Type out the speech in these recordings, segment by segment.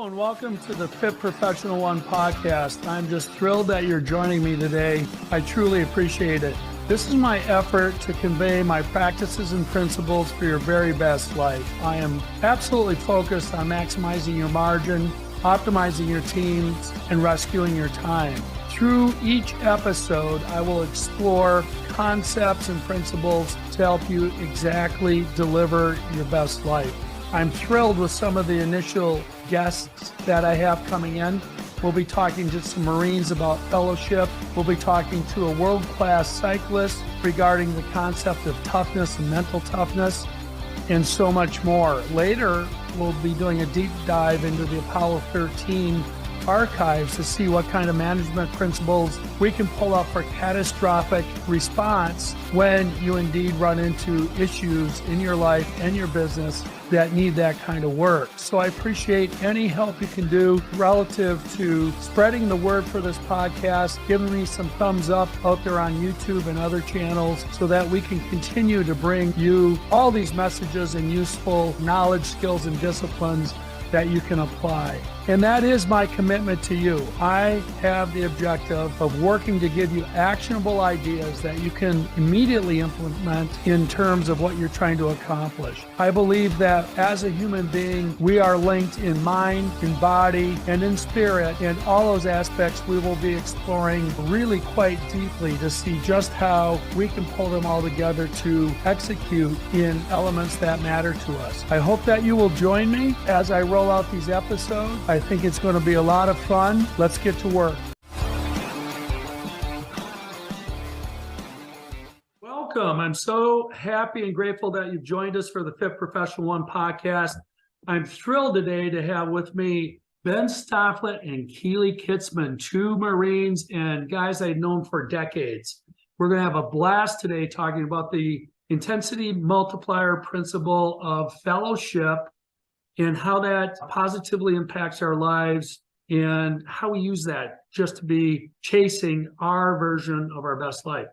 Hello and welcome to the TheFitProfessional1 Podcast. I'm just thrilled that you're joining me today. I truly appreciate it. This is my effort to convey my practices and principles for your very best life. I am absolutely focused on maximizing your margin, optimizing your teams, and rescuing your time. Through each episode, I will explore concepts and principles to help you exactly deliver your best life. I'm thrilled with some of the initial guests that I have coming in. We'll be talking to some Marines about fellowship. We'll be talking to a world-class cyclist regarding the concept of toughness and mental toughness, and so much more. Later, we'll be doing a deep dive into the Apollo 13 archives to see what kind of management principles we can pull up for catastrophic response when you indeed run into issues in your life and your business that need that kind of work. So I appreciate any help you can do relative to spreading the word for this podcast, giving me some thumbs up out there on YouTube and other channels so that we can continue to bring you all these messages and useful knowledge, skills, and disciplines that you can apply. And that is my commitment to you. I have the objective of working to give you actionable ideas that you can immediately implement in terms of what you're trying to accomplish. I believe that as a human being, we are linked in mind, in body, and in spirit, and all those aspects we will be exploring really quite deeply to see just how we can pull them all together to execute in elements that matter to us. I hope that you will join me as I roll out these episodes. I think it's going to be a lot of fun. Let's get to work. Welcome. I'm so happy and grateful that you've joined us for the TheFitProfessional1 Podcast. I'm thrilled today to have with me Ben Stoflet and Killy Kitzmann, two Marines and guys I've known for decades. We're going to have a blast today talking about the Intensity Multiplier Principle of Fellowship and how that positively impacts our lives and how we use that just to be chasing our version of our best life.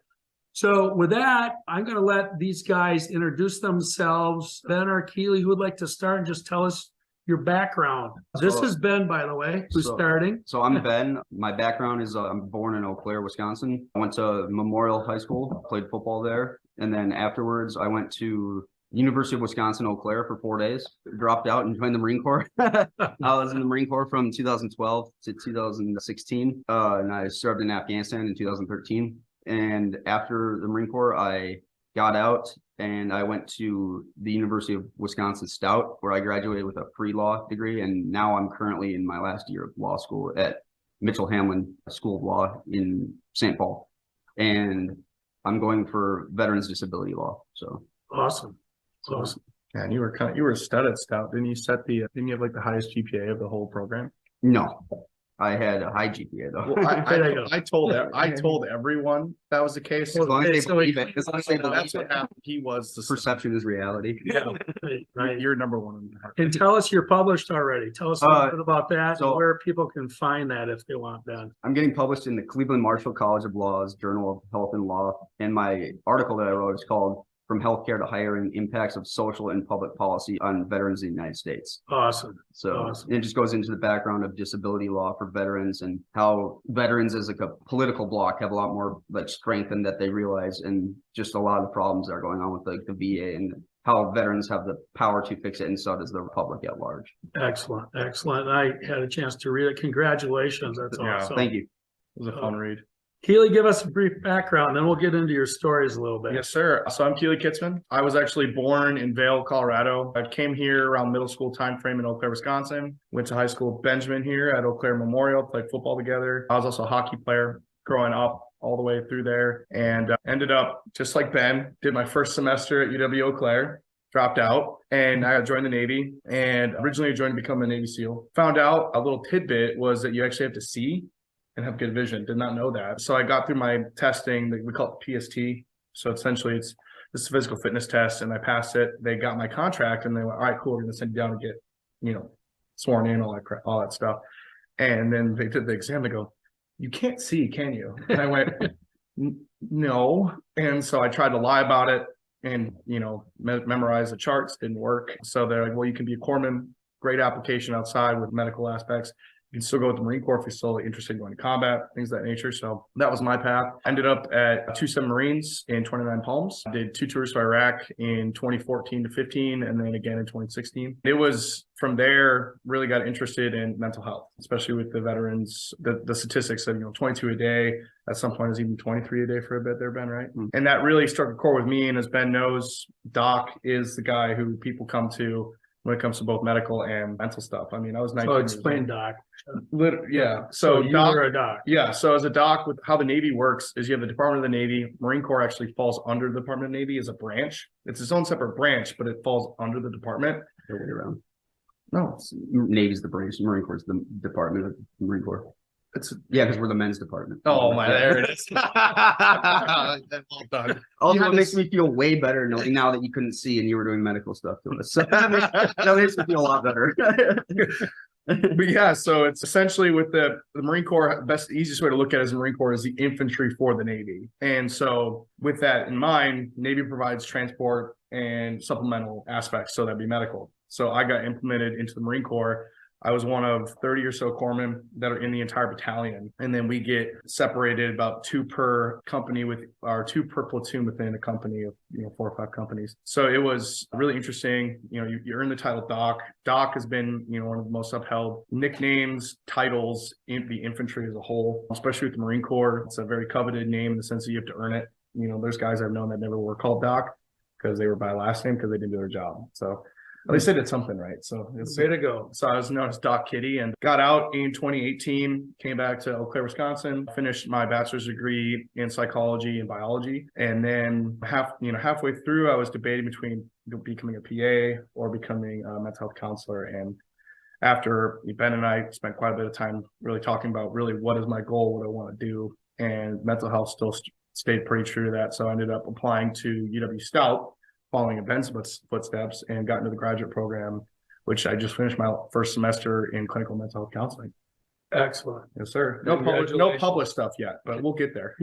So with that, I'm going to let these guys introduce themselves. Ben or Killy, who would like to start and just tell us your background? This is Ben, by the way, who's starting. So I'm Ben. My background is I'm born in Eau Claire, Wisconsin. I went to Memorial High School, played football there. And then afterwards, I went to University of Wisconsin, Eau Claire for 4 days, dropped out and joined the Marine Corps. I was in the Marine Corps from 2012 to 2016, and I served in Afghanistan in 2013. And after the Marine Corps, I got out and I went to the University of Wisconsin Stout, where I graduated with a pre-law degree. And now I'm currently in my last year of law school at Mitchell-Hamlin School of Law in St. Paul. And I'm going for veterans disability law. So awesome. Awesome. Yeah, and you were a stud at Stout. Didn't you have like the highest GPA of the whole program? No, I had a high GPA though. Well, I told everyone that was the case. As long as they believe it. As long as they believe That's it. what happened. He was the Perception is reality. Yeah, Right. you're number one in the heart. And tell us you're published already. Tell us a little bit about that and where people can find that if they want, Ben. I'm getting published in the Cleveland Marshall College of Law's Journal of Health and Law. And my article that I wrote is called From Healthcare to Hiring, Impacts of Social and Public Policy on Veterans in the United States. Awesome. So it just goes into the background of disability law for veterans and how veterans as like a political bloc have a lot more like strength than that they realize, and just a lot of the problems that are going on with like the VA and how veterans have the power to fix it, and so does the public at large. Excellent. Excellent. I had a chance to read it. Congratulations. That's awesome. Thank you. It was a fun read. Killy, give us a brief background, then we'll get into your stories a little bit. Yes, sir. So I'm Killy Kitzmann. I was actually born in Vail, Colorado. I came here around middle school time frame in Eau Claire, Wisconsin. Went to high school Benjamin here at Eau Claire Memorial, played football together. I was also a hockey player growing up all the way through there, and ended up, just like Ben, did my first semester at UW Eau Claire, dropped out, and I joined the Navy, and originally joined to become a Navy SEAL. Found out a little tidbit was that you actually have to see and have good vision. Did not know that. So I got through my testing, we call it PST. So essentially this is a physical fitness test, and I passed it. They got my contract and they went, all right, cool, we're gonna send you down and get, sworn in, all that stuff. And then they did the exam. They go, you can't see, can you? And I went, no. And so I tried to lie about it and, memorize the charts. Didn't work. So they're like, well, you can be a corpsman great application outside with medical aspects. You can still go with the Marine Corps if you're still interested in going to combat, things of that nature. So that was my path. I ended up at 2 submarines in 29 Palms. I did 2 tours to Iraq in 2014 to 15, and then again in 2016. It was from there, really got interested in mental health, especially with the veterans. The statistics of, 22 a day, at some point is even 23 a day for a bit there, Ben, right? Mm-hmm. And that really struck a chord with me. And as Ben knows, Doc is the guy who people come to when it comes to both medical and mental stuff. I mean, I was 19 So explain Doc. Yeah. So you Doc, were a doc. Yeah. So as a doc, with how the Navy works is you have the Department of the Navy. Marine Corps actually falls under the Department of the Navy as a branch. It's its own separate branch, but it falls under the department. The way around. No. Navy's the branch. Marine Corps is the Department of the Marine Corps. Because we're the men's department. Oh my, there it is. Well done. Also, it makes me feel way better knowing now that you couldn't see and you were doing medical stuff to us. So that makes me feel a lot better. But yeah, so it's essentially with the Marine Corps, easiest way to look at it as the Marine Corps is the infantry for the Navy. And so with that in mind, Navy provides transport and supplemental aspects. So that'd be medical. So I got implemented into the Marine Corps. I was one of 30 or so corpsmen that are in the entire battalion. And then we get separated about 2 per company 2 per platoon within a company of, 4 or 5 companies. So it was really interesting. You earn the title Doc. Doc has been, one of the most upheld nicknames, titles in the infantry as a whole, especially with the Marine Corps. It's a very coveted name in the sense that you have to earn it. There's guys I've known that never were called Doc because they were by last name because they didn't do their job. So at least they did something right. So it's way to go. So I was known as Doc Kitty and got out in 2018, came back to Eau Claire, Wisconsin, finished my bachelor's degree in psychology and biology. And then halfway through, I was debating between becoming a PA or becoming a mental health counselor. And after Ben and I spent quite a bit of time really talking about really what is my goal, what I want to do. And mental health still stayed pretty true to that. So I ended up applying to UW Stout, following in Ben's footsteps, and got into the graduate program, which I just finished my first semester in clinical mental health counseling. Excellent. Yes, sir. No published stuff yet, but we'll get there.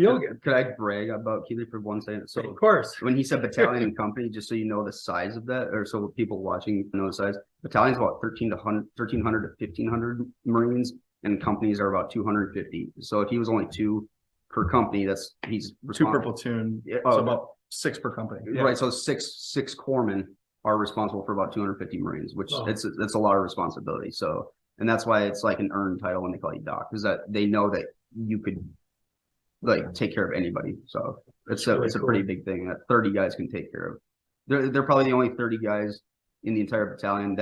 Could I brag about Killy for one second? So of course. When he said battalion and company, just so you know the size of that, or so people watching know the size, battalion's about 1,300 to 1,500 Marines, and companies are about 250. So if he was only 2 per company, he's 2 per platoon. So about 6 per company. Yeah. Right. So six corpsmen are responsible for about 250 Marines, which it's a lot of responsibility. So, and that's why it's like an earned title when they call you Doc, is that they know that you could take care of anybody. So it's a pretty big thing that 30 guys can take care of. They're probably the only 30 guys in the entire battalion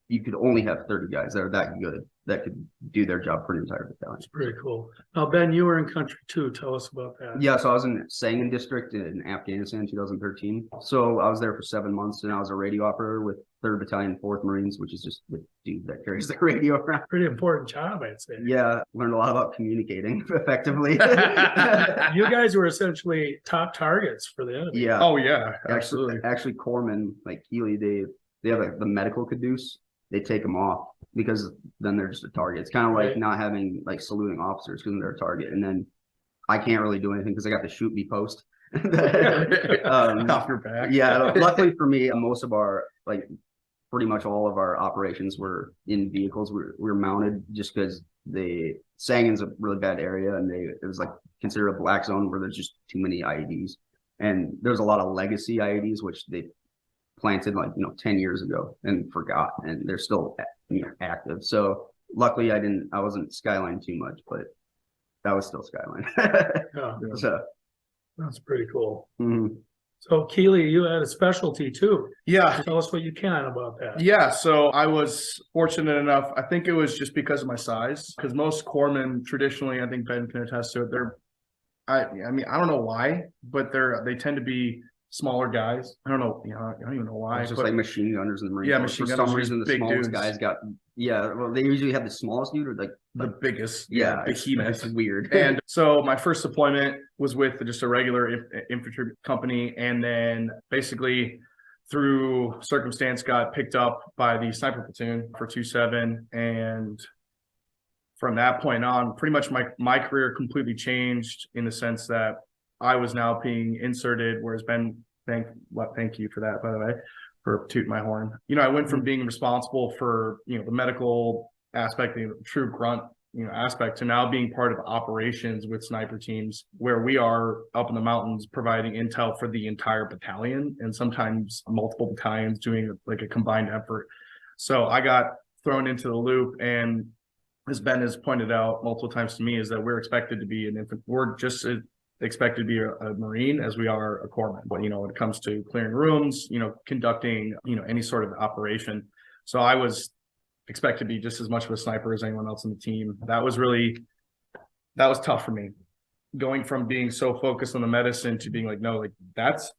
you could only have 30 guys that are that good that could do their job for an entire battalion. That's pretty cool. Now, Ben, you were in country too. Tell us about that. Yeah, so I was in Sangin district in Afghanistan in 2013. So I was there for 7 months, and I was a radio operator with 3rd Battalion, 4th Marines, which is just the dude that carries the radio around. Pretty important job, I'd say. Yeah, learned a lot about communicating effectively. You guys were essentially top targets for the enemy. Yeah. Oh, yeah, absolutely. Actually, corpsmen like Killy, they have the medical caduce. They take them off because then they're just a target. It's kind of like not having saluting officers because they're a target. And then I can't really do anything because I got the shoot me post. Off your back. Yeah. Luckily for me, most of our, pretty much all of our operations were in vehicles. We were mounted just because Sangin's a really bad area, and it was considered a black zone where there's just too many IEDs. And there's a lot of legacy IEDs, which they planted 10 years ago and forgot, and they're still active. So luckily I wasn't skyline too much, but that was still skyline. So that's pretty cool. Mm-hmm. So Killy, you had a specialty too. Yeah. Tell us what you can about that. Yeah. So I was fortunate enough. I think it was just because of my size, because most corpsmen traditionally, I think Ben can attest to it, I don't know why, but they tend to be smaller guys. I don't know. I don't even know why. It's just like machine gunners in the Marine Corps. Machine gunners. For some reason, the smallest guys got. Yeah, well, they usually have the smallest dude or the biggest. Yeah, behemoth. It's weird. And so my first deployment was with just a regular infantry company, and then basically through circumstance got picked up by the sniper platoon for 2-7, and from that point on, pretty much my career completely changed in the sense that I was now being inserted, whereas Ben, thank you for that, by the way. for tooting my horn. I went from being responsible for, the medical aspect, the true grunt, aspect, to now being part of operations with sniper teams, where we are up in the mountains providing intel for the entire battalion, and sometimes multiple battalions doing like a combined effort. So I got thrown into the loop, and as Ben has pointed out multiple times to me, is that we're expected to be we're just expected to be a Marine as we are a corpsman. But, when it comes to clearing rooms, conducting, any sort of operation. So I was expected to be just as much of a sniper as anyone else on the team. That was tough for me. Going from being so focused on the medicine to being like, no, like that's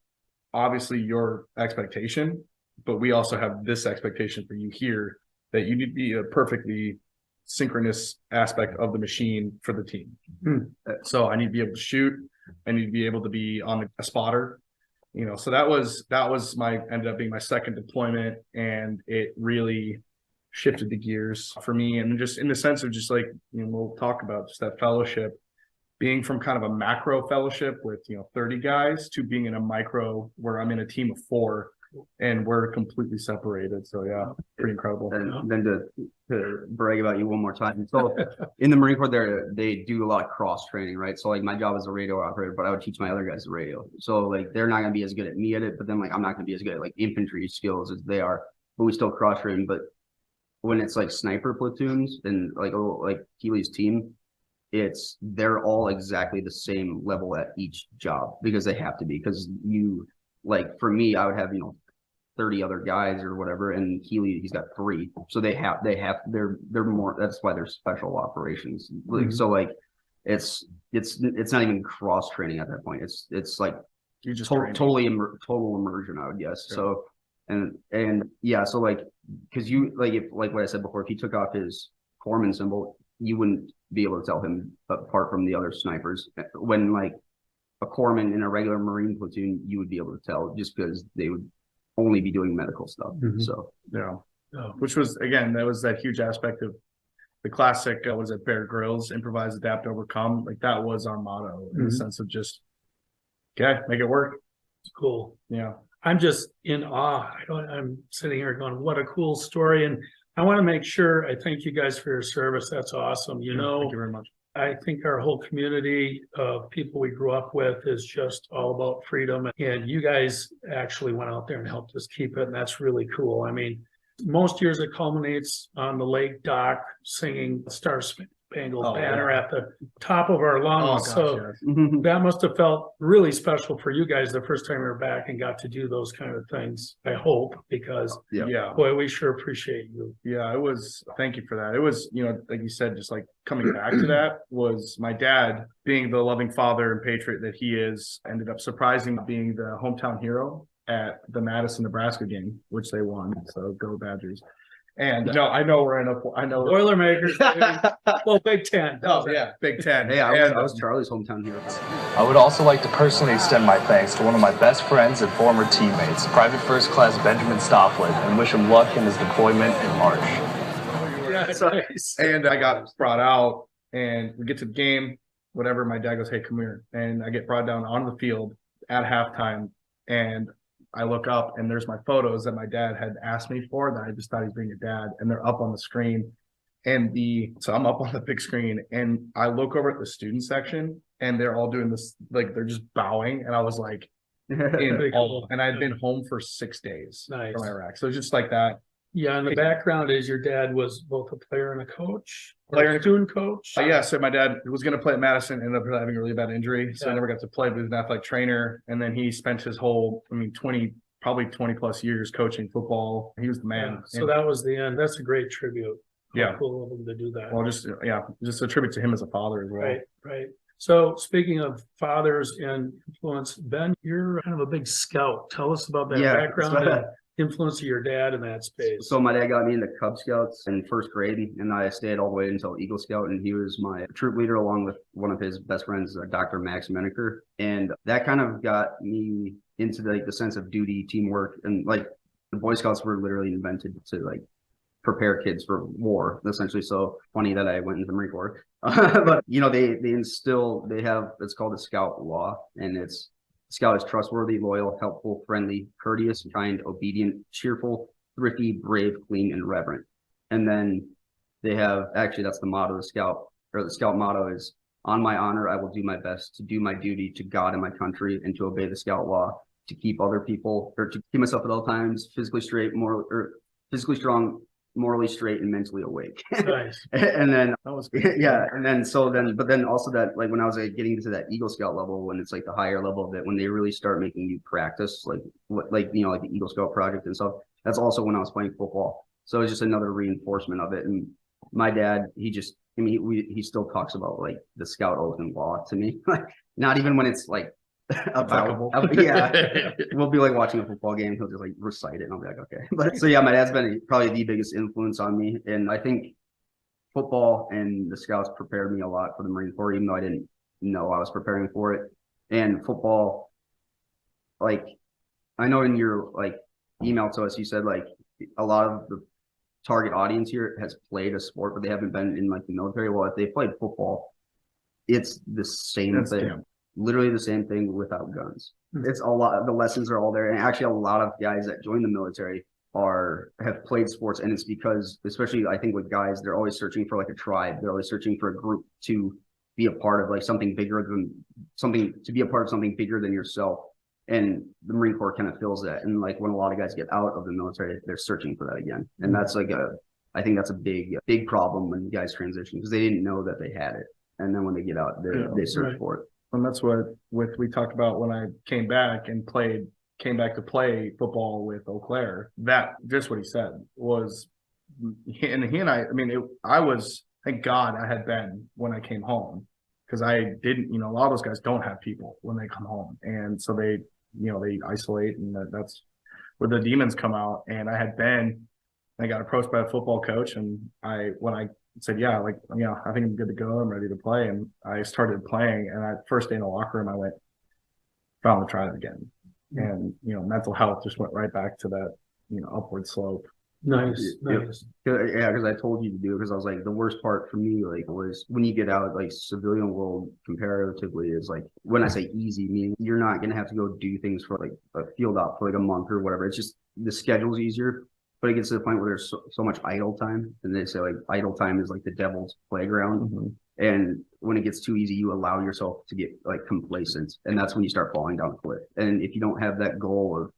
obviously your expectation, but we also have this expectation for you here, that you need to be a perfectly synchronous aspect of the machine for the team. So I need to be able to shoot. I need to be able to be on a spotter, so that was ended up being my second deployment, and it really shifted the gears for me. And just in the sense of just like, we'll talk about just that fellowship, being from kind of a macro fellowship with, 30 guys, to being in a micro where I'm in a team of 4 and we're completely separated. So yeah, pretty incredible. And then to brag about you one more time. So in the Marine Corps, they do a lot of cross training, right? So like my job as a radio operator, but I would teach my other guys the radio. So like they're not gonna be as good at me at it, but then like I'm not gonna be as good at like infantry skills as they are. But we still cross train. But when it's like sniper platoons and like Killy's team, they're all exactly the same level at each job, because they have to be, because like for me, I would have 30 other guys or whatever, and Killy, he's got 3, so they're more. That's why they're special operations. Like, so like it's not even cross training at that point. It's like you just total immersion, I would guess. Sure. So and yeah, so like, because like what I said before, if he took off his corpsman symbol, you wouldn't be able to tell him apart from the other snipers. When like a corpsman in a regular Marine platoon, you would be able to tell, just because they would only be doing medical stuff. So yeah, which was, again, that was that huge aspect of the classic Bear Grylls, improvise, adapt, overcome. Like that was our motto, in the sense of just, okay, make it work. It's cool. Yeah, I'm just in awe. I'm sitting here going, what a cool story. And I want to make sure I thank you guys for your service. That's awesome. thank you very much. I think our whole community of people we grew up with is just all about freedom. And you guys actually went out there and helped us keep it. And that's really cool. I mean, most years it culminates on the lake dock singing Star Spangled Banner at the top of our lungs. That must have felt really special for you guys the first time you were back and got to do those kind of things, I hope, because boy, we sure appreciate you. Yeah, it was, thank you for that. It was, like you said, just like coming back to that was my dad, being the loving father and patriot that he is, ended up surprising being the hometown hero at the Madison, Nebraska game, which they won. So go Badgers. And I know we're in Boilermakers. Well, Big Ten. Oh yeah, Big Ten. Hey, I was Charlie's hometown hero. I would also like to personally extend my thanks to one of my best friends and former teammates, Private First Class Benjamin Stoflet, and wish him luck in his deployment in March. Yeah, nice. And I got brought out, and we get to the game, whatever. My dad goes, "Hey, come here," and I get brought down onto the field at halftime, and I look up, and there's my photos that my dad had asked me for, that I just thought he's being a dad, and they're up on the screen. And so I'm up on the big screen, and I look over at the student section, and they're all doing this, like they're just bowing. And I was like, and I'd been home for 6 days from Iraq. So it's just like that. Yeah, and the background is your dad was both a player and a coach, a student coach. Yeah, so my dad was going to play at Madison, ended up having a really bad injury, so I never got to play. But he was an athletic trainer, and then he spent his whole, probably 20 plus years coaching football. He was the man. Yeah, so that was the end. That's a great tribute. Yeah, cool of him to do that. Well, just a tribute to him as a father as well. Right. So speaking of fathers and influence, Ben, you're kind of a big scout. Tell us about that background and influence of your dad in that space. So my dad got me into Cub Scouts in first grade, and I stayed all the way until Eagle Scout, and he was my troop leader along with one of his best friends, Dr. Max Menaker. And that kind of got me into the sense of duty, teamwork, and like the Boy Scouts were literally invented to like prepare kids for war, essentially. So funny that I went into the Marine Corps. But they have, it's called a scout law, and it's Scout is trustworthy, loyal, helpful, friendly, courteous, kind, obedient, cheerful, thrifty, brave, clean, and reverent. And then they have, actually, that's the motto of the Scout, or the Scout motto is, on my honor, I will do my best to do my duty to God and my country and to obey the Scout law, to keep other people, or to keep myself at all times physically straight, physically strong, morally straight, and mentally awake. Nice. And then That was yeah, and then but then also that, like, when I was like getting to that Eagle Scout level, when it's like the higher level of it, when they really start making you practice, like what, like, you know, like the Eagle Scout project and stuff, that's also when I was playing football. So it's just another reinforcement of it. And my dad, he still talks about like the Scout oath and law to me, like not even when it's like yeah, we'll be like watching a football game, he'll just like recite it and I'll be like, okay. But so yeah, my dad's been probably the biggest influence on me, and I think football and the Scouts prepared me a lot for the Marine Corps, even though I didn't know I was preparing for it. And football, like, I know in your like email to us, you said like a lot of the target audience here has played a sport, but they haven't been in like the military. Well, if they played football, it's the same thing. Literally the same thing without guns. It's a lot, the lessons are all there. And actually a lot of guys that join the military have played sports, and it's because, especially I think with guys, they're always searching for like a tribe. They're always searching for a group to be a part of, like something bigger than something bigger than yourself. And the Marine Corps kind of fills that. And like when a lot of guys get out of the military, they're searching for that again. And that's like I think that's a big problem when guys transition, because they didn't know that they had it. And then when they get out, they search for it. And that's what we talked about when I came back to play football with Eau Claire. That just what he said was, he and I was, thank God I had been when I came home, because I didn't, a lot of those guys don't have people when they come home, and so they isolate, and that's where the demons come out. And I got approached by a football coach, and when I said, I think I'm good to go, I'm ready to play, and I started playing. And first day in the locker room, I went, I want to try it again. And mental health just went right back to that upward slope. Nice. Yeah, because I told you to do it, because I was like, the worst part for me like was when you get out, like civilian world comparatively is like, when I say easy, meaning you're not gonna have to go do things for like a field op for like a month or whatever. It's just the schedule's easier. But it gets to the point where there's so much idle time, and they say like idle time is like the devil's playground. Mm-hmm. And when it gets too easy, you allow yourself to get like complacent, and that's when you start falling down a cliff. And if you don't have that goal of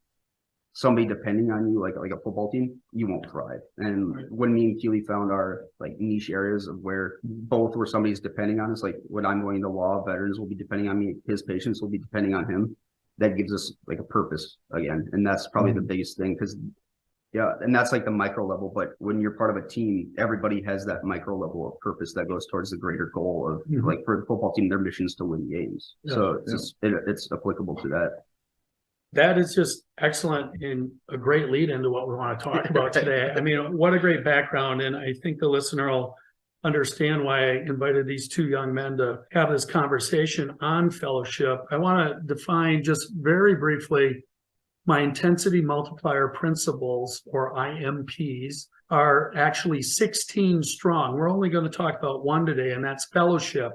somebody depending on you, like a football team, you won't thrive. And when me and Killy found our like niche areas of where both where somebody's depending on us, like when I'm going to law, veterans will be depending on me, his patients will be depending on him. That gives us like a purpose again, and that's probably the biggest thing, because. Yeah, and that's like the micro level, but when you're part of a team, everybody has that micro level of purpose that goes towards the greater goal of like, for the football team, their mission is to win games. Yeah, so it's applicable to that. That is just excellent and a great lead into what we want to talk about today. I mean, what a great background. And I think the listener will understand why I invited these two young men to have this conversation on fellowship. I want to define just very briefly. My Intensity Multiplier Principles, or IMPs, are actually 16 strong. We're only going to talk about one today, and that's fellowship.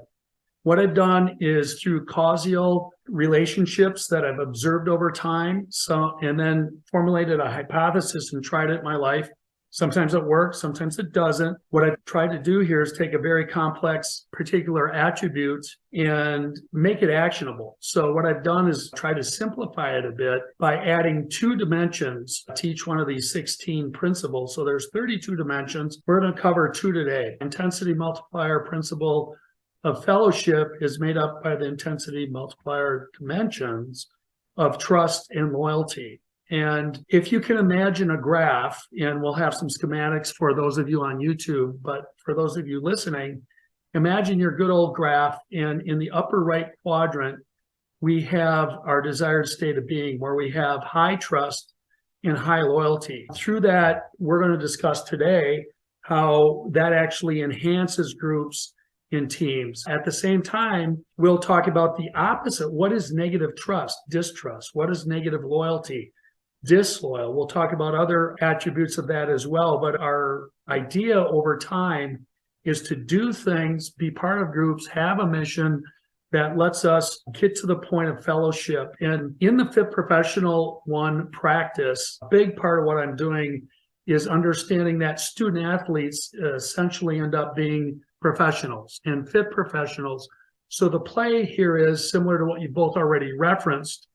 What I've done is through causal relationships that I've observed over time, and then formulated a hypothesis and tried it in my life. Sometimes it works, sometimes it doesn't. What I've tried to do here is take a very complex particular attribute and make it actionable. So what I've done is try to simplify it a bit by adding 2 dimensions to each one of these 16 principles. So there's 32 dimensions. We're going to cover 2 today. Intensity Multiplier Principle of Fellowship is made up by the Intensity Multiplier dimensions of trust and loyalty. And if you can imagine a graph, and we'll have some schematics for those of you on YouTube, but for those of you listening, imagine your good old graph, and in the upper right quadrant, we have our desired state of being, where we have high trust and high loyalty. Through that, we're going to discuss today how that actually enhances groups in teams. At the same time, we'll talk about the opposite. What is negative trust, distrust? What is negative loyalty? Disloyal. We'll talk about other attributes of that as well, but our idea over time is to do things, be part of groups, have a mission, that lets us get to the point of fellowship. And in the Fit Professional 1 practice, a big part of what I'm doing is understanding that student athletes essentially end up being professionals and fit professionals. So the play here is similar to what you both already referenced,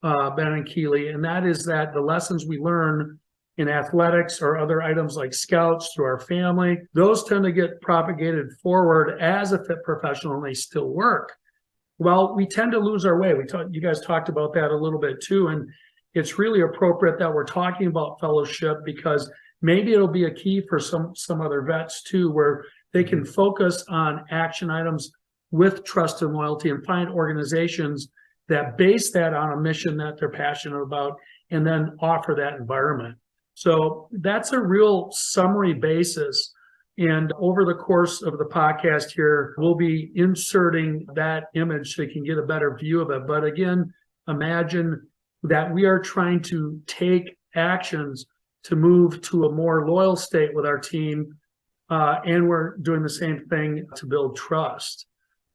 Ben and Killy, and that is that the lessons we learn in athletics or other items like scouts through our family, those tend to get propagated forward as a fit professional and they still work. Well, we tend to lose our way. You guys talked about that a little bit too, and it's really appropriate that we're talking about fellowship because maybe it'll be a key for some other vets too, where they can focus on action items with trust and loyalty and find organizations that base that on a mission that they're passionate about and then offer that environment. So that's a real summary basis. And over the course of the podcast here, we'll be inserting that image so you can get a better view of it. But again, imagine that we are trying to take actions to move to a more loyal state with our team. And we're doing the same thing to build trust.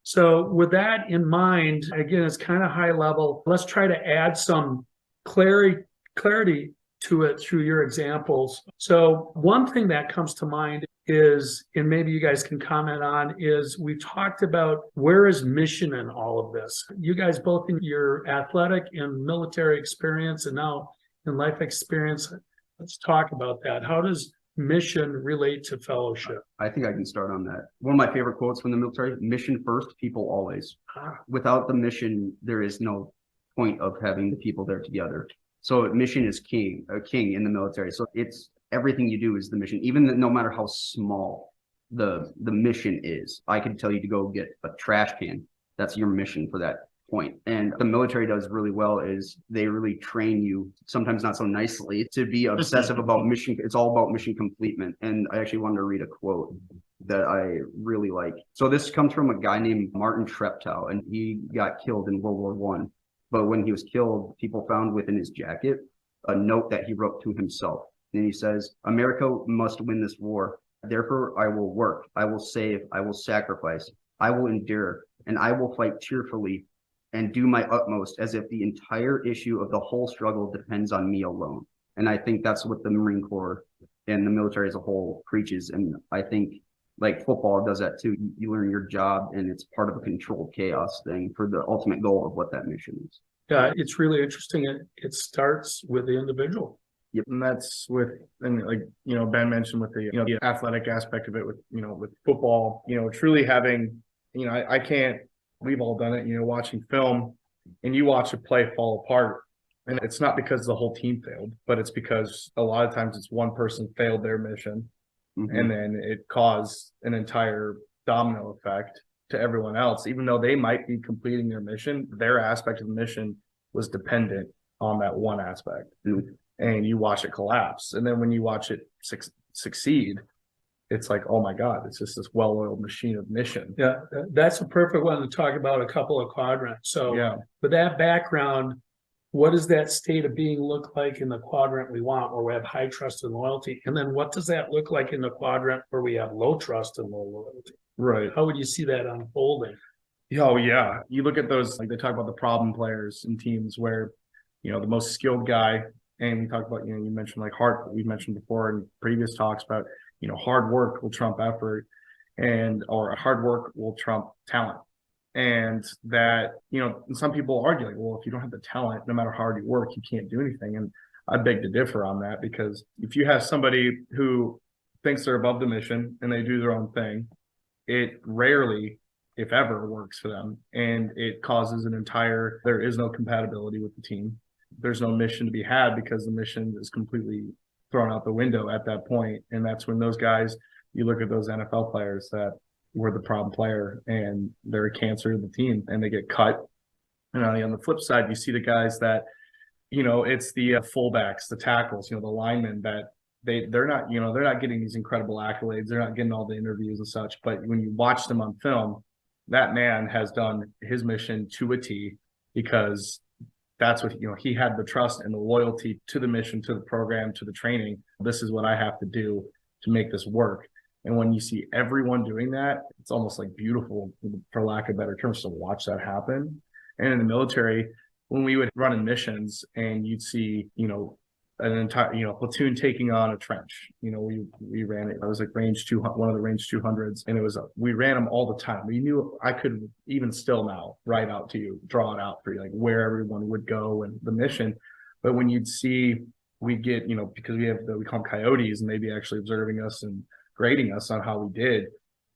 So with that in mind, again, it's kind of high level. Let's try to add some clarity to it through your examples. So one thing that comes to mind is, and maybe you guys can comment on, is we've talked about where is mission in all of this? You guys both in your athletic and military experience and now in life experience, let's talk about that. How does mission relate to fellowship? I think I can start on that. One of my favorite quotes from the military: mission first, people always. Without the mission, there is no point of having the people there together. So mission is king in the military. So it's everything you do is the mission, even no matter how small the mission is. I could tell you to go get a trash can. That's your mission for that point. And the military does really well is they really train you, sometimes not so nicely, to be obsessive about mission. It's all about mission completion. And I actually wanted to read a quote that I really like. So this comes from a guy named Martin Treptow, and he got killed in World War I. But when he was killed, people found within his jacket a note that he wrote to himself. And he says, "America must win this war. Therefore, I will work. I will save. I will sacrifice. I will endure. And I will fight cheerfully and do my utmost as if the entire issue of the whole struggle depends on me alone." And I think that's what the Marine Corps and the military as a whole preaches. And I think like football does that too. You learn your job and it's part of a controlled chaos thing for the ultimate goal of what that mission is. Yeah, it's really interesting. It starts with the individual. Yep. And that's and like, Ben mentioned with the, the athletic aspect of it with football, truly having, we've all done it, watching film and you watch a play fall apart. And it's not because the whole team failed, but it's because a lot of times it's one person failed their mission. Mm-hmm. And then it caused an entire domino effect to everyone else. Even though they might be completing their mission, their aspect of the mission was dependent on that one aspect. Mm-hmm. And you watch it collapse. And then when you watch it succeed, it's like, oh my God, it's just this well-oiled machine of mission. Yeah, that's a perfect one to talk about a couple of quadrants. So yeah, with that background, what does that state of being look like in the quadrant we want, where we have high trust and loyalty? And then what does that look like in the quadrant where we have low trust and low loyalty? Right. How would you see that unfolding? Oh, yeah. You look at those, like they talk about the problem players in teams where, the most skilled guy, and we talked about, you mentioned like we've mentioned before in previous talks about, hard work will trump effort or hard work will trump talent. And that, some people argue like, well, if you don't have the talent, no matter how hard you work, you can't do anything. And I beg to differ on that, because if you have somebody who thinks they're above the mission and they do their own thing, it rarely, if ever, works for them. And it causes there is no compatibility with the team. There's no mission to be had because the mission is completely thrown out the window at that point. And that's when those guys, you look at those NFL players that were the problem player and they're a cancer to the team and they get cut. And on the flip side, you see the guys that, it's the fullbacks, the tackles, the linemen that they're not getting these incredible accolades. They're not getting all the interviews and such. But when you watch them on film, that man has done his mission to a T, because that's what, he had the trust and the loyalty to the mission, to the program, to the training. This is what I have to do to make this work. And when you see everyone doing that, it's almost like beautiful, for lack of better terms, to watch that happen. And in the military, when we would run in missions and you'd see, an entire, platoon taking on a trench, we ran it. I was like one of the range 200s. And we ran them all the time. We knew I could even still now write out to you, draw it out for you, like where everyone would go and the mission. But when you'd see, we get, because we call them coyotes, and they'd be actually observing us and grading us on how we did,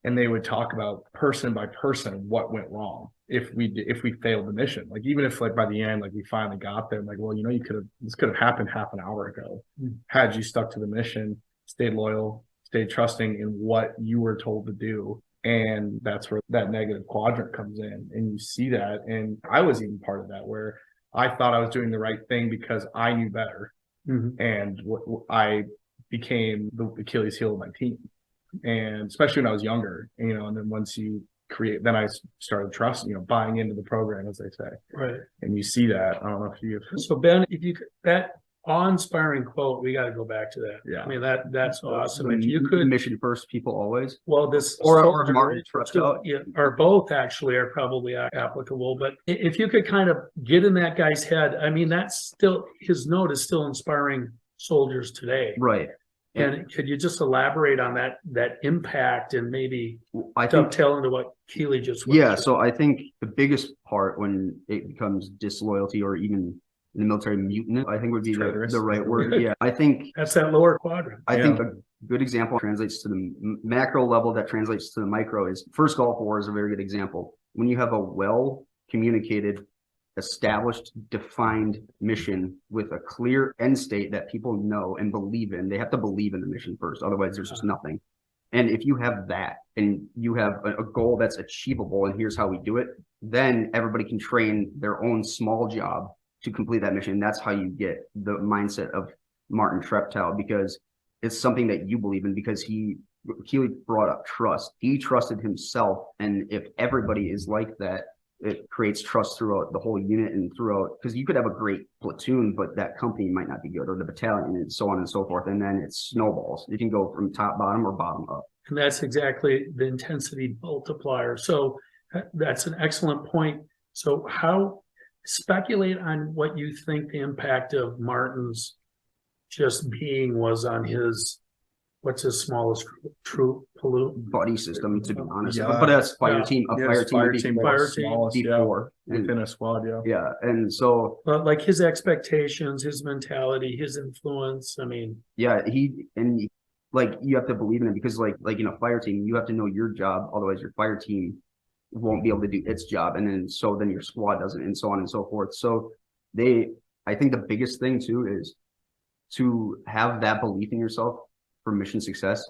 and they would talk about person by person what went wrong if we failed the mission. Like even if like by the end, like we finally got there, I'm like, well, this could have happened half an hour ago had you stuck to the mission, stayed loyal, stayed trusting in what you were told to do. And that's where that negative quadrant comes in, and you see that. And I was even part of that, where I thought I was doing the right thing because I knew better, and I became the Achilles heel of my team. And especially when I was younger, and then once you then I started trusting, buying into the program, as they say. Right. And you see that. I don't know if you. So Ben, if you could, that awe-inspiring quote, we got to go back to that. Yeah. I mean, that's awesome. If you could, mission first, people always. well, this or Martin trust out. Yeah, or both actually are probably applicable. But if you could kind of get in that guy's head, I mean, that's still, his note is still inspiring soldiers today. Right. And could you just elaborate on that impact and maybe I think dovetail into what Killy just went through? So I think the biggest part when it becomes disloyalty, or even in the military mutinous, I think would be the right word. Yeah, I think that's that lower quadrant. I think a good example translates to the macro level, that translates to the micro, is first Gulf War is a very good example. When you have a well communicated, established, defined mission with a clear end state that people know and believe in. They have to believe in the mission first, otherwise there's just nothing. And if you have that, and you have a goal that's achievable, and here's how we do it, then everybody can train their own small job to complete that mission. That's how you get the mindset of Martin Treptow, because it's something that you believe in, because Killy brought up trust. He trusted himself, and if everybody is like that, it creates trust throughout the whole unit and throughout, because you could have a great platoon, but that company might not be good, or the battalion, and so on and so forth. And then it snowballs. It can go from top bottom or bottom up. And that's exactly the intensity multiplier. So that's an excellent point. So speculate on what you think the impact of Martin's just being was on his, what's his smallest troop buddy system, to be honest. But that's fire team. Fire team before within a squad. Yeah, and so, but like his expectations, his mentality, his influence. I mean, yeah, like you have to believe in it, because like in a fire team, you have to know your job. Otherwise, your fire team won't be able to do its job, and then your squad doesn't, and so on and so forth. So I think the biggest thing too is to have that belief in yourself for mission success.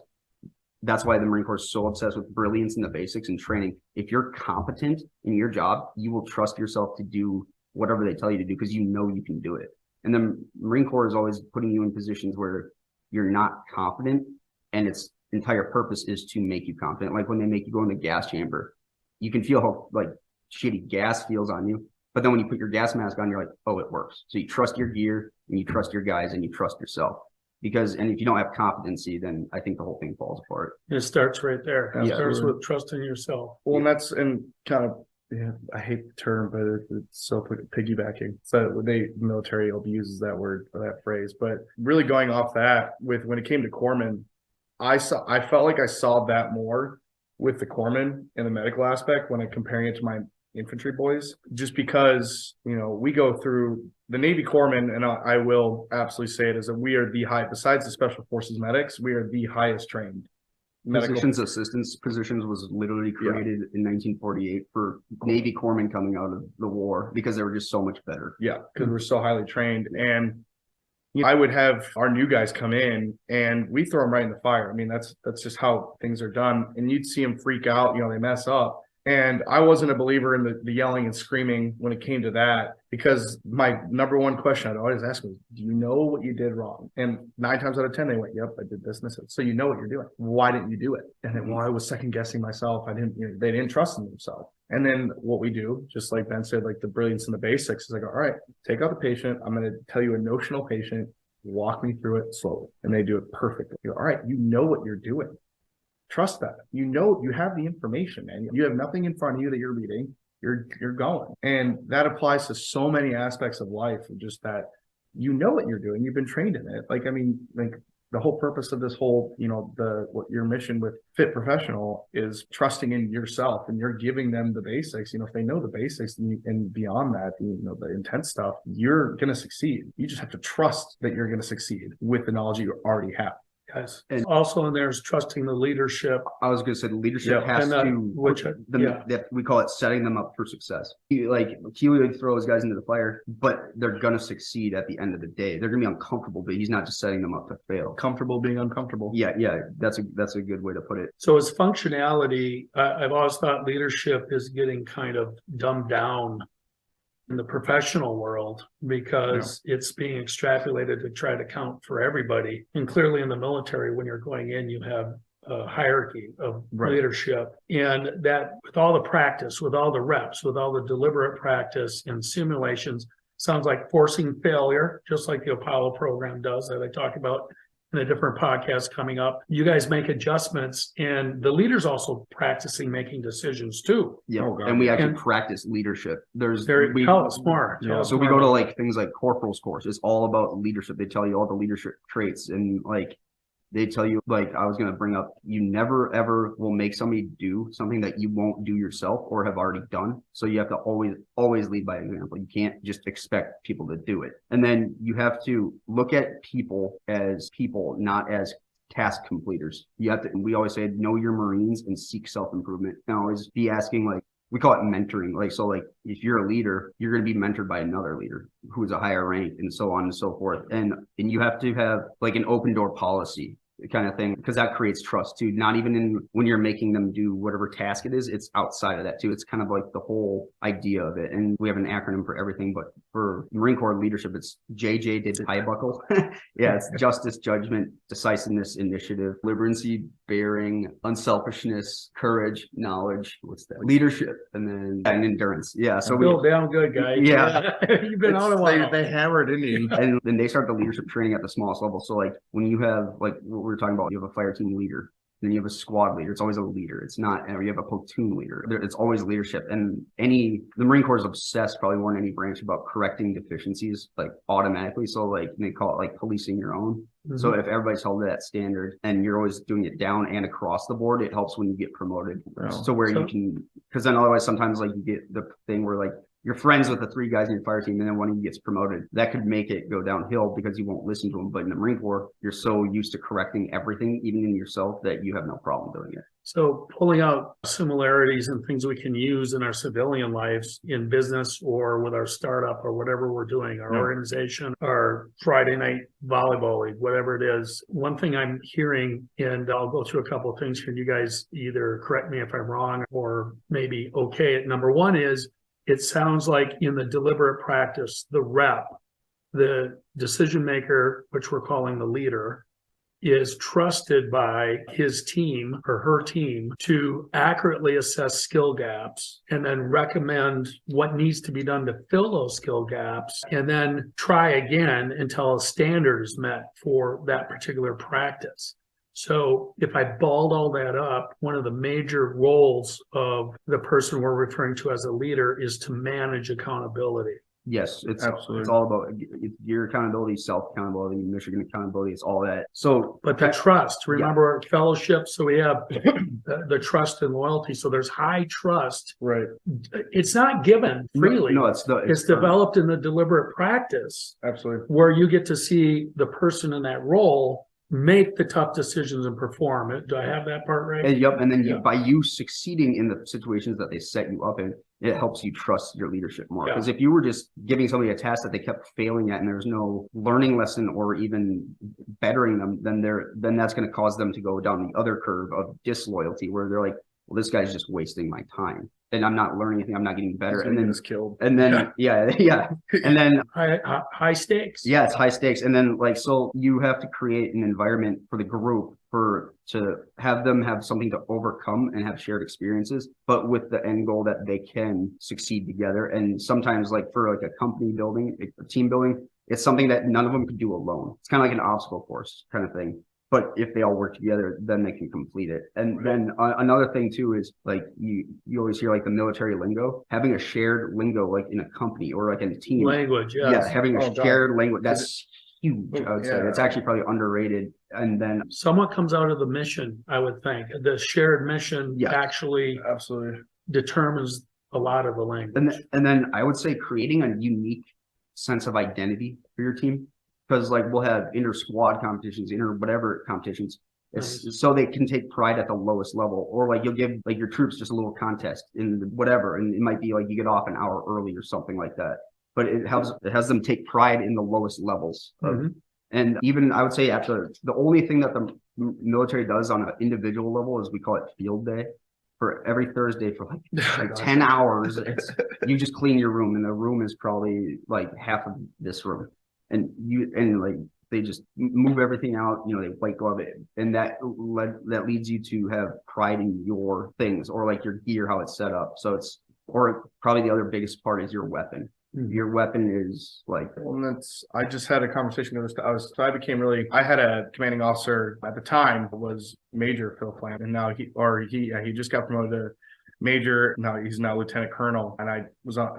That's why the Marine Corps is so obsessed with brilliance in the basics and training. If you're competent in your job, you will trust yourself to do whatever they tell you to do, because you know you can do it. And the Marine Corps is always putting you in positions where you're not confident, and its entire purpose is to make you confident. Like when they make you go in the gas chamber, you can feel how like shitty gas feels on you. But then when you put your gas mask on, you're like, oh, it works. So you trust your gear, and you trust your guys, and you trust yourself. And if you don't have competency, then I think the whole thing falls apart. It starts right there. It starts with trusting yourself. Well, and kind of, I hate the term, but it's so piggybacking. So the military uses that word, or that phrase. But really going off that, when it came to corpsman, I felt like I saw that more with the corpsman in the medical aspect when I'm comparing it to my infantry boys, just because, we go through the Navy corpsmen, and I will absolutely say it, is that we are besides the Special Forces medics, we are the highest trained medical. Physician's assistants positions was literally created in 1948 for Navy corpsmen coming out of the war, because they were just so much better. Yeah, because we're so highly trained. And I would have our new guys come in, and we throw them right in the fire. I mean, that's just how things are done. And you'd see them freak out, they mess up. And I wasn't a believer in the yelling and screaming when it came to that, because my number one question I'd always ask was, do you know what you did wrong? And 9 times out of 10, they went, yep, I did this and this. So you know what you're doing. Why didn't you do it? And then, I was second guessing myself. They didn't trust in themselves. And then what we do, just like Ben said, like the brilliance in the basics, is like, all right, take out the patient. I'm going to tell you a notional patient, walk me through it slowly. And they do it perfectly. All right, you know what you're doing. trust that. You have the information, man. You have nothing in front of you that you're reading. You're going. And that applies to so many aspects of life, just that what you're doing. You've been trained in it. The whole purpose of this whole, what your mission with Fit Professional is trusting in yourself, and you're giving them the basics. If they know the basics and beyond that, the intense stuff, you're going to succeed. You just have to trust that you're going to succeed with the knowledge you already have. Yes. And also, and there's trusting the leadership. I was going to say the leadership has that we call it setting them up for success. Like Killy would throw his guys into the fire, but they're going to succeed at the end of the day. They're going to be uncomfortable, but he's not just setting them up to fail. Comfortable being uncomfortable. Yeah. That's a good way to put it. So as functionality, I've always thought leadership is getting kind of dumbed down in the professional world because it's being extrapolated to try to count for everybody. And clearly in the military, when you're going in, you have a hierarchy of leadership. And that with all the practice, with all the reps, with all the deliberate practice and simulations, sounds like forcing failure, just like the Apollo program does that I talk about in a different podcast coming up. You guys make adjustments, and the leaders also practicing making decisions too. Yeah, and we actually practice leadership. Tell us more. So we go to like things like corporal's course. It's all about leadership. They tell you all the leadership traits, and like they tell you, like I was going to bring up, you never ever will make somebody do something that you won't do yourself or have already done. So you have to always lead by example. You can't just expect people to do it. And then you have to look at people as people, not as task completers. You have to, and we always say, know your Marines and seek self-improvement. And always be asking, like, we call it mentoring. Like, so like if you're a leader, you're going to be mentored by another leader who is a higher rank, and so on and so forth. And you have to have like an open door policy kind of thing, because that creates trust too. Not even in when you're making them do whatever task it is, it's outside of that too. It's kind of like the whole idea of it. And we have an acronym for everything, but for Marine Corps leadership, it's JJ did tie buckle. Yeah, it's justice, judgment, decisiveness, initiative, liberancy, bearing, unselfishness, courage, knowledge, leadership, and endurance. Yeah, so we feel damn good, guys. Yeah. You've been on a while. They hammered in you. And then they start the leadership training at the smallest level. So like when you have, like what we were talking about, you have a fire team leader, then you have a squad leader. It's always a leader. It's not, or you have a platoon leader. It's always leadership. And the Marine Corps is obsessed, probably more than any branch, about correcting deficiencies like automatically. So like they call it like policing your own. Mm-hmm. So if everybody's held to that standard and you're always doing it down and across the board, it helps when you get promoted. So you can, because then otherwise sometimes like you get the thing where like you're friends with the 3 guys in your fire team, and then one of you gets promoted. That could make it go downhill because you won't listen to them. But in the Marine Corps, you're so used to correcting everything, even in yourself, that you have no problem doing it. So pulling out similarities and things we can use in our civilian lives, in business or with our startup or whatever we're doing, our organization, our Friday night volleyball league, whatever it is. One thing I'm hearing, and I'll go through a couple of things here, and you guys either correct me if I'm wrong or maybe okay it. Number one is, it sounds like in the deliberate practice, the rep, the decision maker, which we're calling the leader, is trusted by his team or her team to accurately assess skill gaps and then recommend what needs to be done to fill those skill gaps, and then try again until a standard is met for that particular practice. So if I balled all that up, one of the major roles of the person we're referring to as a leader is to manage accountability. Yes, it's all about your accountability, self-accountability, mission accountability. It's all that. So, but the trust, remember fellowship. So we have the trust and loyalty. So there's high trust. Right. It's not given freely. No, it's developed in the deliberate practice. Absolutely. Where you get to see the person in that role make the tough decisions and perform it. Do I have that part right? Yep. And then by you succeeding in the situations that they set you up in, it helps you trust your leadership more. Because if you were just giving somebody a task that they kept failing at and there's no learning lesson or even bettering them, then that's going to cause them to go down the other curve of disloyalty, where they're like, well, this guy's just wasting my time and I'm not learning anything. I'm not getting better. And then it's killed. And then, And then high stakes. Yeah, it's high stakes. And then so you have to create an environment for the group to have them have something to overcome and have shared experiences, but with the end goal that they can succeed together. And sometimes like for like a company building, a team building, it's something that none of them could do alone. It's kind of like an obstacle course kind of thing. But if they all work together, then they can complete it. And then another thing too is like you always hear like the military lingo, having a shared lingo like in a company or like in a team. Language, yes. Yeah, having a shared language, that's huge. I would say it's actually probably underrated. And then somewhat comes out of the mission, I would think. The shared mission actually absolutely determines a lot of the language. And then I would say creating a unique sense of identity for your team. Because like we'll have inter squad competitions, inter whatever competitions, it's so they can take pride at the lowest level, or like you'll give like your troops just a little contest in whatever, and it might be like you get off an hour early or something like that. But it has them take pride in the lowest levels. And even I would say after the only thing that the military does on an individual level is we call it field day. For every Thursday for like 10 hours, you just clean your room, and the room is probably like half of this room. And like they just move everything out, they white glove it, and that leads you to have pride in your things or like your gear, how it's set up. So or probably the other biggest part is your weapon. Your weapon is like. Well, I just had a conversation with I had a commanding officer at the time was Major Phil Flam, and now he just got promoted to Major. Now he's now Lieutenant Colonel, and I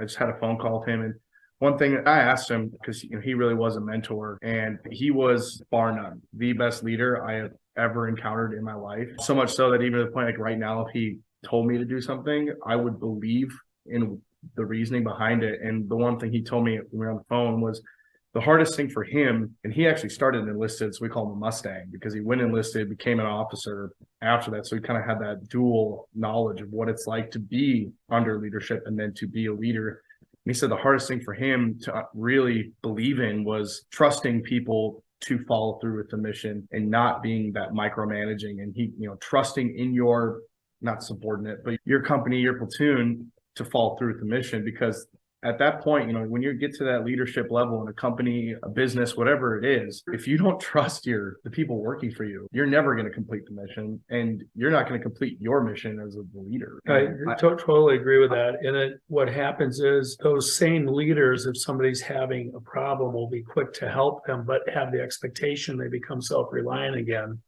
just had a phone call with him, and one thing I asked him, because he really was a mentor, and he was bar none the best leader I have ever encountered in my life. So much so that even to the point like right now, if he told me to do something, I would believe in the reasoning behind it. And the one thing he told me when we were on the phone was the hardest thing for him, and he actually started enlisted, so we call him a Mustang, because he went enlisted, became an officer after that. So he kind of had that dual knowledge of what it's like to be under leadership and then to be a leader. And he said the hardest thing for him to really believe in was trusting people to follow through with the mission and not being that micromanaging. And he, trusting in your, not subordinate, but your company, your platoon to follow through with the mission. Because at that point, when you get to that leadership level in a company, a business, whatever it is, if you don't trust the people working for you, you're never going to complete the mission, and you're not going to complete your mission as a leader. I totally agree with that. And what happens is those same leaders, if somebody's having a problem, will be quick to help them, but have the expectation they become self-reliant again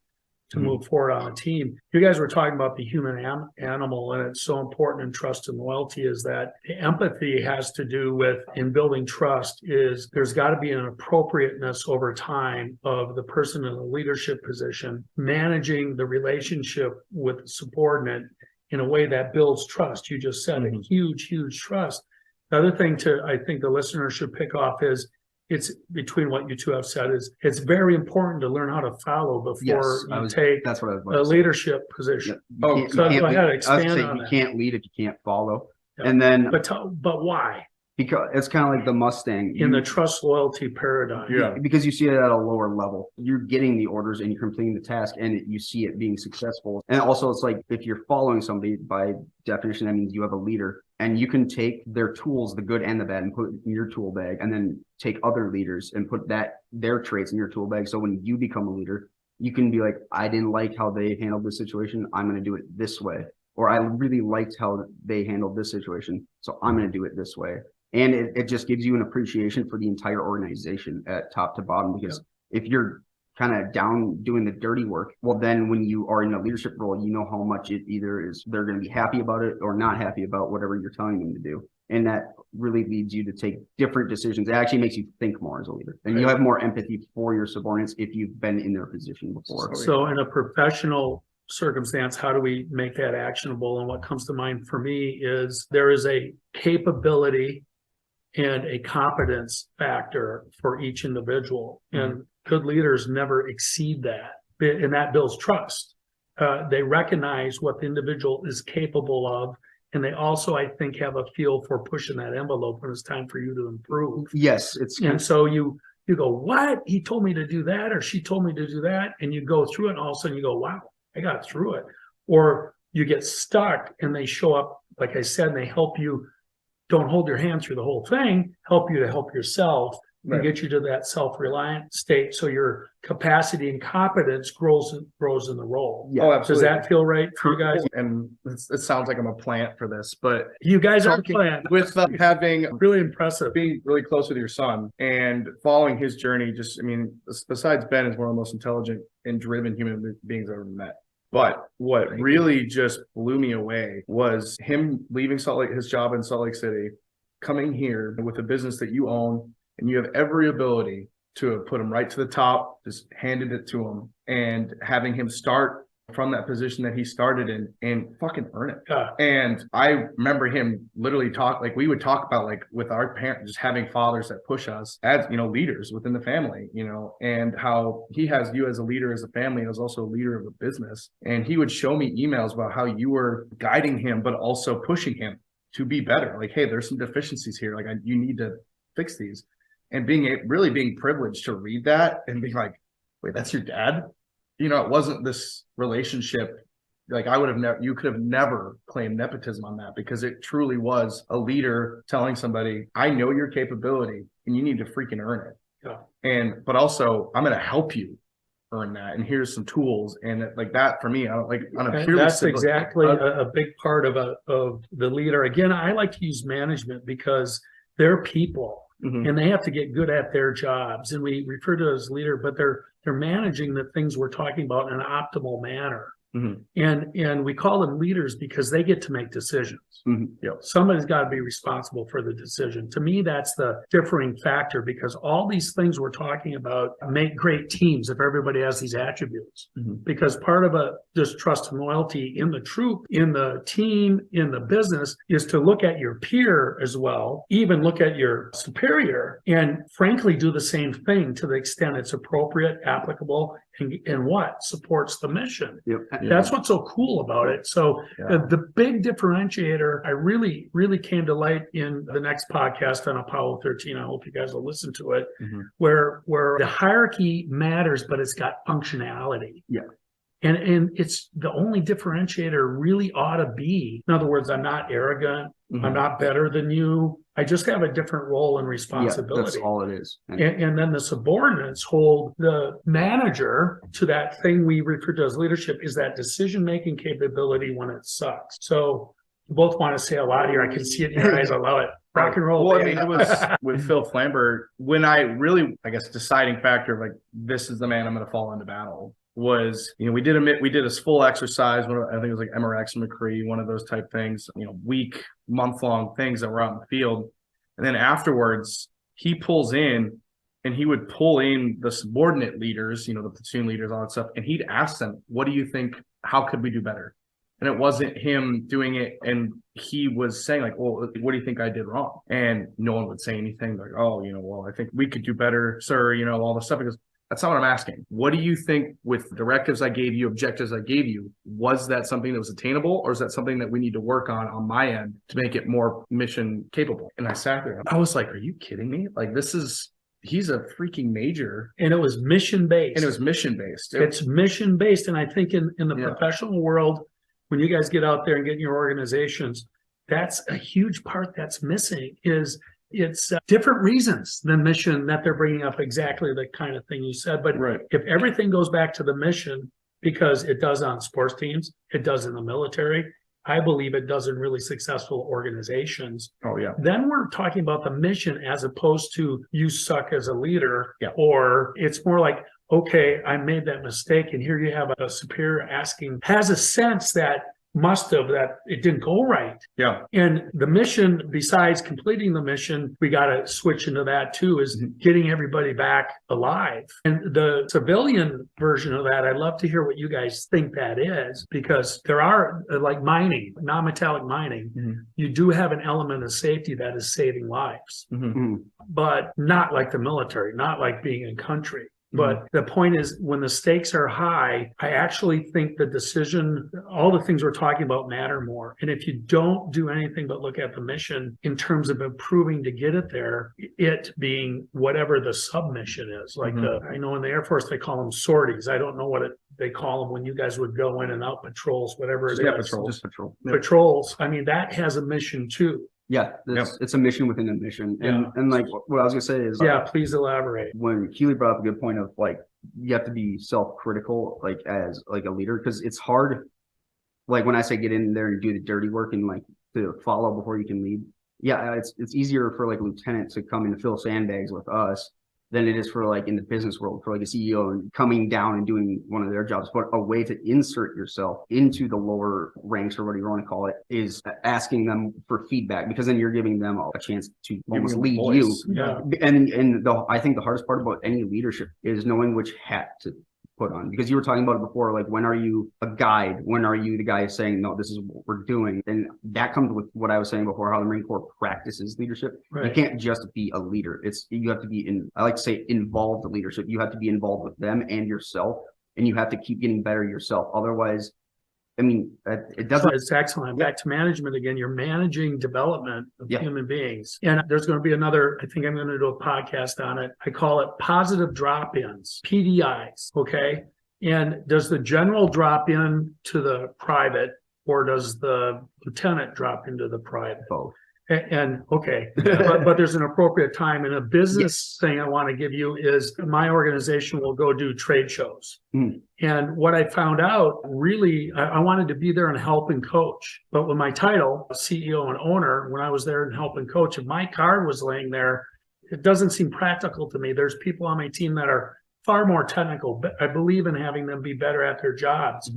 to move forward on a team. You guys were talking about the human animal, and it's so important in trust and loyalty is that the empathy has to do with, in building trust, is there's got to be an appropriateness over time of the person in a leadership position managing the relationship with the subordinate in a way that builds trust. You just said a huge trust. The other thing I think the listener should pick off is, it's between what you two have said is it's very important to learn how to follow before you take a leadership position. Yeah. So go ahead, expand on you that. Can't lead if you can't follow. Yeah. And then, but why? Because it's kind of like the Mustang in the trust loyalty paradigm. Yeah, because you see it at a lower level. You're getting the orders and you're completing the task, and you see it being successful. And also, it's like if you're following somebody, by definition, that means you have a leader, and you can take their tools, the good and the bad, and put it in your tool bag, and then take other leaders and put their traits in your tool bag. So when you become a leader, you can be like, I didn't like how they handled this situation. I'm going to do it this way. Or I really liked how they handled this situation, so I'm going to do it this way. And it just gives you an appreciation for the entire organization at top to bottom, because if you're kind of down doing the dirty work, well, then when you are in a leadership role, you know how much it either is they're going to be happy about it or not happy about whatever you're telling them to do. And that really leads you to take different decisions. It actually makes you think more as a leader, and you have more empathy for your subordinates if you've been in their position before. So in a professional circumstance, how do we make that actionable? And what comes to mind for me is there is a capability and a competence factor for each individual. And good leaders never exceed that. And that builds trust. They recognize what the individual is capable of. And they also, I think, have a feel for pushing that envelope when it's time for you to improve. Yes. And so you go, what? He told me to do that, or she told me to do that. And you go through it, and all of a sudden you go, wow, I got through it. Or you get stuck and they show up, like I said, and they help you. Don't hold your hand through the whole thing, help you to help yourself and get you to that self-reliant state. So your capacity and competence grows in the role. Yeah. Oh, absolutely. Does that feel right for you guys? And it sounds like I'm a plant for this, but You guys are a plant. with having Really impressive. being really close with your son and following his journey. Just, I mean, besides Ben is one of the most intelligent and driven human beings I've ever met. But what really just blew me away was him leaving his job in Salt Lake City, coming here with a business that you own, and you have every ability to put him right to the top, just handed it to him, and having him start from that position that he started in and fucking earn it. Yeah. And I remember him literally we would talk about with our parents, just having fathers that push us as, leaders within the family, and how he has you as a leader as a family, and as also a leader of a business. And he would show me emails about how you were guiding him, but also pushing him to be better. Like, hey, there's some deficiencies here. You need to fix these. And being privileged to read that and being like, wait, that's your dad? It wasn't this relationship. You could have never claimed nepotism on that, because it truly was a leader telling somebody, I know your capability and you need to freaking earn it. Yeah. But also I'm going to help you earn that. And here's some tools. And that for me, that's exactly a big part of the leader. Again, I like to use management because they're people. Mm-hmm. And they have to get good at their jobs. And we refer to it as leader, but they're managing the things we're talking about in an optimal manner. Mm-hmm. And we call them leaders because they get to make decisions. Mm-hmm. Yep. Somebody's got to be responsible for the decision. To me, that's the differing factor, because all these things we're talking about make great teams if everybody has these attributes. Mm-hmm. Because part of this trust and loyalty in the troop, in the team, in the business, is to look at your peer as well, even look at your superior, and frankly do the same thing to the extent it's appropriate, applicable, and what supports the mission. Yep. That's what's so cool about it. So the big differentiator I really, really came to light in the next podcast on Apollo 13. I hope you guys will listen to it, mm-hmm. where the hierarchy matters, but it's got functionality. Yeah. And it's the only differentiator really ought to be. In other words, I'm not arrogant. Mm-hmm. I'm not better than you. I just have a different role and responsibility. Yeah, that's all it is. And then the subordinates hold the manager to that thing we refer to as leadership, is that decision-making capability when it sucks. So you both want to say a lot here. I can see it in your eyes. I love it. Rock and roll. Well, I mean, it was with Phil Flambert, when I really, deciding factor of this is the man I'm going to fall into battle, was, we did a full exercise. I think it was MRX and McCree, one of those type things, week, month-long things that were out in the field. And then afterwards, he pulls in and he would pull in the subordinate leaders, the platoon leaders, all that stuff. And he'd ask them, what do you think? How could we do better? And it wasn't him doing it. And he was saying well, what do you think I did wrong? And no one would say anything well, I think we could do better, sir, all the stuff. Because that's not what I'm asking. What do you think with directives I gave you, objectives I gave you, was that something that was attainable, or is that something that we need to work on my end to make it more mission capable? And I sat there. I was like, are you kidding me? He's a freaking major. And it was mission-based. It's mission-based. And I think in the professional world, when you guys get out there and get in your organizations, that's a huge part that's missing. It's different reasons than mission that they're bringing up, exactly the kind of thing you said. But if everything goes back to the mission, because it does on sports teams, it does in the military, I believe it does in really successful organizations. Oh, yeah. Then we're talking about the mission as opposed to you suck as a leader, or it's more like, okay, I made that mistake, and here you have a superior has a sense that it didn't go right. Yeah. And the mission, besides completing the mission, we got to switch into that too, is getting everybody back alive. And the civilian version of that, I'd love to hear what you guys think that is, because there are, like mining, non-metallic mining, mm-hmm. you do have an element of safety that is saving lives, mm-hmm. but not like the military, not like being in country. But the point is, when the stakes are high, I actually think the decision, all the things we're talking about matter more. And if you don't do anything but look at the mission in terms of improving to get it there, it being whatever the submission is. Like I know in the Air Force, they call them sorties. I don't know what they call them when you guys would go in and out patrols, whatever it is. Patrols. Just patrol. Patrols. I mean, that has a mission too. Yeah, it's a mission within a mission. And like what I was gonna say is please elaborate. When Killy brought up a good point of like you have to be self-critical like as like a leader, because it's hard. Like when I say get in there and do the dirty work and like to follow before you can lead. Yeah, it's easier for like a lieutenant to come and fill sandbags with us than it is for like in the business world for like a CEO and coming down and doing one of their jobs. But a way to insert yourself into the lower ranks or whatever you want to call it is asking them for feedback, because then you're giving them a chance to almost lead you. Yeah. And I think the hardest part about any leadership is knowing which hat to put on, because you were talking about it before, like when are you a guide, when are you the guy saying no, this is what we're doing? And that comes with what I was saying before, how the Marine Corps practices leadership. Right. You can't just be a leader. You have to be I like to say involved leadership. You have to be involved with them and yourself, and you have to keep getting better yourself. Otherwise, I mean, it doesn't. It's excellent. Back to management again. You're managing development of human beings. And there's going to be another, I think I'm going to do a podcast on it. I call it positive drop-ins, PDIs. Okay. And does the general drop in to the private, or does the lieutenant drop into the private? Both. And okay, but there's an appropriate time. And a business thing I want to give you is my organization will go do trade shows. And what I found out, really, I wanted to be there and help and coach. But with my title, CEO and owner, when I was there and help and coach, and my card was laying there, it doesn't seem practical to me. There's people on my team that are far more technical, but I believe in having them be better at their jobs.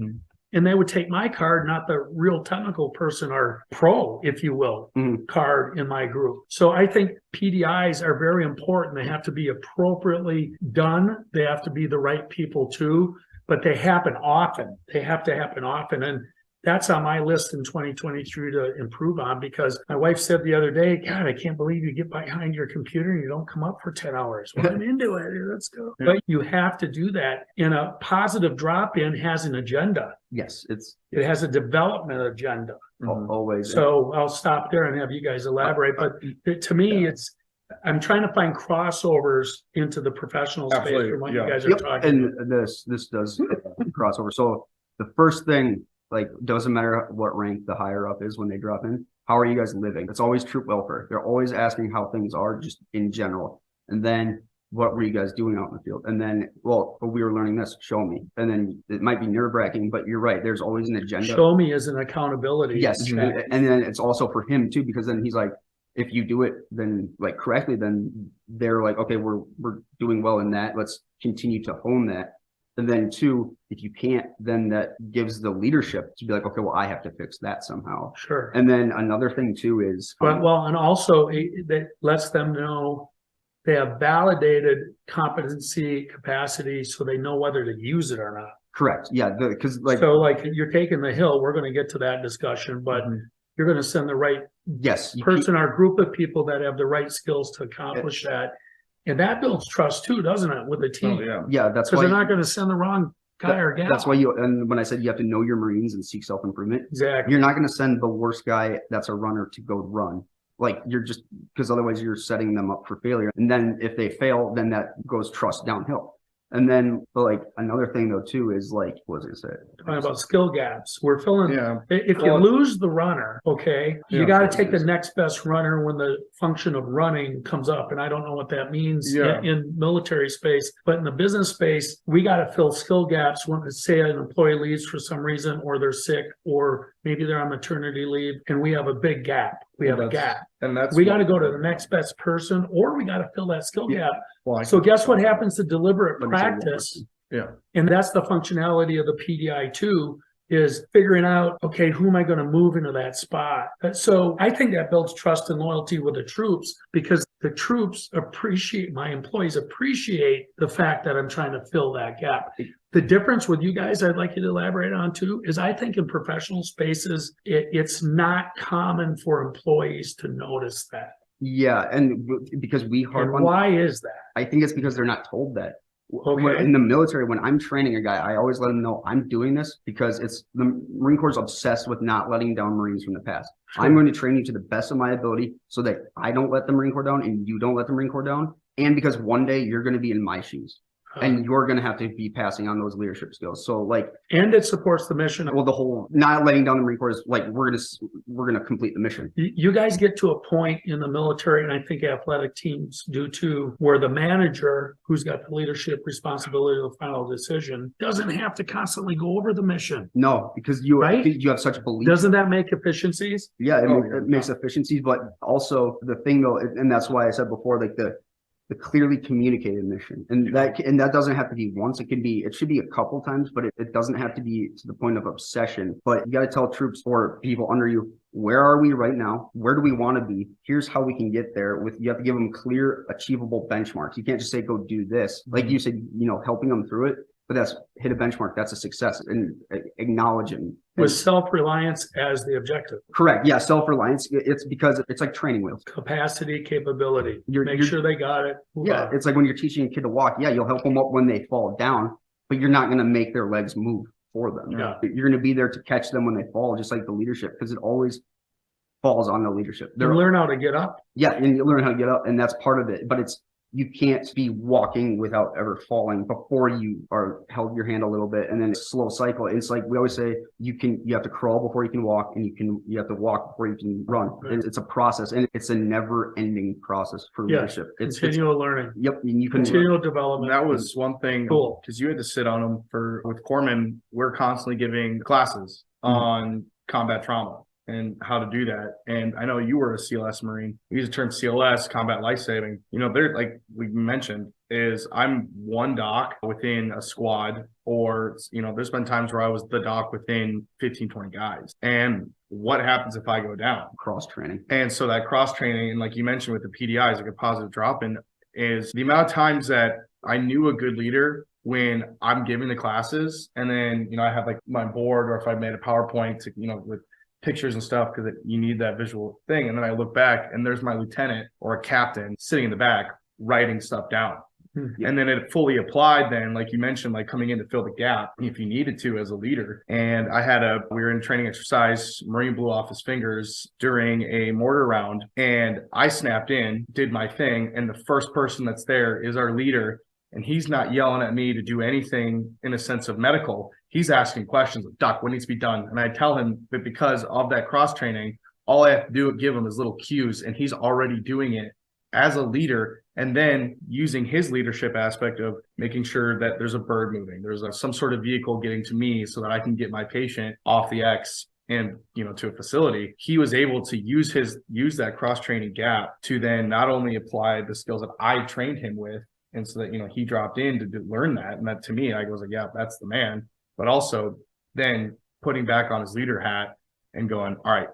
And they would take my card, not the real technical person or pro, if you will, card in my group. So I think PDIs are very important. They have to be appropriately done. They have to be the right people too, but they happen often. They have to happen often. And that's on my list in 2023 to improve on, because my wife said the other day, God, I can't believe you get behind your computer and you don't come up for 10 hours. Well, I'm into it. Let's go. But you have to do that. And a positive drop-in has an agenda. Yes, it has a development agenda. Always. So I'll stop there and have you guys elaborate. But to me, I'm trying to find crossovers into the professional space from what you guys are talking about. And this does crossover. So the first thing, like, doesn't matter what rank the higher up is when they drop in. How are you guys living? It's always troop welfare. They're always asking how things are just in general. And then what were you guys doing out in the field? And then, well, we were learning this, show me. And then it might be nerve wracking, but you're right. There's always an agenda. Show me is an accountability. Yes. And then it's also for him too, because then he's like, if you do it then like correctly, then they're like, okay, we're doing well in that. Let's continue to hone that. And then two, if you can't, then that gives the leadership to be like, okay, well, I have to fix that somehow. Sure. And then another thing too is, and also that lets them know they have validated competency, capacity, so they know whether to use it or not. Correct. Yeah. Because like you're taking the hill. We're going to get to that discussion, but you're going to send the right person or group of people that have the right skills to accomplish that. And that builds trust too, doesn't it, with the team? Yeah, that's because they're not going to send the wrong guy or gal. That's why and when I said you have to know your Marines and seek self-improvement, exactly. You're not going to send the worst guy that's a runner to go run. Like you're just, because otherwise you're setting them up for failure. And then if they fail, then that goes trust downhill. And then like another thing though too is like, what was it say? Talking about skill gaps. We're filling, if you lose the runner, you got to take the next best runner when the function of running comes up. And I don't know what that means in military space, but in the business space, we got to fill skill gaps when, say, an employee leaves for some reason, or they're sick, or maybe they're on maternity leave, and we have a big gap. We have a gap. And we got to go to the next best person, or we got to fill that skill gap. Well, so guess what happens to deliberate practice? And that's the functionality of the PDI too, is figuring out, okay, who am I going to move into that spot? So I think that builds trust and loyalty with the troops, because the troops appreciate, my employees appreciate the fact that I'm trying to fill that gap. The difference with you guys, I'd like you to elaborate on too, is I think in professional spaces, it's not common for employees to notice that. Yeah, and because why is that? I think it's because they're not told that. Okay. In the military, when I'm training a guy, I always let him know I'm doing this because the Marine Corps is obsessed with not letting down Marines from the past. Sure. I'm going to train you to the best of my ability so that I don't let the Marine Corps down and you don't let the Marine Corps down. And because one day you're going to be in my shoes. And you're going to have to be passing on those leadership skills. So like, and it supports the mission. well, the whole not letting down the Marine Corps is like, we're going to complete the mission. You guys get to a point in the military, and I think athletic teams do too, where the manager, who's got the leadership responsibility of the final decision, doesn't have to constantly go over the mission. No, because you have such belief. Doesn't that make efficiencies? Yeah, it makes efficiencies, but also the thing though, and that's why I said before, like the clearly communicated mission, and that doesn't have to be once. It should be a couple times, but it doesn't have to be to the point of obsession. But you got to tell troops or people under you, where are we right now? Where do we want to be? Here's how we can get there. You have to give them clear, achievable benchmarks. You can't just say, go do this. Like you said, helping them through it. But that's hit a benchmark. That's a success, and acknowledging with self-reliance as the objective. Correct. Yeah. Self-reliance. It's because it's like training wheels. Capacity, capability. Make sure they got it. Yeah. It's like when you're teaching a kid to walk. Yeah. You'll help them up when they fall down, but you're not going to make their legs move for them. Yeah. You're going to be there to catch them when they fall, just like the leadership, because it always falls on the leadership. They learn how to get up. Yeah. And you learn how to get up, and that's part of it. But you can't be walking without ever falling before you are held your hand a little bit, and then it's a slow cycle. It's like we always say, you have to crawl before you can walk, and you have to walk before you can run. Right. And it's a process, and it's a never ending process for leadership. It's continual learning. Yep. And you can continual development. That was one thing. Cool. Because you had to sit on them with Corpsman. We're constantly giving classes on combat trauma and how to do that. And I know you were a CLS Marine. We use the term CLS, combat life saving. They're like we mentioned, is I'm one doc within a squad, or there's been times where I was the doc within 15, 20 guys. And what happens if I go down? Cross training. And so that cross training, and like you mentioned with the PDIs, like a positive drop in, is the amount of times that I knew a good leader when I'm giving the classes, and then I have like my board, or if I made a PowerPoint to with pictures and stuff, because you need that visual thing. And then I look back, and there's my lieutenant or a captain sitting in the back writing stuff down. Mm-hmm. And then it fully applied then, like you mentioned, like coming in to fill the gap if you needed to as a leader. And we were in training exercise, Marine blew off his fingers during a mortar round, and I snapped in, did my thing, and the first person that's there is our leader. And he's not yelling at me to do anything in a sense of medical. He's asking questions like, Doc, what needs to be done? And I tell him that because of that cross training, all I have to do is give him is little cues, and he's already doing it as a leader, and then using his leadership aspect of making sure that there's a bird moving, there's some sort of vehicle getting to me so that I can get my patient off the X and to a facility. He was able to use that cross training gap to then not only apply the skills that I trained him with, and so that, he dropped in to learn that. And that to me, I was like, yeah, that's the man. But also then putting back on his leader hat and going, all right,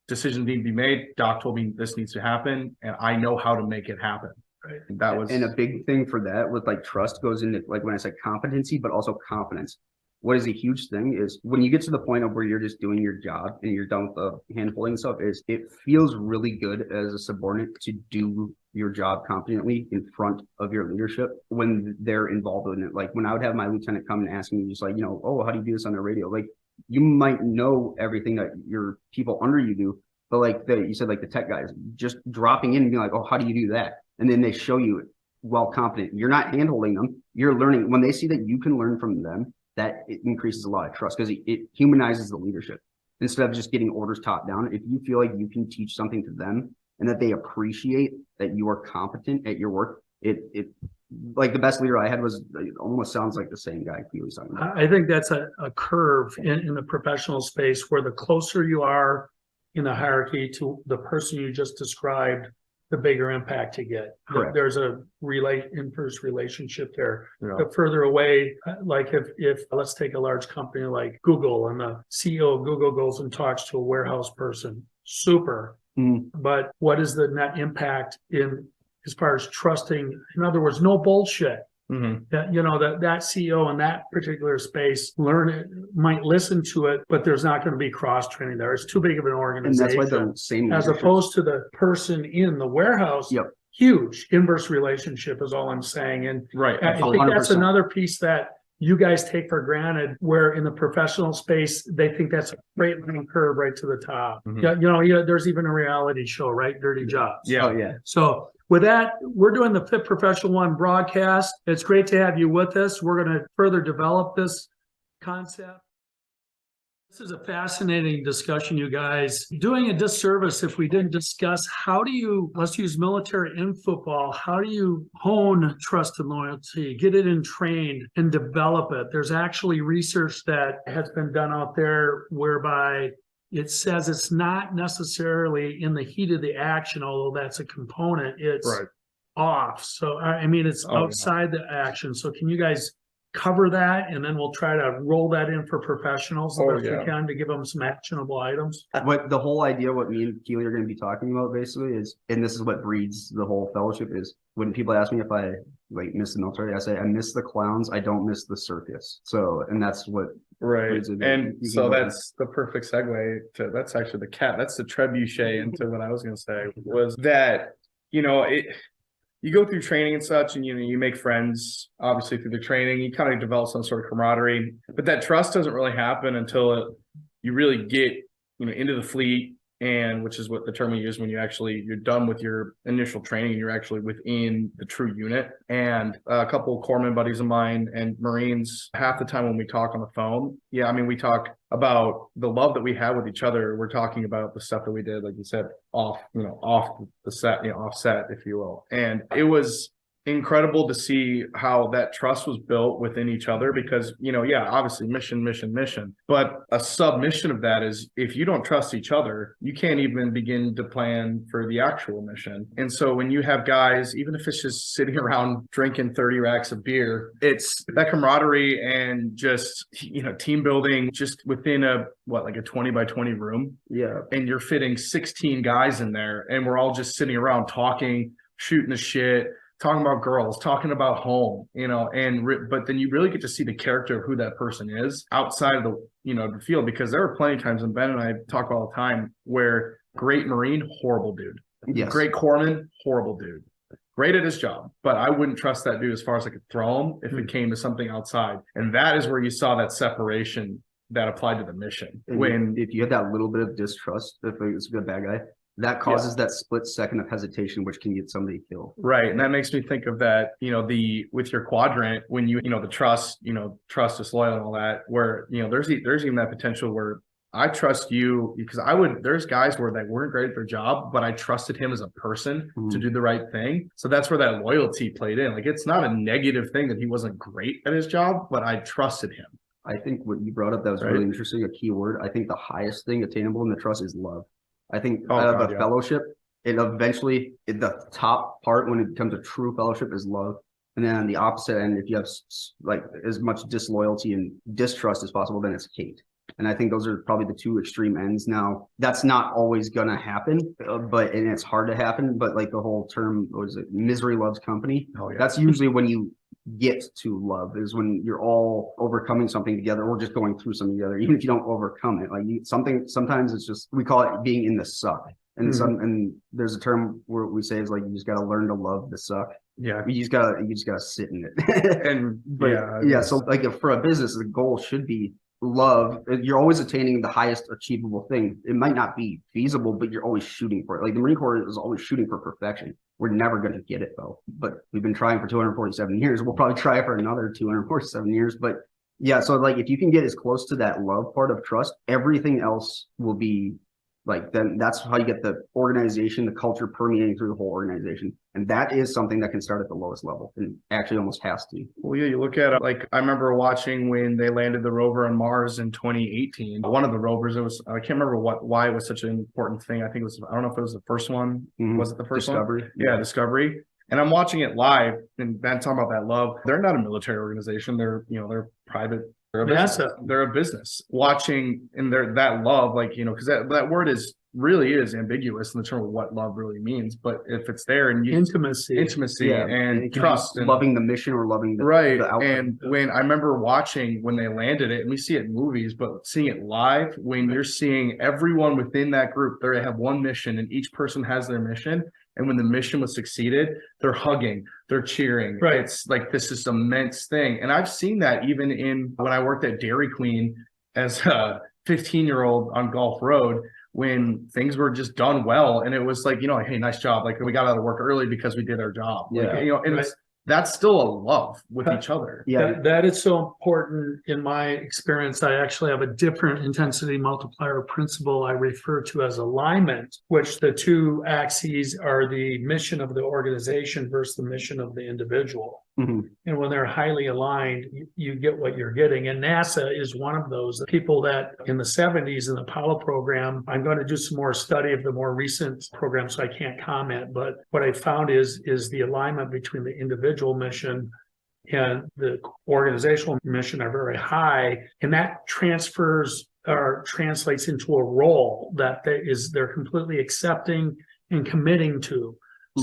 decisions need to be made. Doc told me this needs to happen, and I know how to make it happen. Right. And a big thing for that with like trust goes into, like when I said competency, but also confidence. What is a huge thing is when you get to the point of where you're just doing your job and you're done with the hand holding stuff, is it feels really good as a subordinate to do your job competently in front of your leadership when they're involved in it. Like when I would have my lieutenant come and ask me just like, oh, how do you do this on the radio? Like you might know everything that your people under you do, but like you said, like the tech guys just dropping in and being like, oh, how do you do that? And then they show you well competent. You're not hand holding them. You're learning. When they see that you can learn from them, that it increases a lot of trust because it humanizes the leadership instead of just getting orders top down. If you feel like you can teach something to them and that they appreciate that you are competent at your work, it like the best leader I had was, it almost sounds like the same guy he was talking about. I think that's a curve in the professional space where the closer you are in the hierarchy to the person you just described, the bigger impact you get. Correct. There's a inverse relationship there. Yeah. The further away, like if let's take a large company like Google, and the CEO of Google goes and talks to a warehouse person, super. But what is the net impact as far as trusting? In other words, no bullshit. Mm-hmm. That CEO in that particular space might listen to it, but there's not going to be cross training there. It's too big of an organization. And that's why the same as opposed to the person in the warehouse. Yep. Huge inverse relationship is all I'm saying. And right. I think 100%. that's another piece that you guys take for granted, where in the professional space, they think that's a straight line curve right to the top. Mm-hmm. Yeah, there's even a reality show, right? Dirty Jobs. Yeah. Oh, yeah. So With that, we're doing the Fit Professional 1 broadcast. It's great to have you with us. We're going to further develop this concept. This is a fascinating discussion, you guys. Doing a disservice if we didn't discuss how do you, let's use military and football, how do you hone trust and loyalty, get it in trained and develop it? There's actually research that has been done out there whereby it says it's not necessarily in the heat of the action, although that's a component, it's off. So, I mean, it's outside the action. So can you guys cover that, and then we'll try to roll that in for professionals the best we can to give them some actionable items. What the whole idea, what me and Killy are going to be talking about basically is, and this is what breeds the whole fellowship, is when people ask me if I like miss the military, I say I miss the clowns, I don't miss the circus. So, and that's what and so that's the perfect segue to, that's actually that's the trebuchet into what I was going to say, was that, you know, you go through training and such, and you make friends, obviously, through the training. You kind of develop some sort of camaraderie, but that trust doesn't really happen until you really get, into the fleet, and which is what the term we use when you're done with your initial training and you're actually within the true unit. And a couple of corpsman buddies of mine and Marines, half the time when we talk on the phone, we talk about the love that we have with each other. We're talking about the stuff that we did, like you said, off the set, offset, if you will. And it was incredible to see how that trust was built within each other, because obviously mission, but a submission of that is, if you don't trust each other, you can't even begin to plan for the actual mission. And so when you have guys, even if it's just sitting around drinking 30 racks of beer, it's that camaraderie and just team building just within a 20 by 20 room, and you're fitting 16 guys in there, and we're all just sitting around talking, shooting the shit, talking about girls, talking about home, but then you really get to see the character of who that person is outside of the field, because there are plenty of times, and Ben and I talk about all the time, where great Marine, horrible dude. Yes. Great corpsman, horrible dude. Great at his job, but I wouldn't trust that dude as far as I could throw him if it came to something outside. And that is where you saw that separation that applied to the mission. And if you have that little bit of distrust, if it's a good bad guy, that causes that split second of hesitation, which can get somebody killed. Right. And that makes me think of that, with your quadrant, when the trust, trust, disloyal and all that, where, there's even that potential where I trust you, because there's guys where they weren't great at their job, but I trusted him as a person to do the right thing. So that's where that loyalty played in. Like, it's not a negative thing that he wasn't great at his job, but I trusted him. I think what you brought up, that was really interesting, a key word. I think the highest thing attainable in the trust is love. I think fellowship, the top part when it becomes a true fellowship is love. And then on the opposite end, if you have as much disloyalty and distrust as possible, then it's hate. And I think those are probably the two extreme ends. Now, that's not always going to happen, and it's hard to happen. But like the whole term, misery loves company. That's usually when you get to love, is when you're all overcoming something together, or just going through something together, even if you don't overcome it. Sometimes it's just, we call it being in the suck. And and there's a term where we say is like, you just got to learn to love the suck. Yeah. You just gotta sit in it. So like, for a business, the goal should be love. You're always attaining the highest achievable thing. It might not be feasible, but you're always shooting for it. Like the Marine Corps is always shooting for perfection. We're never going to get it though, but we've been trying for 247 years. We'll probably try for another 247 years, but so like, if you can get as close to that love part of trust, everything else will be like, then that's how you get the organization, the culture permeating through the whole organization. And that is something that can start at the lowest level, and actually almost has to. Well, you look at it, I remember watching when they landed the rover on Mars in 2018. One of the rovers, I can't remember why it was such an important thing. I think it was, I don't know if it was the first one. Was it the first Discovery? One? Yeah, Discovery. And I'm watching it live, and Ben talking about that love. They're not a military organization. They're private. They're a business. Watching, and that love, because that word really is ambiguous in the term of what love really means. But if it's there, and intimacy and trust, and loving the mission or loving the outcome. And when I remember watching when they landed it, and we see it in movies, but seeing it live, when you're seeing everyone within that group, they have one mission, and each person has their mission. And when the mission was succeeded, they're hugging, they're cheering. Right. It's like this immense thing. And I've seen that even when I worked at Dairy Queen as a 15-year-old on Gulf Road, when things were just done well. And it was like, like, hey, nice job. Like we got out of work early because we did our job. Yeah. Like, and that's still a love with each other. Yeah. That is so important in my experience. I actually have a different intensity multiplier principle I refer to as alignment, which the two axes are the mission of the organization versus the mission of the individual. Mm-hmm. And when they're highly aligned, you get what you're getting. And NASA is one of those people that in the 70s in the Apollo program, I'm going to do some more study of the more recent programs, so I can't comment. But what I found is the alignment between the individual mission and the organizational mission are very high. And that transfers or translates into a role that they're completely accepting and committing to.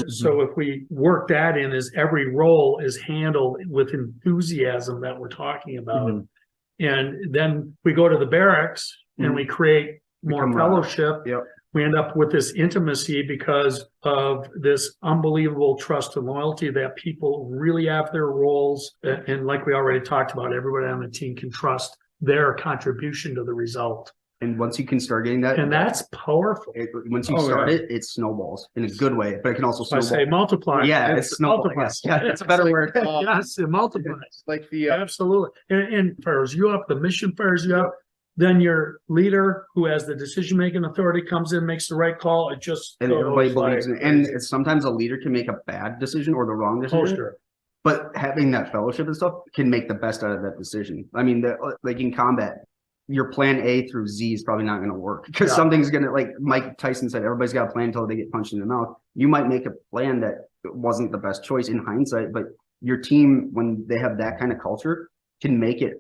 So if we work that in, is every role is handled with enthusiasm that we're talking about. Mm-hmm. And then we go to the barracks and we create more fellowship. Yep. We end up with this intimacy because of this unbelievable trust and loyalty that people really have their roles. And like we already talked about, everybody on the team can trust their contribution to the result. And once you can start getting that, and that's powerful. Once you start it snowballs in a good way, but it can also snowball. I say multiply. Yeah, it's snowball. Yes. Yeah, that's a better word. Yes, it multiplies. Like the absolutely. And fires you up, the mission fires you up. Then your leader, who has the decision-making authority, comes in, makes the right call. It just and everybody believes in it. And sometimes a leader can make a bad decision or the wrong decision. Oh, sure. But having that fellowship and stuff can make the best out of that decision. I mean, like in combat, your plan A through Z is probably not going to work because something's going to, like Mike Tyson said, everybody's got a plan until they get punched in the mouth. You might make a plan that wasn't the best choice in hindsight, but your team, when they have that kind of culture, can make it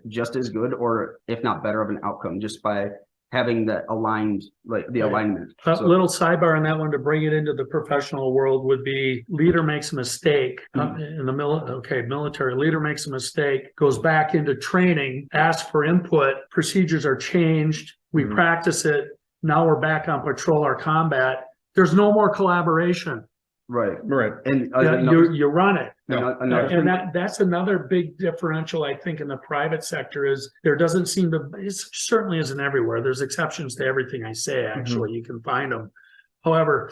just as good or if not better of an outcome just by having that aligned, like the alignment. A little sidebar on that one to bring it into the professional world would be leader makes a mistake in the military. Leader makes a mistake, goes back into training, asks for input, procedures are changed, we practice it. Now we're back on patrol or combat. There's no more collaboration. Right. And you run it. That's another big differential, I think, in the private sector is there doesn't seem to, it certainly isn't everywhere. There's exceptions to everything I say, actually. You can find them. However,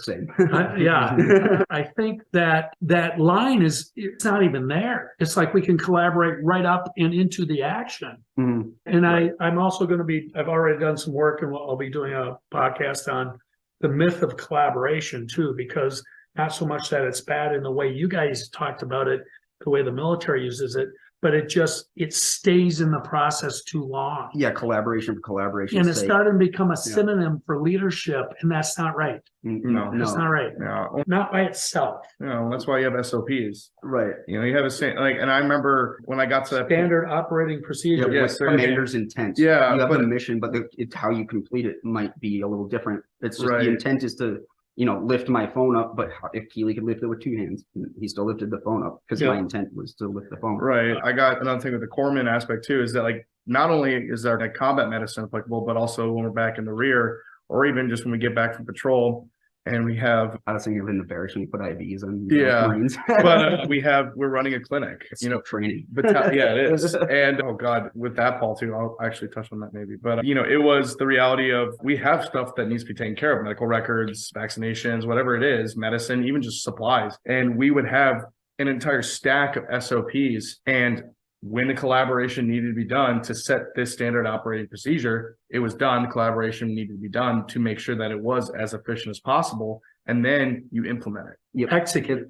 I think that line it's not even there. It's like we can collaborate right up and into the action. Mm-hmm. And I'm also going to I've already done some work and I'll be doing a podcast on the myth of collaboration too, because not so much that it's bad in the way you guys talked about it, the way the military uses it, but it stays in the process too long. Yeah, collaboration for collaboration. And it's starting to become a synonym for leadership, and that's not right. No, that's not right. No. Not by itself. No, that's why you have SOPs. Right. You have and I remember when I got to that standard operating procedure. Yes, commander's intent. Yeah, you have a mission, but it's how you complete it might be a little different. It's just the intent is to lift my phone up, but if Killy could lift it with two hands, he still lifted the phone up because my intent was to lift the phone. Right. I got another thing with the corpsman aspect too, is that like, not only is there like combat medicine applicable, but also when we're back in the rear, or even just when we get back from patrol and we have, I was thinking of in the barracks when you put IVs on Marines. But we're running a clinic, training. But it is. And oh God, with that, Paul, too, I'll actually touch on that maybe. But it was the reality of we have stuff that needs to be taken care of, medical records, vaccinations, whatever it is, medicine, even just supplies. And we would have an entire stack of SOPs. And when the collaboration needed to be done to set this standard operating procedure, it was done. The collaboration needed to be done to make sure that it was as efficient as possible. And then you implement it. You execute.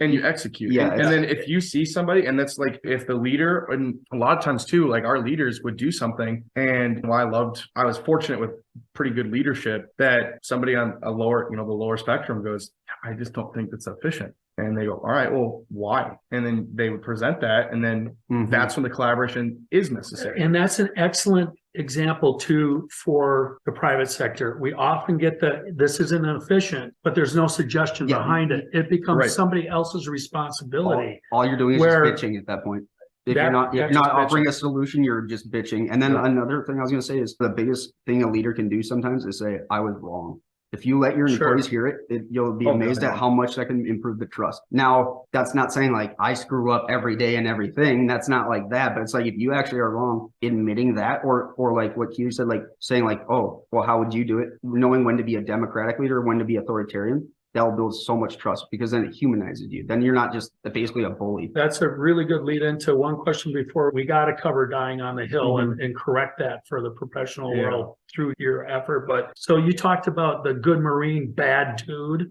Yeah. And then if you see somebody, and that's like if the leader, and a lot of times too, like our leaders would do something. And I was fortunate with pretty good leadership that somebody on a lower, the lower spectrum goes, I just don't think that's efficient. And they go, all right, well, why? And then they would present that. And then that's when the collaboration is necessary. And that's an excellent example too for the private sector. We often get this isn't efficient, but there's no suggestion behind it. It becomes somebody else's responsibility. All you're doing is just bitching at that point. If you're not offering a solution, you're just bitching. And then another thing I was going to say is the biggest thing a leader can do sometimes is say, I was wrong. If you let your Sure. employees hear it, you'll be amazed at how much that can improve the trust. Now, that's not saying like I screw up every day and everything. That's not like that. But it's like if you actually are wrong, admitting that, or like what you said, like saying like, oh, well, how would you do it? Knowing when to be a democratic leader, when to be authoritarian. That'll build so much trust because then it humanizes you. Then you're not just basically a bully. That's a really good lead into one question before we got to cover dying on the hill and correct that for the professional world through your effort. But so you talked about the good Marine, bad dude.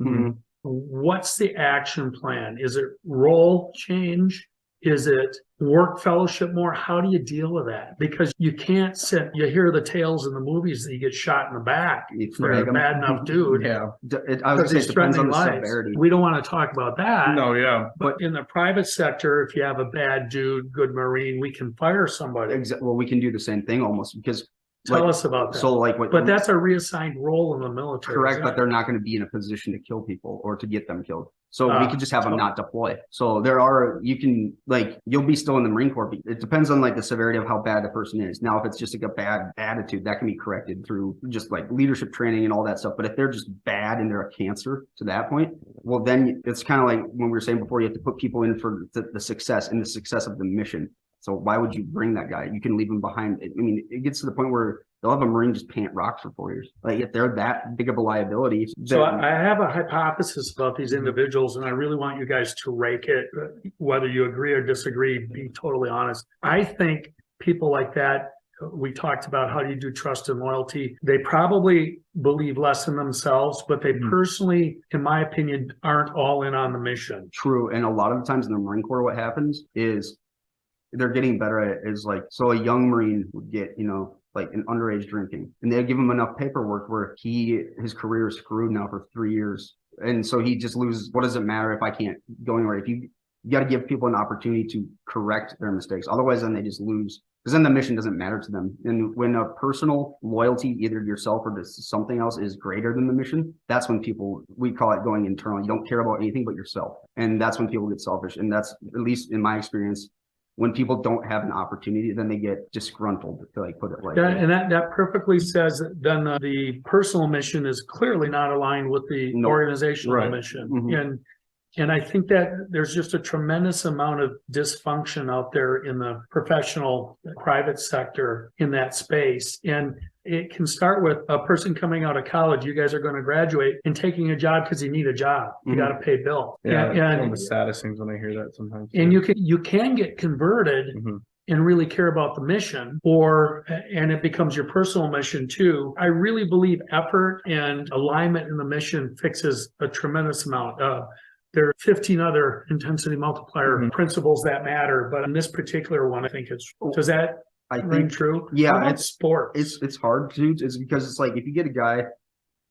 What's the action plan? Is it role change? Is it work fellowship more? How do you deal with that? Because you can't sit, you hear the tales in the movies that you get shot in the back for a bad enough dude. Yeah. I would say it depends on the lives. severity. We don't want to talk about that. No, yeah. But in the private sector, if you have a bad dude, good Marine, we can fire somebody. Well, we can do the same thing almost because Tell us about that. So like what? But that's a reassigned role in the military. Correct, but they're not going to be in a position to kill people or to get them killed. So we could just have them not deploy. So you'll be still in the Marine Corps. It depends on like the severity of how bad the person is. Now, if it's just like a bad attitude, that can be corrected through just like leadership training and all that stuff. But if they're just bad and they're a cancer to that point, well, then it's kind of like when we were saying before, you have to put people in for the success and the success of the mission. So why would you bring that guy? You can leave him behind. I mean, it gets to the point where they'll have a Marine just pant rocks for 4 years. Like if they're that big of a liability. So I have a hypothesis about these individuals, and I really want you guys to rake it, whether you agree or disagree, be totally honest. I think people like that, we talked about how do you do trust and loyalty. They probably believe less in themselves, but they personally, in my opinion, aren't all in on the mission. True. And a lot of the times in the Marine Corps, what happens is they're getting better at it. Is like, so a young Marine would get, like an underage drinking, and they'll give him enough paperwork where his career is screwed now for 3 years. And so he just loses. What does it matter if I can't go anywhere? If you got to give people an opportunity to correct their mistakes. Otherwise, then they just lose. Because then the mission doesn't matter to them. And when a personal loyalty, either to yourself or to something else, is greater than the mission, that's when we call it going internal. You don't care about anything but yourself. And that's when people get selfish. And that's, at least in my experience, when people don't have an opportunity, then they get disgruntled, to like put it like that. And that perfectly says that then the personal mission is clearly not aligned with the organizational mission. And I think that there's just a tremendous amount of dysfunction out there in the professional private sector in that space. And it can start with a person coming out of college. You guys are going to graduate and taking a job because you need a job. You got to pay bills. Yeah, and one of the saddest things when I hear that sometimes. And you can get converted and really care about the mission, and it becomes your personal mission too. I really believe effort and alignment in the mission fixes a tremendous amount. There are 15 other intensity multiplier principles that matter, but in this particular one, I think does that ring true? Yeah, it's sports. It's hard to. It's because it's like if you get a guy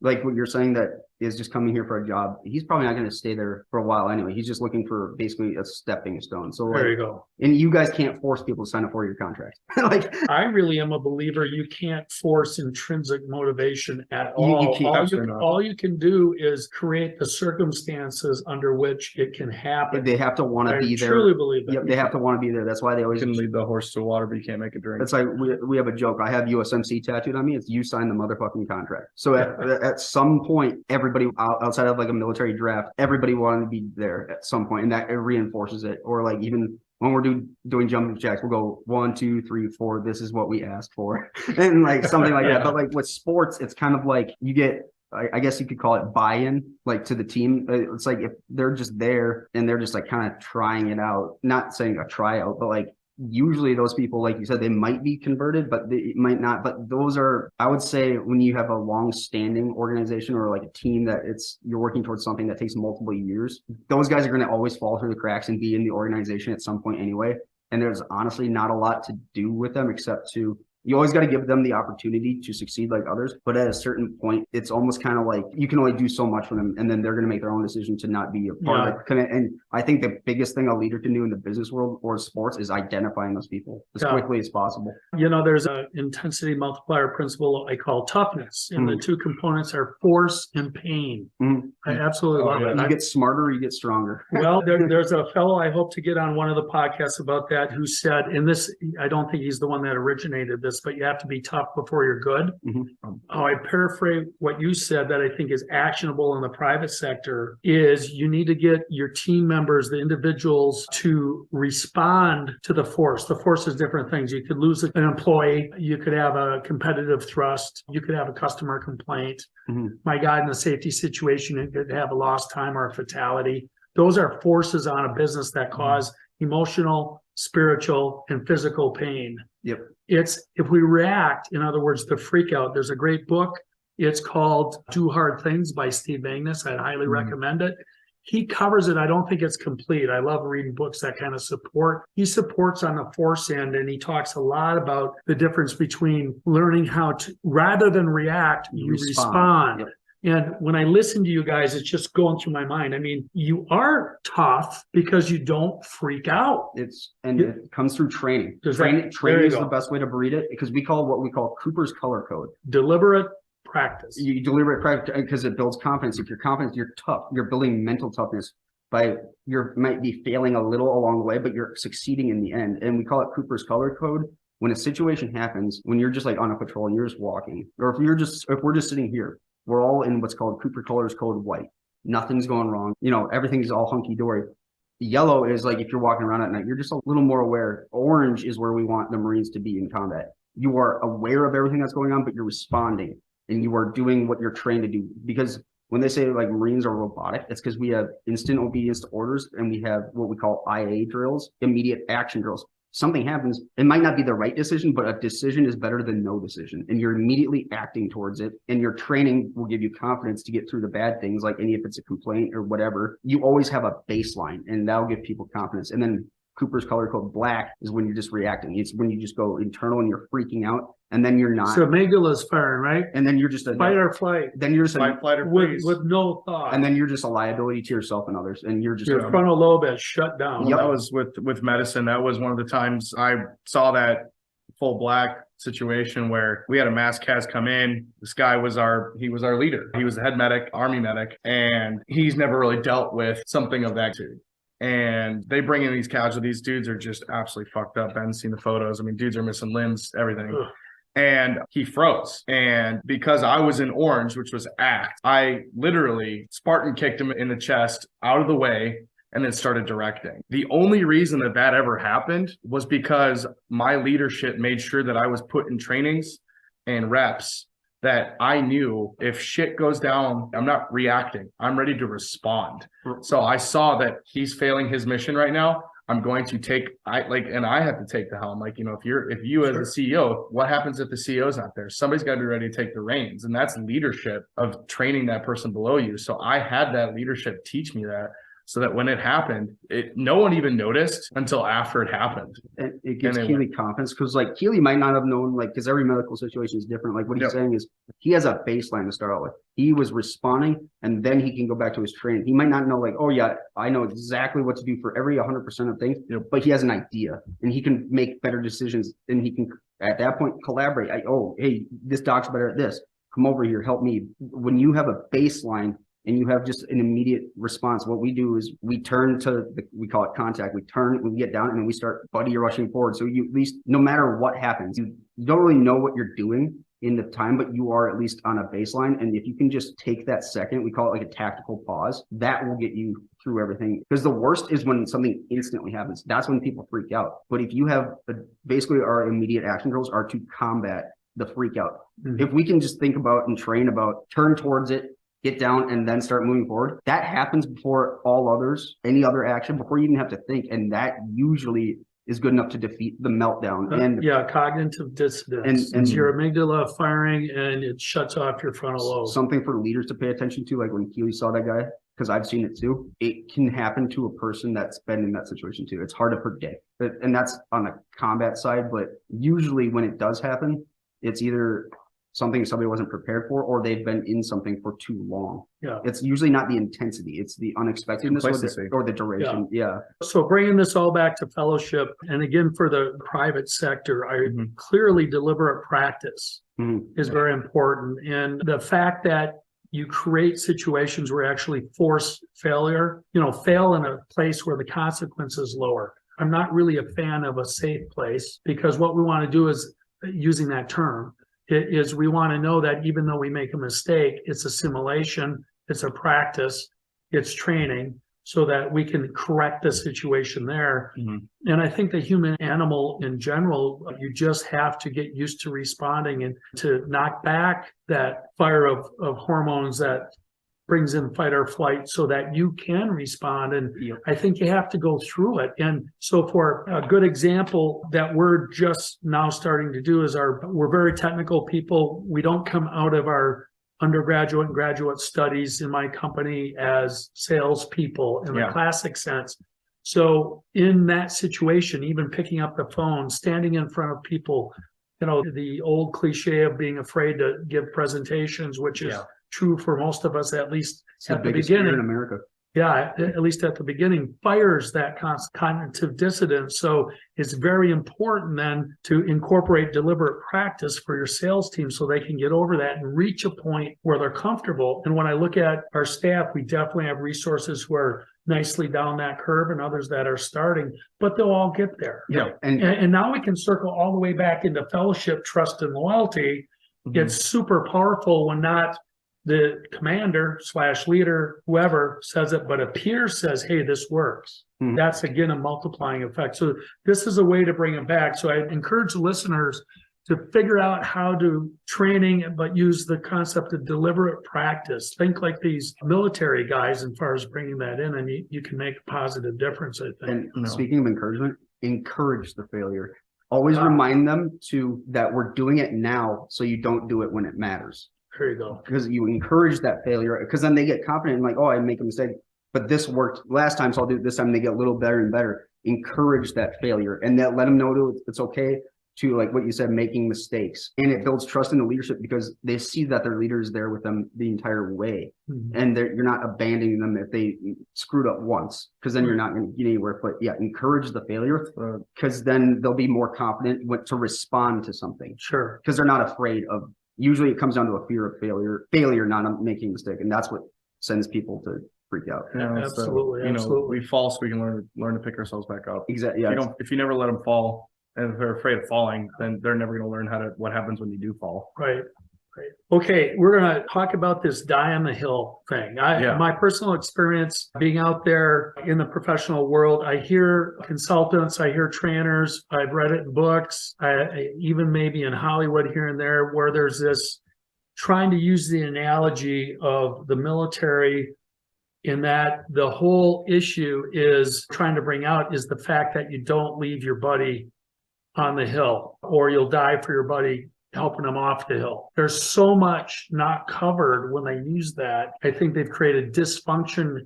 like what you're saying that is just coming here for a job, he's probably not going to stay there for a while anyway. He's just looking for basically a stepping stone. So there you go. And you guys can't force people to sign a 4-year contract. Like I really am a believer you can't force intrinsic motivation at all. All you can do is create the circumstances under which it can happen. They have to want to be there. I truly believe that. Yep, they have to want to be there. That's why they always can lead the horse to water, but you can't make it drink. It's like we have a joke. I have USMC tattooed on me. It's you sign the motherfucking contract. So at some point, everybody outside of like a military draft, everybody wanted to be there at some point, and that it reinforces it. Or like even when we're doing jumping jacks, we'll go 1, 2, 3, 4. This is what we asked for, and like something like that. But like with sports, it's kind of like you get, I guess you could call it buy-in, like to the team. It's like if they're just there and they're just like kind of trying it out, not saying a tryout, but like usually those people, like you said, they might be converted, but they might not. But those are, I would say, when you have a long-standing organization or like a team that you're working towards something that takes multiple years, those guys are going to always fall through the cracks and be in the organization at some point anyway. And there's honestly not a lot to do with them except you always got to give them the opportunity to succeed like others. But at a certain point, it's almost kind of like you can only do so much for them. And then they're going to make their own decision to not be a part of it. And I think the biggest thing a leader can do in the business world or sports is identifying those people as quickly as possible. There's an intensity multiplier principle I call toughness. And the two components are force and pain. I absolutely love it. You get smarter, you get stronger. Well, there's a fellow I hope to get on one of the podcasts about that who said, and this, I don't think he's the one that originated this, this, but you have to be tough before you're good. How I paraphrase what you said that I think is actionable in the private sector is you need to get your team members, the individuals, to respond to the force. The force is different things. You could lose an employee. You could have a competitive thrust. You could have a customer complaint. My God, in a safety situation, you could have a lost time or a fatality. Those are forces on a business that cause emotional, spiritual, and physical pain. It's if we react, in other words, the freak out. There's a great book. It's called Do Hard Things by Steve Magnus. I'd highly recommend it. He covers it. I don't think it's complete. I love reading books that kind of support. He supports on the force end, and he talks a lot about the difference between learning how to, rather than react, you respond. And when I listen to you guys, it's just going through my mind. I mean, you are tough because you don't freak out. It comes through training. Training is the best way to breed it, because we call what we call Cooper's color code. Deliberate practice. You deliberate practice because it builds confidence. If you're confident, you're tough. You're building mental toughness. You might be failing a little along the way, but you're succeeding in the end. And we call it Cooper's color code. When a situation happens, when you're just like on a patrol and you're just walking, or if we're just sitting here, we're all in what's called Cooper Colors Code White. Nothing's going wrong. Everything's all hunky-dory. Yellow is like if you're walking around at night, you're just a little more aware. Orange is where we want the Marines to be in combat. You are aware of everything that's going on, but you're responding and you are doing what you're trained to do. Because when they say like Marines are robotic, it's because we have instant obedience to orders and we have what we call IA drills, immediate action drills. Something happens, it might not be the right decision, but a decision is better than no decision. And you're immediately acting towards it. And your training will give you confidence to get through the bad things, like if it's a complaint or whatever. You always have a baseline, and that'll give people confidence. And then Cooper's color code black is when you're just reacting. It's when you just go internal and you're freaking out, and then you're not. So amygdala's firing, right? And then you're just a fight or flight. Then you're just fight, flight, or freeze with no thought. And then you're just a liability to yourself and others. And you're just your frontal lobe is shut down. That was with medicine. That was one of the times I saw that full black situation where we had a mass cast come in. This guy was our leader. He was the head medic, Army medic, and he's never really dealt with something of that magnitude. And they bring in these casualties. Dudes are just absolutely fucked up. Ben's seen the photos. I mean, dudes are missing limbs, everything. Ugh. And he froze. And because I was in orange, which was act, I literally Spartan kicked him in the chest out of the way and then started directing. The only reason that ever happened was because my leadership made sure that I was put in trainings and reps that I knew if shit goes down, I'm not reacting. I'm ready to respond. So I saw that he's failing his mission right now. I'm going to I have to take the helm. Like, if you as the CEO, what happens if the CEO's not there? Somebody's got to be ready to take the reins. And that's leadership of training that person below you. So I had that leadership teach me that, so that when it happened, no one even noticed until after it happened. And it gives Killy confidence, because like Killy might not have known, like, because every medical situation is different. Like what he's saying is he has a baseline to start out with. He was responding, and then he can go back to his training. He might not know, like, oh yeah, I know exactly what to do for every 100% of things, but he has an idea and he can make better decisions, and he can at that point collaborate. Hey, this doc's better at this. Come over here, help me. When you have a baseline and you have just an immediate response, what we do is we turn to we call it contact. We turn, we get down, and then we start buddy rushing forward. So you at least, no matter what happens, you don't really know what you're doing in the time, but you are at least on a baseline. And if you can just take that second, we call it like a tactical pause, that will get you through everything. Because the worst is when something instantly happens. That's when people freak out. But if you have basically our immediate action drills are to combat the freak out. Mm-hmm. If we can just think about and train about, turn towards it, get down, and then start moving forward, that happens before all others, any other action, before you even have to think. And that usually is good enough to defeat the meltdown. And cognitive dissonance. And your amygdala firing, and it shuts off your frontal lobe. Something for leaders to pay attention to, like when Killy saw that guy, because I've seen it too. It can happen to a person that's been in that situation too. It's hard to predict, and that's on the combat side. But usually when it does happen, it's either something somebody wasn't prepared for, or they've been in something for too long. Yeah. It's usually not the intensity, it's the unexpectedness or the duration. Yeah. So bringing this all back to fellowship, and again, for the private sector, clearly deliberate practice is very important. And the fact that you create situations where you actually force failure, fail in a place where the consequence is lower. I'm not really a fan of a safe place, because what we want to do is using that term. It is we want to know that even though we make a mistake, it's a simulation, it's a practice, it's training, so that we can correct the situation there. And I think the human animal in general, you just have to get used to responding and to knock back that fire of hormones that brings in fight or flight so that you can respond. And I think you have to go through it. And so for a good example that we're just now starting to do is we're very technical people. We don't come out of our undergraduate and graduate studies in my company as salespeople in the classic sense. So in that situation, even picking up the phone, standing in front of people, the old cliche of being afraid to give presentations, which is true for most of us, at least at the beginning in America. Yeah, at least at the beginning, fires that cognitive dissonance. So it's very important then to incorporate deliberate practice for your sales team so they can get over that and reach a point where they're comfortable. And when I look at our staff, we definitely have resources who are nicely down that curve and others that are starting, but they'll all get there. Yeah. And now we can circle all the way back into fellowship, trust, and loyalty. It's super powerful when not the commander / leader, whoever says it, but a peer says, hey, this works. That's, again, a multiplying effect. So this is a way to bring it back. So I encourage listeners to figure out how to training, but use the concept of deliberate practice. Think like these military guys as far as bringing that in, and you can make a positive difference, I think. And speaking of encouragement, encourage the failure. Always remind them that we're doing it now so you don't do it when it matters. There you go. Because you encourage that failure, because then they get confident and like, oh, I make a mistake, but this worked last time, so I'll do it this time. They get a little better and better. Encourage that failure and let them know it's okay to, like what you said, making mistakes. And it builds trust in the leadership because they see that their leader is there with them the entire way. And you're not abandoning them if they screwed up once, because then you're not going to get anywhere. But yeah, encourage the failure, because then they'll be more confident to respond to something. Sure. Because they're not afraid of. Usually it comes down to a fear of failure, not making a mistake. And that's what sends people to freak out. Yeah, absolutely. So, absolutely. We fall so we can learn to pick ourselves back up. Exactly. Yeah. If you never let them fall, and if they're afraid of falling, then they're never going to learn what happens when you do fall. Right. Okay, we're going to talk about this die on the hill thing. My personal experience being out there in the professional world, I hear consultants, I hear trainers, I've read it in books, even maybe in Hollywood here and there, where there's this trying to use the analogy of the military, in that the whole issue is trying to bring out is the fact that you don't leave your buddy on the hill, or you'll die for your buddy helping them off the hill. There's so much not covered when they use that. I think they've created dysfunction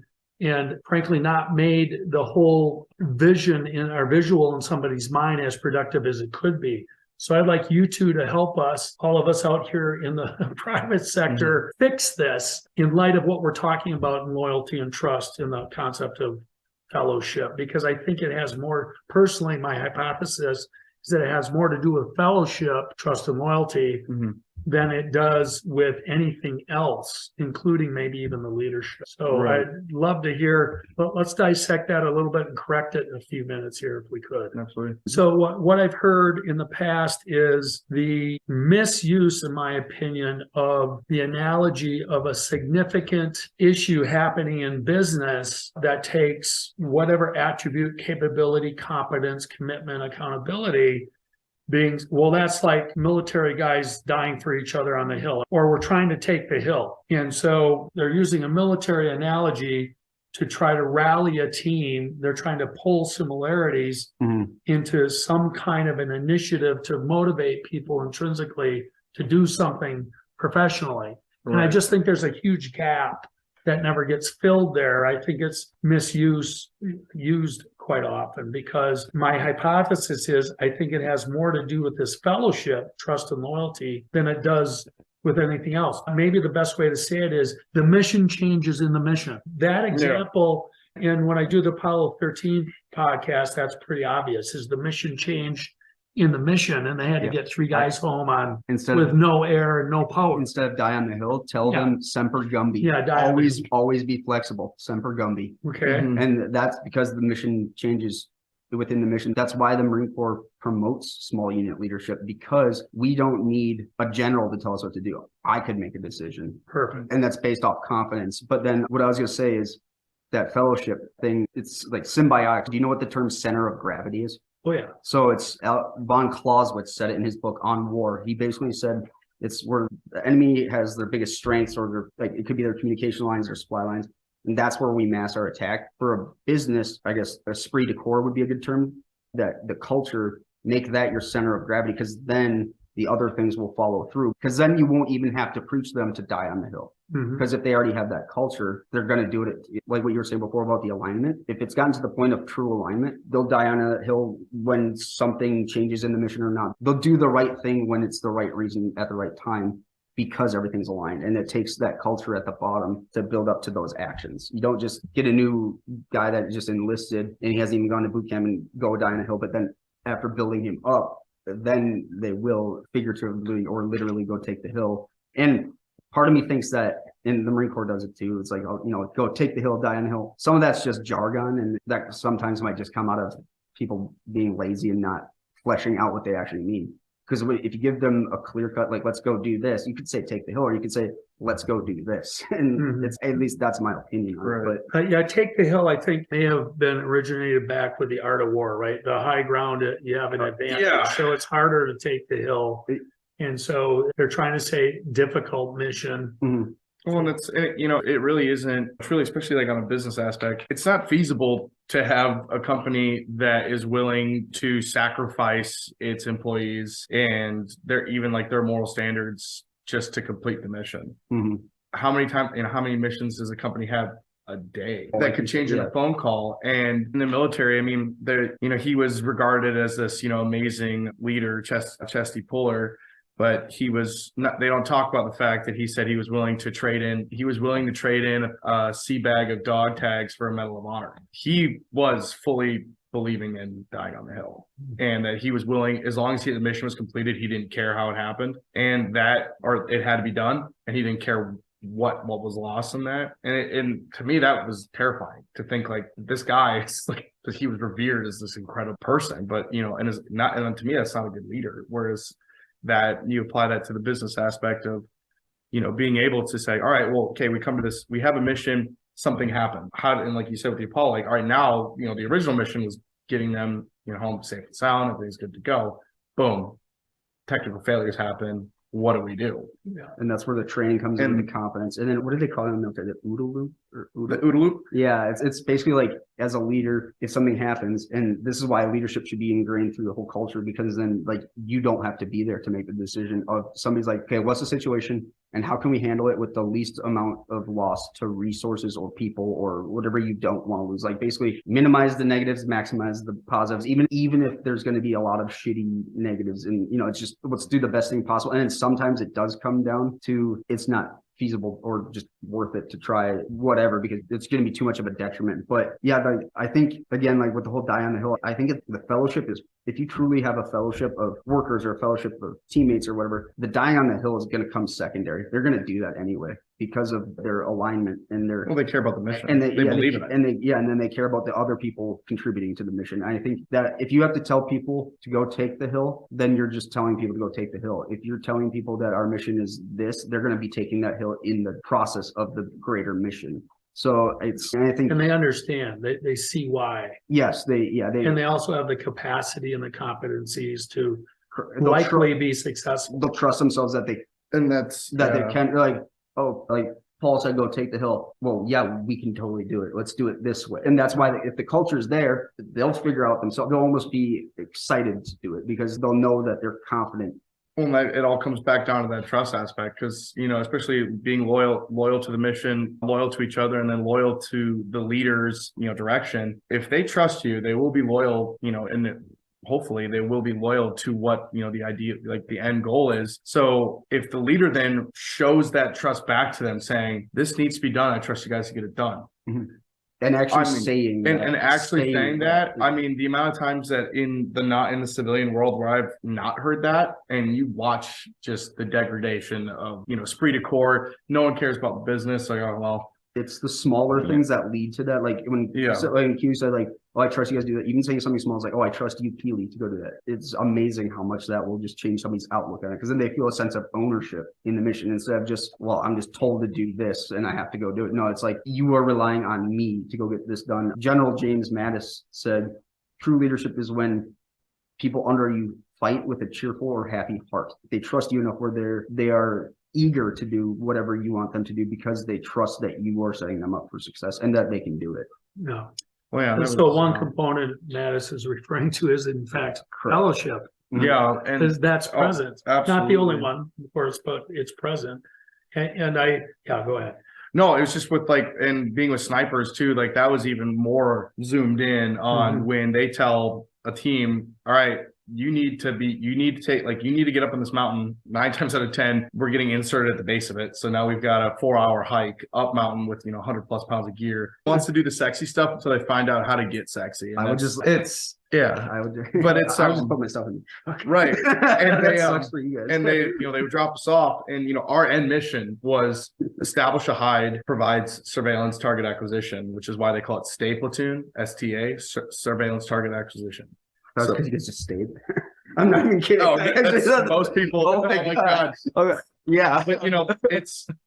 and frankly not made the whole vision in our visual in somebody's mind as productive as it could be. So I'd like you two to help us, all of us out here in the private sector, fix this in light of what we're talking about in loyalty and trust in the concept of fellowship, because I think it has more, personally, my hypothesis is that it has more to do with fellowship, trust, and loyalty than it does with anything else, including maybe even the leadership. So I'd love to hear, but let's dissect that a little bit and correct it in a few minutes here if we could. Absolutely. So what I've heard in the past is the misuse, in my opinion, of the analogy of a significant issue happening in business that takes whatever attribute, capability, competence, commitment, accountability, being, well, that's like military guys dying for each other on the hill, or we're trying to take the hill. And so they're using a military analogy to try to rally a team. They're trying to pull similarities into some kind of an initiative to motivate people intrinsically to do something professionally. And I just think there's a huge gap that never gets filled there. I think it's used quite often, because my hypothesis is I think it has more to do with this fellowship, trust, and loyalty than it does with anything else. Maybe the best way to say it is the mission changes in the mission. That example, and when I do the Apollo 13 podcast, that's pretty obvious, is the mission changed in the mission, and they had to get 3 guys home with no air and no power. Instead of die on the hill, tell them Semper Gumby. Always be flexible. Semper Gumby. Okay. And that's because the mission changes within the mission. That's why the Marine Corps promotes small unit leadership, because we don't need a general to tell us what to do. I could make a decision. Perfect. And that's based off confidence. But then what I was going to say is that fellowship thing, it's like symbiotic. Do you know what the term center of gravity is? Oh, yeah. So it's von Clausewitz said it in his book On War. He basically said it's where the enemy has their biggest strengths, or their, like, it could be their communication lines or supply lines. And that's where we mass our attack. For a business, I guess esprit de corps would be a good term, that the culture, make that your center of gravity, because then the other things will follow through, because then you won't even have to preach them to die on the hill. Because if they already have that culture, they're going to do it. Like what you were saying before about the alignment. If it's gotten to the point of true alignment, they'll die on a hill when something changes in the mission or not. They'll do the right thing when it's the right reason at the right time, because everything's aligned. And it takes that culture at the bottom to build up to those actions. You don't just get a new guy that just enlisted and he hasn't even gone to boot camp and go die on a hill, but then after building him up, then they will figuratively or literally go take the hill. And part of me thinks that, and the Marine Corps does it too, it's like, go take the hill, die on the hill. Some of that's just jargon, and that sometimes might just come out of people being lazy and not fleshing out what they actually mean. Because if you give them a clear cut, like, let's go do this, you could say take the hill, or you could say, let's go do this. And it's, at least that's my opinion on it. But yeah, take the hill, I think, may have been originated back with the art of war, right? The high ground, you have an advantage. Yeah. So it's harder to take the hill. And so they're trying to say difficult mission. Well, and it really isn't, it's really, especially like on a business aspect, it's not feasible to have a company that is willing to sacrifice its employees and their moral standards just to complete the mission. How many times, how many missions does a company have a day that could change in a phone call? And in the military, I mean, he was regarded as this, amazing leader, chesty puller. But he was not, they don't talk about the fact that he said he was willing to trade in a sea bag of dog tags for a Medal of Honor. He was fully believing in dying on the hill, and that he was willing, as long as the mission was completed, he didn't care how it happened, and it had to be done, and he didn't care what was lost in that. And to me, that was terrifying to think, like, this guy, like, that he was revered as this incredible person, but and to me, that's not a good leader. Whereas that you apply that to the business aspect of, being able to say, all right, well, okay, we come to this, we have a mission, something happened. And like you said with the Apollo, like, all right, now, the original mission was getting them, home safe and sound, everything's good to go. Boom. Technical failures happen. What do we do? Yeah. And that's where the training comes in, the confidence. And then what do they call them? The OODA loop? The OODA loop? Yeah, it's basically like, as a leader, if something happens, and this is why leadership should be ingrained through the whole culture, because then, like, you don't have to be there to make the decision of somebody's like, okay, what's the situation and how can we handle it with the least amount of loss to resources or people or whatever you don't want to lose. Like, basically minimize the negatives, maximize the positives, even if there's going to be a lot of shitty negatives. And, it's just, let's do the best thing possible. And then sometimes it does come down to, it's not feasible or just worth it to try whatever, because it's going to be too much of a detriment. But yeah, I think, again, like with the whole die on the hill, I think the fellowship is, if you truly have a fellowship of workers or a fellowship of teammates or whatever, the dying on the hill is going to come secondary. They're going to do that anyway because of their alignment and their, well, they care about the mission, and they believe in it, and then they care about the other people contributing to the mission. I think that if you have to tell people to go take the hill, then you're just telling people to go take the hill. If you're telling people that our mission is this, they're going to be taking that hill in the process of the greater mission. So and they understand, they see why. Yes, and they also have the capacity and the competencies to likely be successful. They'll trust themselves that they can, like, oh, like Paul said, go take the hill. Well, yeah, we can totally do it. Let's do it this way. And that's why if the culture's there, they'll figure out themselves. They'll almost be excited to do it because they'll know that they're confident. Well, it all comes back down to that trust aspect, because, especially being loyal to the mission, loyal to each other, and then loyal to the leader's, direction. If they trust you, they will be loyal, and hopefully they will be loyal to what, the idea, like the end goal is. So if the leader then shows that trust back to them, saying, this needs to be done, I trust you guys to get it done. And actually saying that, I mean, the amount of times that not in the civilian world where I've not heard that, and you watch just the degradation of, esprit de corps, no one cares about the business. Like, oh, well, it's the smaller things that lead to that. Like when Q said like, oh, I trust you guys to do that. Even saying something small is like, oh, I trust you, Killy, to go do that. It's amazing how much that will just change somebody's outlook on it. Because then they feel a sense of ownership in the mission instead of just, well, I'm just told to do this and I have to go do it. No, it's like you are relying on me to go get this done. General James Mattis said, true leadership is when people under you fight with a cheerful or happy heart. They trust you enough where they are eager to do whatever you want them to do because they trust that you are setting them up for success and that they can do it. Yeah. Well, yeah, And so one component Mattis is referring to is in fact fellowship. Yeah, and Because that's present. Not the absolutely. only one, of course, but it's present. And go ahead. No, it was just with like, and being with snipers too, like that was even more zoomed in on when they tell a team, all right, you need to get up on this mountain 9 times out of 10, we're getting inserted at the base of it. So now we've got a 4-hour hike up mountain with, 100+ pounds of gear. Wants to do the sexy stuff until they find out how to get sexy. And I would just, it's, yeah, I would, but it's, I would just put myself in the truck. right. And That they, sucks for you guys. and they would drop us off, and our end mission was establish a hide, provides surveillance target acquisition, which is why they call it stay platoon, STA, surveillance target acquisition. That's because you guys just stayed there. I'm not even kidding. Oh, most people. Oh my God. Okay. Yeah. But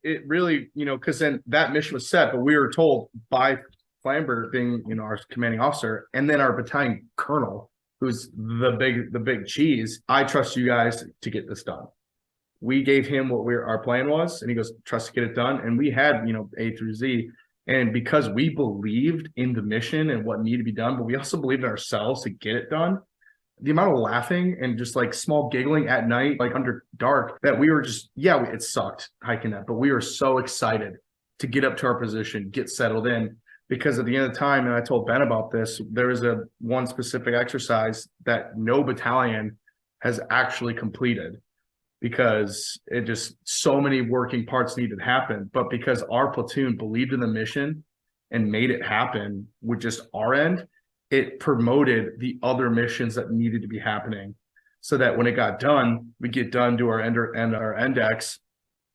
it really, because then that mission was set, but we were told by Flamber being, our commanding officer, and then our battalion colonel, who's the big cheese, I trust you guys to get this done. We gave him what our plan was, and he goes, trust to get it done. And we had, A through Z. And because we believed in the mission and what needed to be done, but we also believed in ourselves to get it done, the amount of laughing and just like small giggling at night, like under dark, that we were just, it sucked hiking that, but we were so excited to get up to our position, get settled in, because at the end of the time, and I told Ben about this, there was one specific exercise that no battalion has actually completed, because it just so many working parts needed to happen. But because our platoon believed in the mission and made it happen with just our end, it promoted the other missions that needed to be happening, so that when it got done, we get done, do our our index,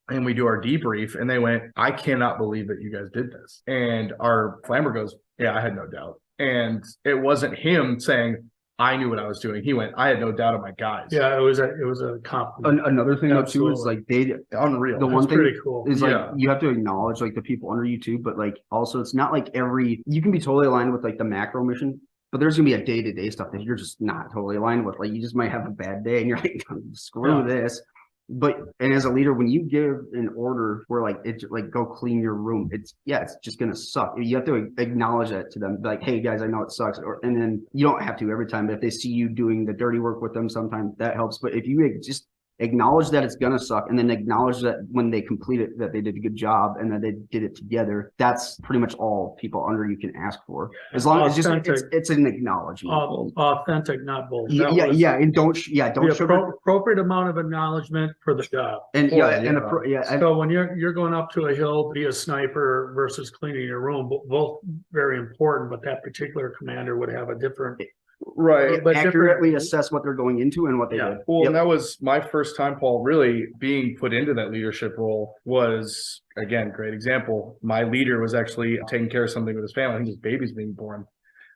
and we do our debrief. And they went, I cannot believe that you guys did this. And our Flamber goes, yeah, I had no doubt. And it wasn't him saying, I knew what I was doing. He went, I had no doubt of my guys. Yeah, it was a compliment. Another thing though too is like unreal. The one thing pretty cool. is like you have to acknowledge like the people under you too, but like also it's not like you can be totally aligned with like the macro mission, but there's gonna be a day-to-day stuff that you're just not totally aligned with. Like you just might have a bad day and you're like, screw this. And as a leader, when you give an order where like it's like go clean your room, it's just gonna suck. You have to acknowledge that to them, like, hey guys, I know it sucks. And then you don't have to every time, but if they see you doing the dirty work with them, sometimes that helps. But if you just acknowledge that it's gonna suck, and then acknowledge that when they complete it, that they did a good job and that they did it together, that's pretty much all people under you can ask for. As long as it's an acknowledgement. Authentic, not bold. And don't the appropriate amount of acknowledgement for the job. And so when you're going up to a hill, be a sniper versus cleaning your room, both very important, but that particular commander would have a different but accurately assess what they're going into and what they did. Well, and that was my first time, Paul, really being put into that leadership role. Was, again, great example. My leader was actually taking care of something with his family. I think his baby's being born.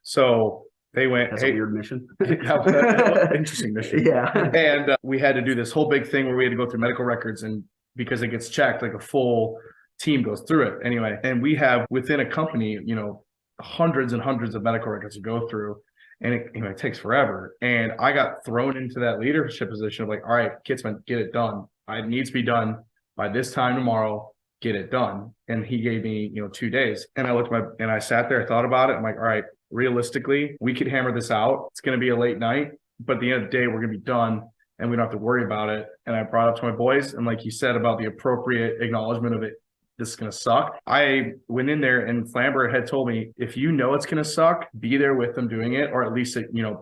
So they went, That's a weird mission. Interesting mission. Yeah. And we had to do this whole big thing where we had to go through medical records, and because it gets checked, like a full team goes through it anyway. And we have within a company, hundreds and hundreds of medical records to go through. And it takes forever. And I got thrown into that leadership position of like, all right, Kitzmann, get it done. It needs to be done by this time tomorrow. Get it done. And he gave me, 2 days. And I sat there, I thought about it. I'm like, all right, realistically, we could hammer this out. It's going to be a late night, but at the end of the day, we're going to be done and we don't have to worry about it. And I brought it up to my boys. And like you said about the appropriate acknowledgement of it, this is going to suck. I went in there and Flamber had told me, if you know it's going to suck, be there with them doing it, or at least,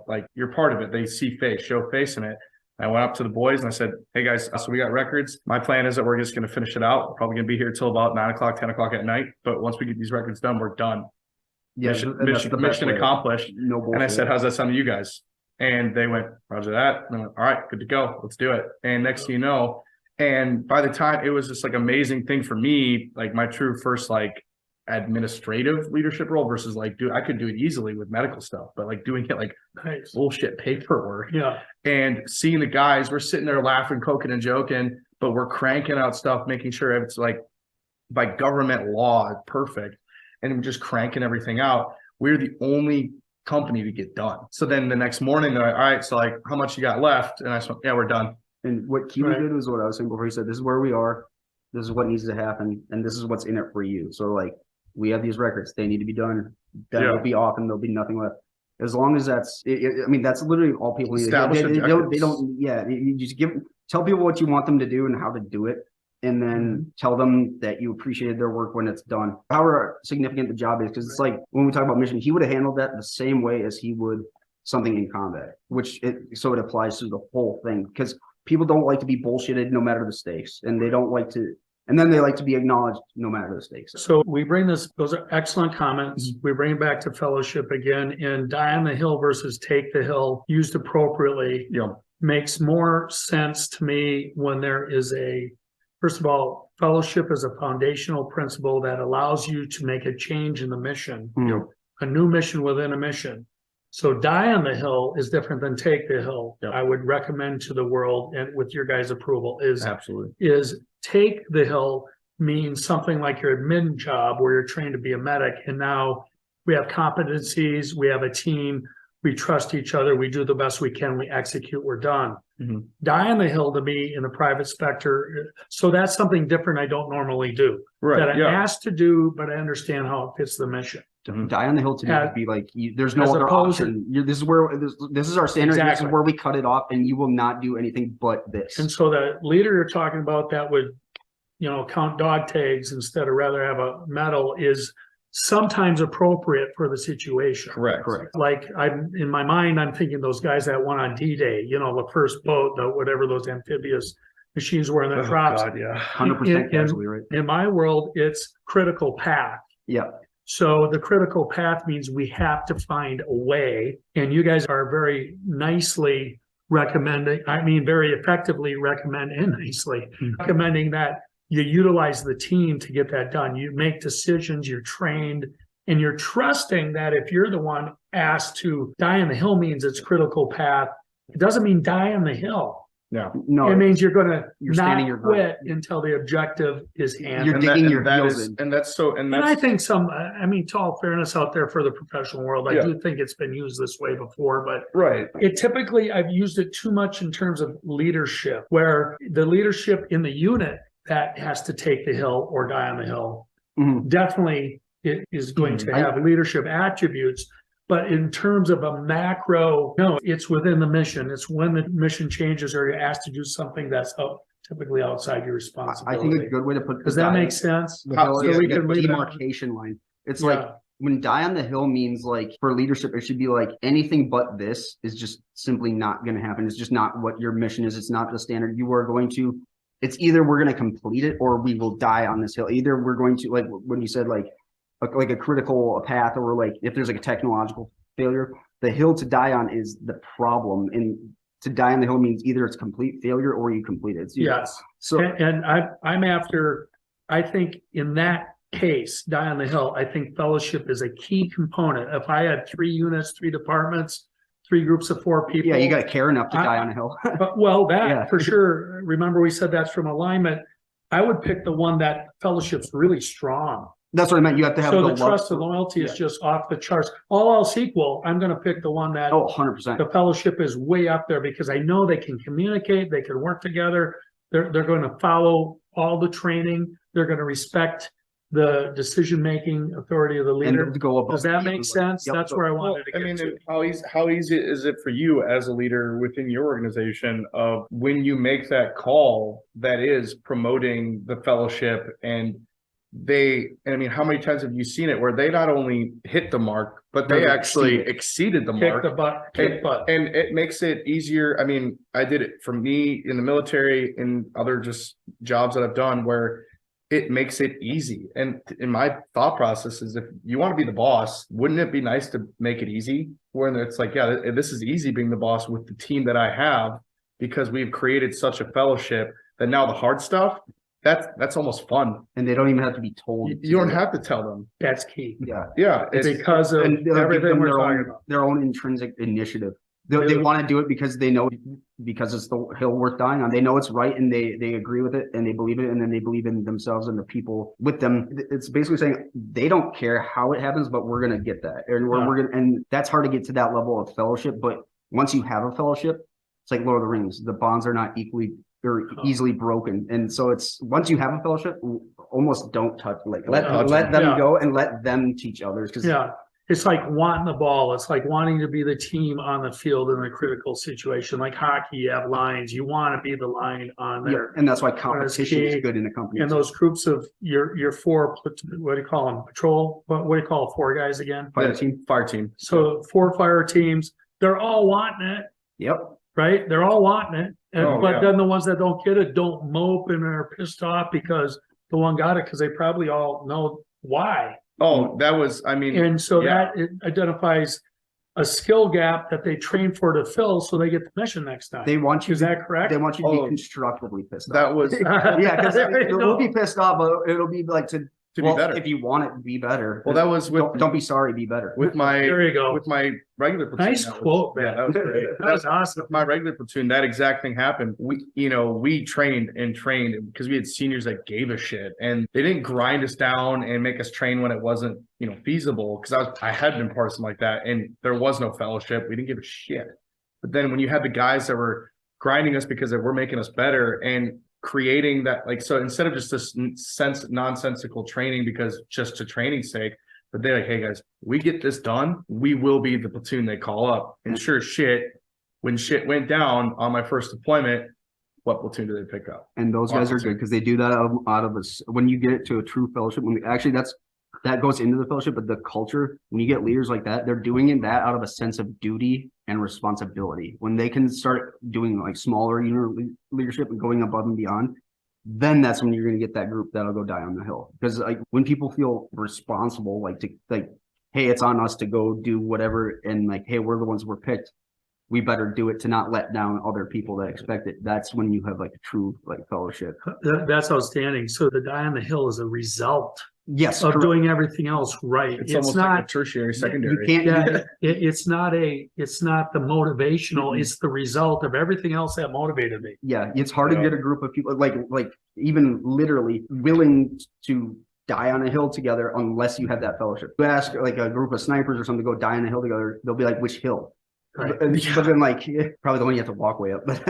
like you're part of it. They see face, show face in it. I went up to the boys and I said, hey guys, so we got records. My plan is that we're just going to finish it out. We're probably going to be here till about 9 o'clock, 10 o'clock at night. But once we get these records done, we're done. Yeah, mission accomplished. No bullshit. And I said, how's that sound to you guys? And they went, roger that. And I went, all right, good to go. Let's do it. And next thing you know, and by the time, it was just like amazing thing for me, like my true first like administrative leadership role versus like, dude, I could do it easily with medical stuff, but like doing it like bullshit paperwork. Yeah. And seeing the guys, we're sitting there laughing, coking and joking, but we're cranking out stuff, making sure it's like by government law, perfect. And we're just cranking everything out. We're the only company to get done. So then the next morning, they're like, all right, so like, how much you got left? And I said, yeah, we're done. And what Killy did was what I was saying before. He said, this is where we are. This is what needs to happen. And this is what's in it for you. So like, we have these records. They need to be done. Then it'll be off and there'll be nothing left. As long as that's, I mean, that's literally all people need. They don't, you just tell people what you want them to do and how to do it. And then tell them that you appreciated their work when it's done. However significant the job is, because it's like when we talk about mission, he would have handled that the same way as he would something in combat, so it applies to the whole thing. Because people don't like to be bullshitted no matter the stakes, and they don't like to, and then they like to be acknowledged no matter the stakes. So we bring those are excellent comments. We bring it back to fellowship again, and die on the hill versus take the hill, used appropriately, makes more sense to me when there is first of all, fellowship is a foundational principle that allows you to make a change in the mission, a new mission within a mission. So die on the hill is different than take the hill. I would recommend to the world, and with your guys' approval, is take the hill means something like your admin job where you're trained to be a medic. And now we have competencies, we have a team, we trust each other, we do the best we can, we execute, we're done. Die on the hill to me in the private sector. So that's something different I don't normally do. That I'm asked to do, but I understand how it fits the mission. Die on the hill to me would be like, there's no other option. This is our standard. Exactly. This is where we cut it off, and you will not do anything but this. And so the leader you're talking about that would, count dog tags instead of rather have a medal is sometimes appropriate for the situation. Correct. Like in my mind, I'm thinking those guys that went on D-Day, the first boat, whatever those amphibious machines were in the crops. 100% casually, right? In my world, it's critical path. Yeah. So the critical path means we have to find a way, and you guys are very nicely recommending, very effectively recommending that you utilize the team to get that done. You make decisions, you're trained, and you're trusting that if you're the one asked to die on the hill means it's critical path. It doesn't mean die on the hill. No, it means you're going to not quit until the objective is handled. You're digging your heels in. And I think to all fairness out there for the professional world, I do think it's been used this way before, but it typically, I've used it too much in terms of leadership, where the leadership in the unit that has to take the hill or die on the hill definitely it is going to have leadership attributes. But in terms of a macro, no, it's within the mission. It's when the mission changes or you're asked to do something that's typically outside your responsibility. I think a good way to put does that make sense? We can demarcation line. It's like when die on the hill means like for leadership, it should be like anything but this is just simply not going to happen. It's just not what your mission is. It's not the standard. You are going to. It's either we're going to complete it or we will die on this hill. Either we're going to, like when you said like a critical path, or like if there's like a technological failure, the hill to die on is the problem. And to die on the hill means either it's complete failure or you complete it. Yes. So and I'm after, I think in that case, die on the hill, I think fellowship is a key component. If I had 3 units, 3 departments, 3 groups of 4 people. Yeah, you got to care enough to die on a hill. For sure. Remember, we said that's from alignment. I would pick the one that fellowship's really strong. That's what I meant. You have to have the trust and loyalty is just off the charts. All else equal, I'm going to pick the one that 100%. The fellowship is way up there because I know they can communicate, they can work together. They're going to follow all the training. They're going to respect the decision-making authority of the leader. Does that make sense? Yep. That's where I wanted to get to. How easy is it for you as a leader within your organization of when you make that call that is promoting the fellowship and how many times have you seen it where they not only hit the mark, but they actually exceeded the mark? Kick butt. And it makes it easier. I did it for me in the military and other just jobs that I've done where it makes it easy. And in my thought process is if you want to be the boss, wouldn't it be nice to make it easy? When it's like, this is easy being the boss with the team that I have because we've created such a fellowship that now the hard stuff that's almost fun. And they don't even have to be told. You don't have to tell them. That's key. Yeah. Yeah. It's because of And they'll give everything them we're talking about. their own intrinsic initiative. They want to do it because they know, because it's the hill worth dying on. They know it's right, and they agree with it, and they believe it, and then they believe in themselves and the people with them. It's basically saying they don't care how it happens, but we're gonna get that, and we're gonna, and that's hard to get to that level of fellowship. But once you have a fellowship, it's like Lord of the Rings. The bonds are not easily broken, and so it's once you have a fellowship, almost don't touch. Like let them go and let them teach others. Because it's like wanting the ball. It's like wanting to be the team on the field in a critical situation. Like hockey, you have lines. You want to be the line on there. And that's why competition is good in a company. And those groups of your four, what do you call them? Patrol? What do you call 4 guys again? Fire team. So 4 fire teams. They're all wanting it. Yep. Right? They're all wanting it. But then the ones that don't get it don't mope and are pissed off because the one got it, because they probably all know why. Oh, that was, I mean. And so that it identifies a skill gap that they train for to fill, so they get the mission next time. They want you. Is that correct? They want you to be constructively pissed off. That was. Because you'll be pissed off, but it'll be like to be better. If you want it, be better. Well, that was with. Don't be sorry, be better. With my. There you go. With my regular platoon. Nice quote, man. Yeah, that was great. That was awesome. My regular platoon, that exact thing happened. We trained because we had seniors that gave a shit, and they didn't grind us down and make us train when it wasn't, feasible. Because I had been part of something like that, and there was no fellowship. We didn't give a shit. But then when you had the guys that were grinding us because they were making us better and creating that, like, so instead of just this nonsensical training because just to training's sake, but they're like, hey guys, we get this done, we will be the platoon they call up. And sure as shit, when shit went down on my first deployment, what platoon do they pick up? And those guys are good because they do that out of us. When you get it to a true fellowship, that goes into the fellowship, but the culture, when you get leaders like that, they're doing that out of a sense of duty and responsibility. When they can start doing like smaller leadership and going above and beyond, then that's when you're going to get that group that'll go die on the hill. Because like when people feel responsible, hey, it's on us to go do whatever, and like, hey, we're the ones we're picked, we better do it to not let down other people that expect it. That's when you have like a true like fellowship. That's outstanding. So the die on the hill is a result. Yes, of correct. doing everything else right. It's almost not like a tertiary, secondary. You can't. It's not the motivational. It's the result of everything else that motivated me. Yeah, it's hard to get a group of people like even literally willing to die on a hill together unless you have that fellowship. You ask like a group of snipers or something to go die on a hill together, they'll be like, which hill? Right. But then probably the one you have to walk way up. But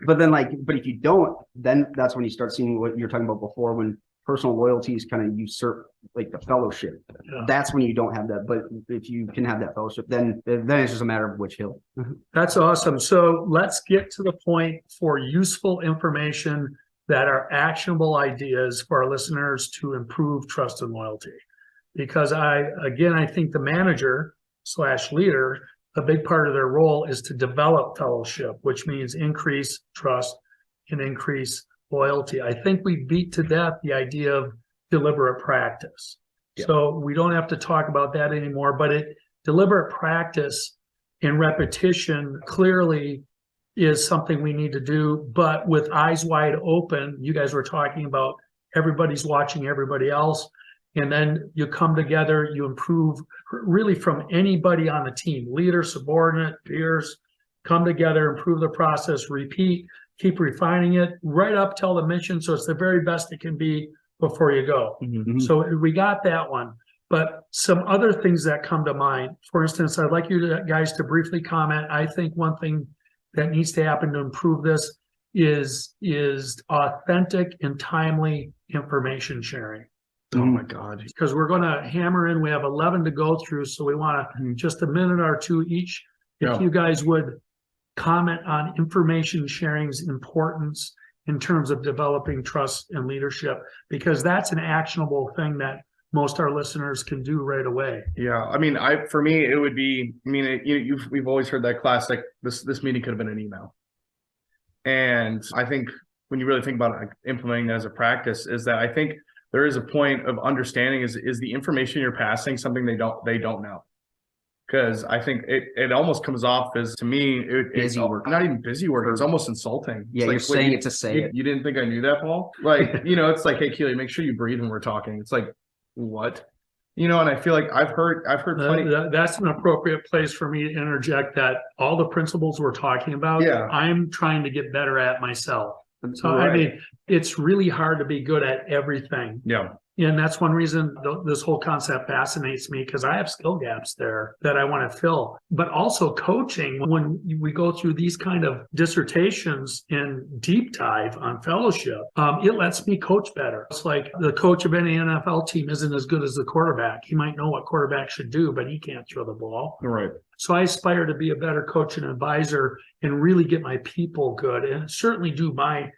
but if you don't, then that's when you start seeing what you're talking about before, when personal loyalties kind of usurp like the fellowship. That's when you don't have that. But if you can have that fellowship, then it's just a matter of which hill. That's awesome. So let's get to the point for useful information that are actionable ideas for our listeners to improve trust and loyalty. Because I think the manager / leader, a big part of their role is to develop fellowship, which means increase trust and increase loyalty. I think we beat to death the idea of deliberate practice. Yeah. So we don't have to talk about that anymore, but deliberate practice and repetition clearly is something we need to do, but with eyes wide open. You guys were talking about everybody's watching everybody else, and then you come together, you improve really from anybody on the team, leader, subordinate, peers, come together, improve the process, repeat, keep refining it right up till the mission. So it's the very best it can be before you go. Mm-hmm. So we got that one, but some other things that come to mind. For instance, I'd like you guys to briefly comment. I think one thing that needs to happen to improve this is authentic and timely information sharing. Oh my God. Because we're going to hammer in, we have 11 to go through. So we want to just a minute or two each. If you guys would comment on information sharing's importance in terms of developing trust and leadership, because that's an actionable thing that most of our listeners can do right away. Yeah. I mean, for me, it would be, we've always heard that classic, this meeting could have been an email. And I think when you really think about it, implementing that as a practice, is that I think there is a point of understanding is the information you're passing something they don't know. Because I think it almost comes off as, to me, it's Busy work. not even busy work. It's almost insulting. Yeah, it's you're saying it to say it. You didn't think I knew that, Paul? Like, it's like, hey, Killy, make sure you breathe when we're talking. It's like, what? And I feel like I've heard plenty. That's an appropriate place for me to interject that all the principles we're talking about, I'm trying to get better at myself. So, I mean, it's really hard to be good at everything. Yeah. And that's one reason this whole concept fascinates me, because I have skill gaps there that I want to fill. But also coaching, when we go through these kind of dissertations and deep dive on fellowship, it lets me coach better. It's like the coach of any NFL team isn't as good as the quarterback. He might know what quarterback should do, but he can't throw the ball. Right. So I aspire to be a better coach and advisor and really get my people good and certainly do my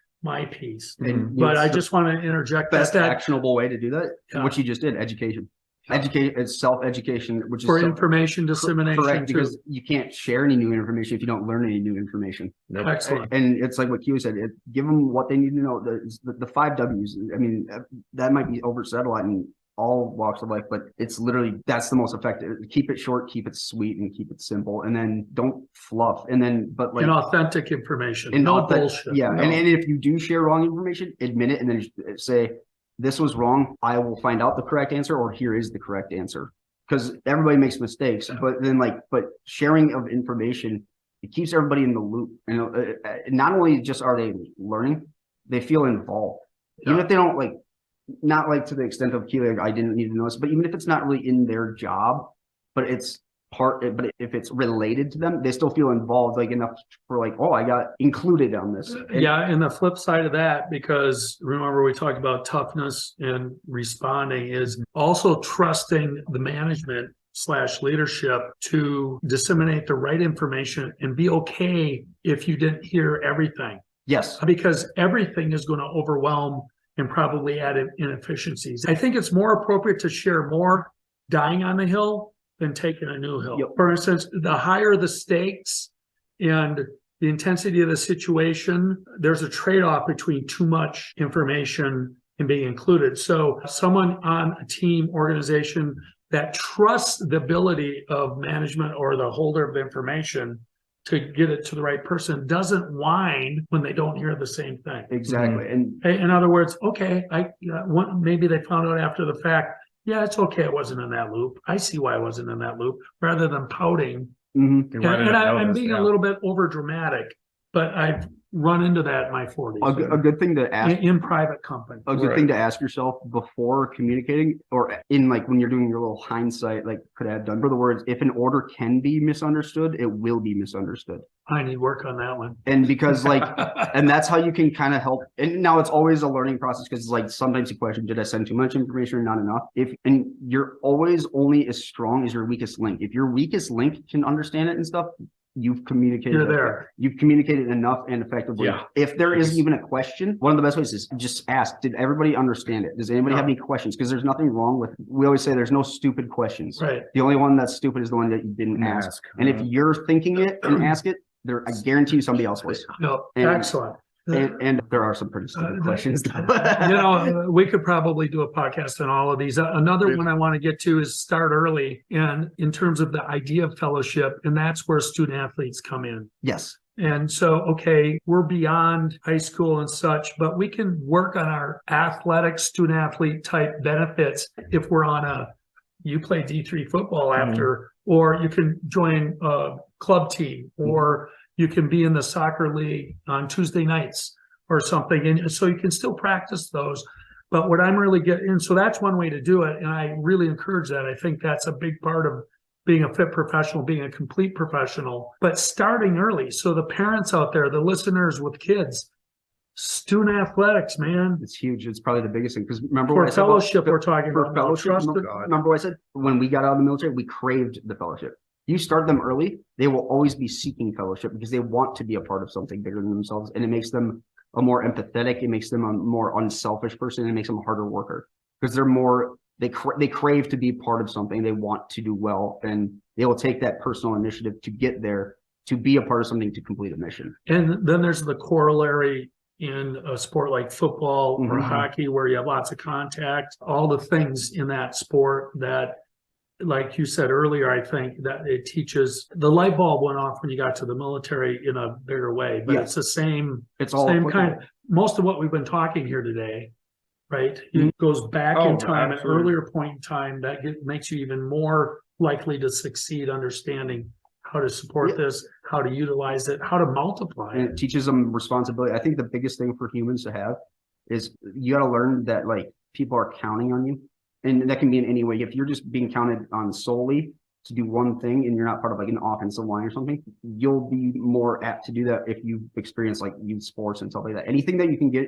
piece. But I just want to interject best actionable way to do that, which you just did, education. It's self-education, which for is information dissemination. Correct, because you can't share any new information if you don't learn any new information. Excellent. And it's like what Q said, give them what they need to know. The 5 W's. I mean, that might be oversaid a lot in all walks of life, but it's literally, that's the most effective. Keep it short, keep it sweet, and keep it simple, and then don't fluff. And then, but like, and authentic information, and no bullshit. Yeah, no. And if you do share wrong information, admit it, and then say, this was wrong. I will find out the correct answer, or here is the correct answer. Because everybody makes mistakes, but then but sharing of information, it keeps everybody in the loop. And not only just are they learning, they feel involved. Even if they don't not to the extent of Killy, I didn't need to know this, but even if it's not really in their job, but if it's related to them, they still feel involved, enough for I got included on this. And the flip side of that, because remember we talked about toughness and responding, is also trusting the management / leadership to disseminate the right information and be okay if you didn't hear everything. Yes. Because everything is going to overwhelm and probably add inefficiencies. I think it's more appropriate to share more dying on the hill than taking a new hill. Yep. For instance, the higher the stakes and the intensity of the situation, there's a trade-off between too much information and being included. So someone on a team organization that trusts the ability of management or the holder of the information to get it to the right person doesn't whine when they don't hear the same thing. Exactly. And in other words, okay, maybe they found out after the fact, yeah, it's okay, I wasn't in that loop. I see why I wasn't in that loop, rather than pouting. Mm-hmm. I'm being a little bit over dramatic, but I've run into that in my 40s. A good thing to ask in private company. A good thing to ask yourself before communicating, or in when you're doing your little hindsight, could I have done? For the words, if an order can be misunderstood, it will be misunderstood. I need work on that one. And because and that's how you can kind of help. And now it's always a learning process, because sometimes you question, did I send too much information or not enough? And you're always only as strong as your weakest link. If your weakest link can understand it and stuff, you've communicated. You're there. You've communicated enough and effectively. Yeah. If there isn't even a question, one of the best ways is just ask, did everybody understand it? Does anybody have any questions? Because there's nothing wrong with, we always say there's no stupid questions. Right. The only one that's stupid is the one that you didn't ask. And if you're thinking it and ask it, I guarantee you somebody else was. No, excellent. And there are some pretty stupid questions. We could probably do a podcast on all of these. Another one I want to get to is start early, and in terms of the idea of fellowship, and that's where student athletes come in. Yes. And so, okay, we're beyond high school and such, but we can work on our athletic student athlete type benefits if we're you play D3 football after, or you can join a club team, or you can be in the soccer league on Tuesday nights or something. And so you can still practice those. But what I'm really getting, so that's one way to do it. And I really encourage that. I think that's a big part of being a fit professional, being a complete professional, but starting early. So the parents out there, the listeners with kids, student athletics, man. It's huge. It's probably the biggest thing. Because remember for what fellowship, we're talking for about fellowship. Remember what I said? When we got out of the military, we craved the fellowship. You start them early, they will always be seeking fellowship because they want to be a part of something bigger than themselves. And it makes them a more empathetic, it makes them a more unselfish person, and it makes them a harder worker because they crave to be part of something. They want to do well, and they will take that personal initiative to get there, to be a part of something, to complete a mission. And then there's the corollary in a sport like football or hockey, where you have lots of contact, all the things in that sport that like you said earlier, I think that it teaches, the light bulb went off when you got to the military in a bigger way, but it's the same, It's all same applicable. kind. Most of what we've been talking here today, right? It goes back Oh, in time, absolutely. an earlier point in time that makes you even more likely to succeed, understanding how to support this, how to utilize it, how to multiply And it. it teaches them responsibility. I think the biggest thing for humans to have is you got to learn that like people are counting on you, and that can be in any way. If you're just being counted on solely to do one thing and you're not part of like an offensive line or something, you'll be more apt to do that if you experience like youth sports and stuff like that. Anything that you can get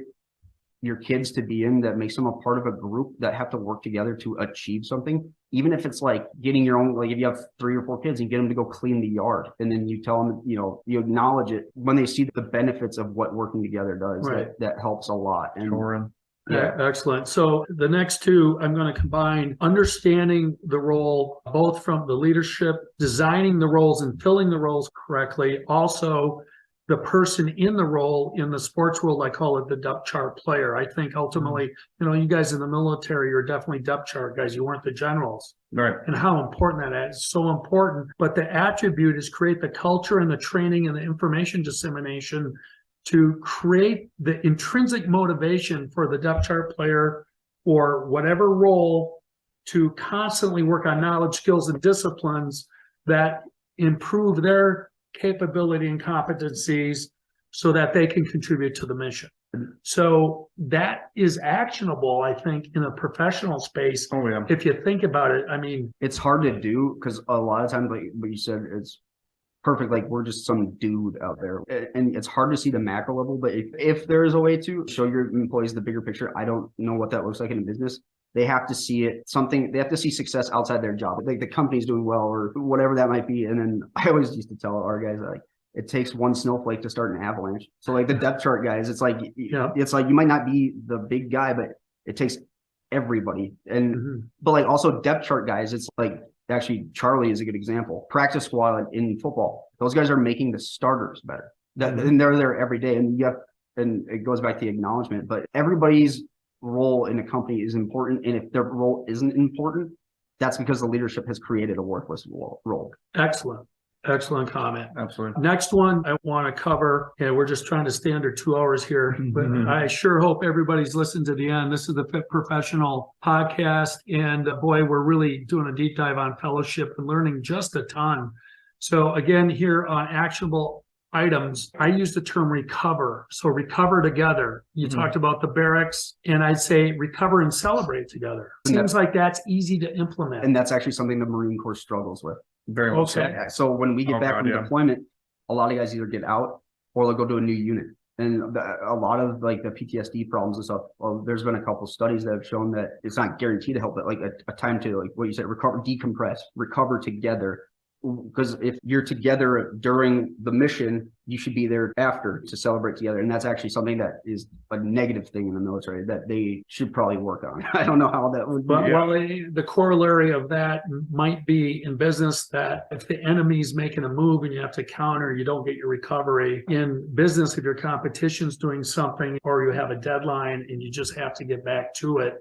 your kids to be in that makes them a part of a group that have to work together to achieve something, even if it's like getting your own, like if you have 3 or 4 kids, you get them to go clean the yard, and then you tell them, you know, you acknowledge it when they see the benefits of what working together does. Right. That helps a lot. And Yeah, excellent. So the next two, I'm going to combine understanding the role, both from the leadership, designing the roles and filling the roles correctly. Also, the person in the role in the sports world, I call it the depth chart player. I think ultimately, you know, you guys in the military are definitely depth chart guys. You weren't the generals. Right. And how important that is. So important. But the attribute is create the culture and the training and the information dissemination to create the intrinsic motivation for the depth chart player or whatever role to constantly work on knowledge, skills, and disciplines that improve their capability and competencies so that they can contribute to the mission. So that is actionable, I think, in a professional space. Oh, yeah. If you think about it, I mean, it's hard to do because a lot of times, like what you said, it's perfect. Like we're just some dude out there, and it's hard to see the macro level. But if there is a way to show your employees the bigger picture, I don't know what that looks like in a business. They have to see it they have to see success outside their job. Like the company's doing well or whatever that might be. And then I always used to tell our guys like, it takes one snowflake to start an avalanche. So like the depth chart guys, it's like, it's like you might not be the big guy, but it takes everybody. And, but like also depth chart guys, it's like, actually Charlie is a good example. Practice squad in football, those guys are making the starters better. And they're there every day. And and it goes back to the acknowledgement, but everybody's role in a company is important. And if their role isn't important, that's because the leadership has created a worthless role. excellent. Excellent comment. Absolutely. Next one I want to cover, and we're just trying to stay under 2 hours here, but I sure hope everybody's listened to the end. This is the Fit Professional podcast, and boy, we're really doing a deep dive on fellowship and learning just a ton. So again, here on actionable items, I use the term recover. So recover together. You talked about the barracks, and I'd say recover and celebrate together. Seems like that's easy to implement. And that's actually something the Marine Corps struggles with. Very much. Okay. So when we get back from deployment, a lot of guys either get out or they'll go to a new unit. And a lot of like the PTSD problems and stuff, there's been a couple of studies that have shown that it's not guaranteed to help, but like a time to, like what you said, recover, decompress, recover together. Because if you're together during the mission, you should be there after to celebrate together. And that's actually something that is a negative thing in the military that they should probably work on. I don't know how that would be. But well, the corollary of that might be in business that if the enemy's making a move and you have to counter, you don't get your recovery. In business, if your competition's doing something or you have a deadline and you just have to get back to it,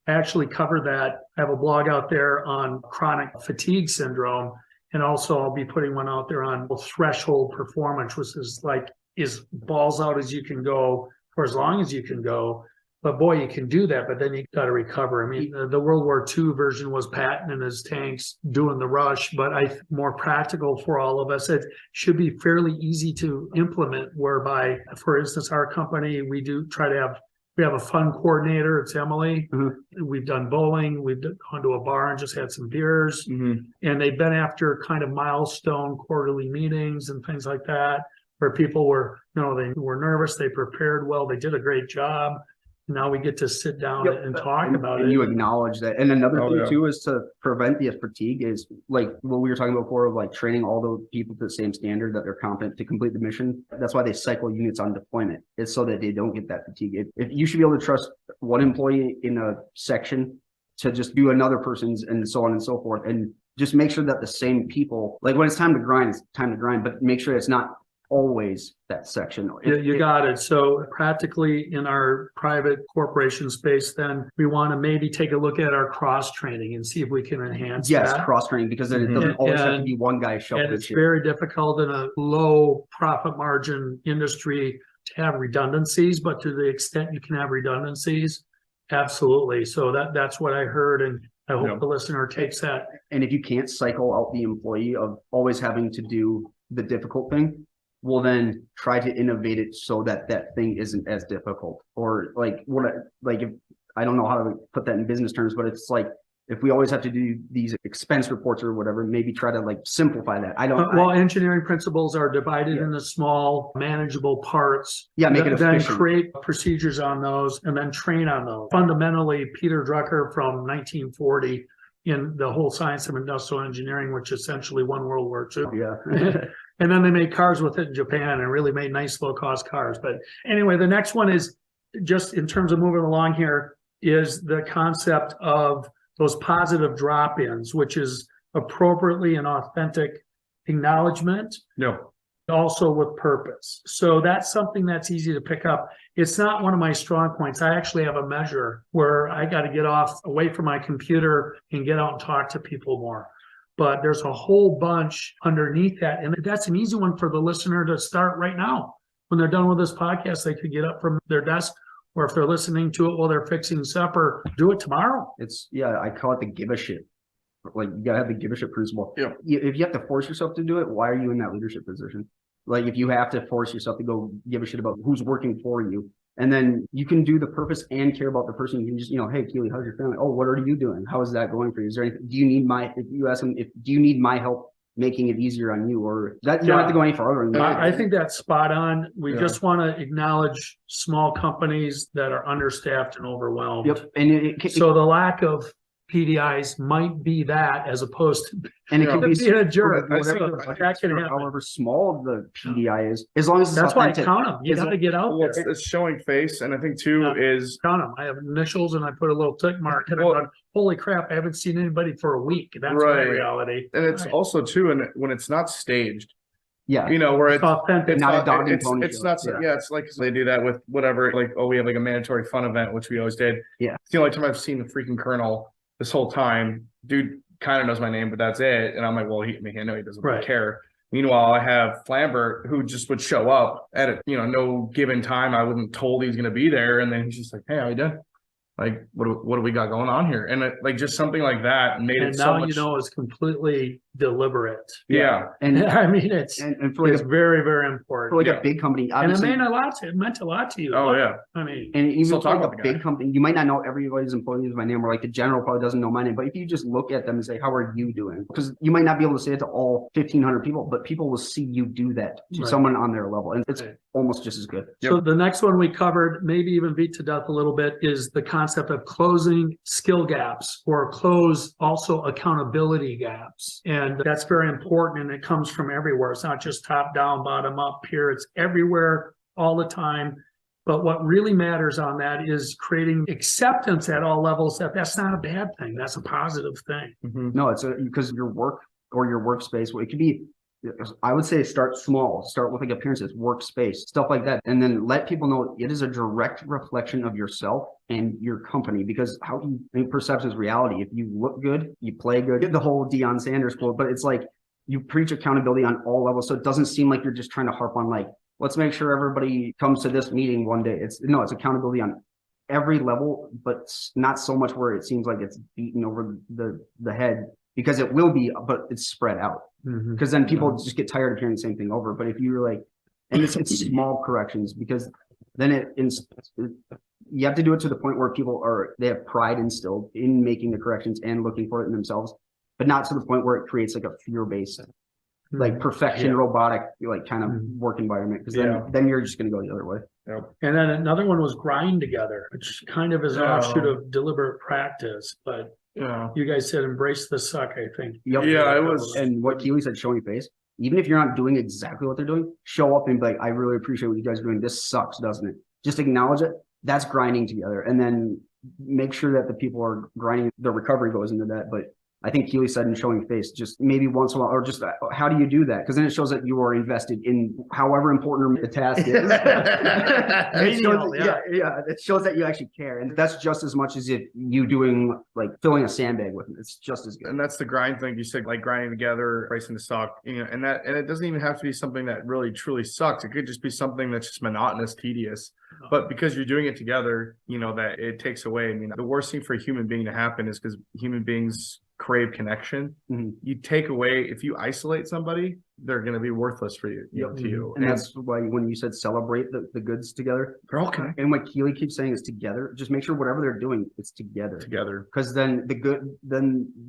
I actually cover that. I have a blog out there on chronic fatigue syndrome. And also I'll be putting one out there on threshold performance, which is like, is balls out as you can go for as long as you can go. But boy, you can do that, but then you got to recover. I mean, the World War II version was Patton and his tanks doing the rush, but more practical for all of us. It should be fairly easy to implement, whereby, for instance, our company, we have a fun coordinator. It's Emily. We've done bowling. We've gone to a bar and just had some beers. And they've been after kind of milestone quarterly meetings and things like that, where people were, they were nervous. They prepared well. They did a great job. Now we get to sit down and talk about it. And you acknowledge that. And another thing too is to prevent the fatigue is like what we were talking about before of like training all the people to the same standard that they're competent to complete the mission. That's why they cycle units on deployment. It's so that they don't get that fatigue. If you should be able to trust one employee in a section to just do another person's and so on and so forth. And just make sure that the same people, like when it's time to grind, it's time to grind, but make sure it's not always that section. You got it. So practically in our private corporation space, then we want to maybe take a look at our cross training and see if we can enhance that. Cross training, because then it doesn't always have to be one guy shuffling. And it's very difficult in a low profit margin industry to have redundancies, but to the extent you can have redundancies, absolutely. So that's what I heard, and I hope the listener takes that. And if you can't cycle out the employee of always having to do the difficult thing, we'll then try to innovate it so that that thing isn't as difficult. Or if I don't know how to put that in business terms, but it's like, if we always have to do these expense reports or whatever, maybe try to like simplify that. Engineering principles are divided into small, manageable parts. Yeah, make it efficient. Then create procedures on those and then train on those. Fundamentally, Peter Drucker from 1940 in the whole science of industrial engineering, which essentially won World War II. Yeah. And then they made cars with it in Japan and really made nice low-cost cars. But anyway, the next one is, just in terms of moving along here, is the concept of those positive drop-ins, which is appropriately and authentic acknowledgement. No. Also with purpose. So that's something that's easy to pick up. It's not one of my strong points. I actually have a measure where I got to get away from my computer and get out and talk to people more. But there's a whole bunch underneath that. And that's an easy one for the listener to start right now. When they're done with this podcast, they could get up from their desk, or if they're listening to it while they're fixing supper, do it tomorrow. I call it the give a shit. Like, you gotta have the give a shit principle. Yeah. If you have to force yourself to do it, why are you in that leadership position? Like, if you have to force yourself to go give a shit about who's working for you, and then you can do the purpose and care about the person. You can just, hey, Killy, how's your family? Oh, what are you doing? How is that going for you? Is there anything? Do you need if you ask them, do you need my help making it easier on you? Or that you don't have to go any further. I think that's spot on. We just want to acknowledge small companies that are understaffed and overwhelmed. Yep. And so the lack of PDIs might be that, as opposed to and it can be being a jerk. That can happen. However small the PDI is, as long as it's that's authentic. Why I count them. You got to get out there. It's showing face, and I think too is count them. I have initials, and I put a little tick mark, and I thought, holy crap, I haven't seen anybody for a week. That's my reality. And it's also too, and when it's not staged. Yeah, where it's authentic. It's not a dog and pony. It's not. Yeah, it's like they do that with whatever. Like, we have like a mandatory fun event, which we always did. Yeah, it's the only time I've seen the freaking colonel this whole time. Dude kind of knows my name, but that's it. And I'm like, well, I know he doesn't really care. Meanwhile, I have Flambert, who just would show up at no given time. I wasn't told he's going to be there, and then he's just like, "Hey, how you doing? Like, what do we got going on here?" And just something like that made it so much. It's completely deliberate. Yeah. And I mean, it's very, very important. For like a big company, obviously. And it meant a lot to you. Oh, yeah. I mean, and even for like a big company, you might not know everybody's employees by name, or like the general probably doesn't know my name. But if you just look at them and say, "How are you doing?" Because you might not be able to say it to all 1,500 people, but people will see you do that to someone on their level, and it's almost just as good. So the next one we covered, maybe even beat to death a little bit, is the concept of closing skill gaps, or close also accountability gaps. And that's very important, and it comes from everywhere. It's not just top down, bottom up here. It's everywhere all the time. But what really matters on that is creating acceptance at all levels that that's not a bad thing. That's a positive thing. Mm-hmm. No, it's because your work or your workspace, it could be, I would say, start small, start with like appearances, workspace, stuff like that. And then let people know it is a direct reflection of yourself and your company, because perception is reality. If you look good, you play good, the whole Deion Sanders quote, but it's like you preach accountability on all levels. So it doesn't seem like you're just trying to harp on like, let's make sure everybody comes to this meeting one day. It's accountability on every level, but not so much where it seems like it's beaten over the head, because it will be, but it's spread out. Because then people just get tired of hearing the same thing over. But if you're like, and it's small corrections, because then you have to do it to the point where they have pride instilled in making the corrections and looking for it in themselves, but not to the point where it creates like a fear-based, like perfection, robotic, like kind of work environment. Because then you're just going to go the other way. Yep. And then another one was grind together, which kind of is an offshoot of deliberate practice, but you guys said embrace the suck, I think. Yep. Yeah, it was. And what Killy said, showing face. Even if you're not doing exactly what they're doing, show up and be like, "I really appreciate what you guys are doing. This sucks, doesn't it?" Just acknowledge it. That's grinding together. And then make sure that the people are grinding. The recovery goes into that. But I think Killy said in showing face, just maybe once in a while, or just how do you do that? Because then it shows that you are invested in however important the task is. It shows that you actually care. And that's just as much as if you doing like filling a sandbag with them. It's just as good. And that's the grind thing. You said like grinding together, racing to suck, and it doesn't even have to be something that really truly sucks. It could just be something that's just monotonous, tedious. But because you're doing it together, that it takes away. I mean, the worst thing for a human being to happen is because human beings crave connection. You take away, if you isolate somebody, they're going to be worthless for you, to you. And that's why when you said celebrate the goods together, they're all connected. And what Killy keeps saying is together. Just make sure whatever they're doing, it's together. Because then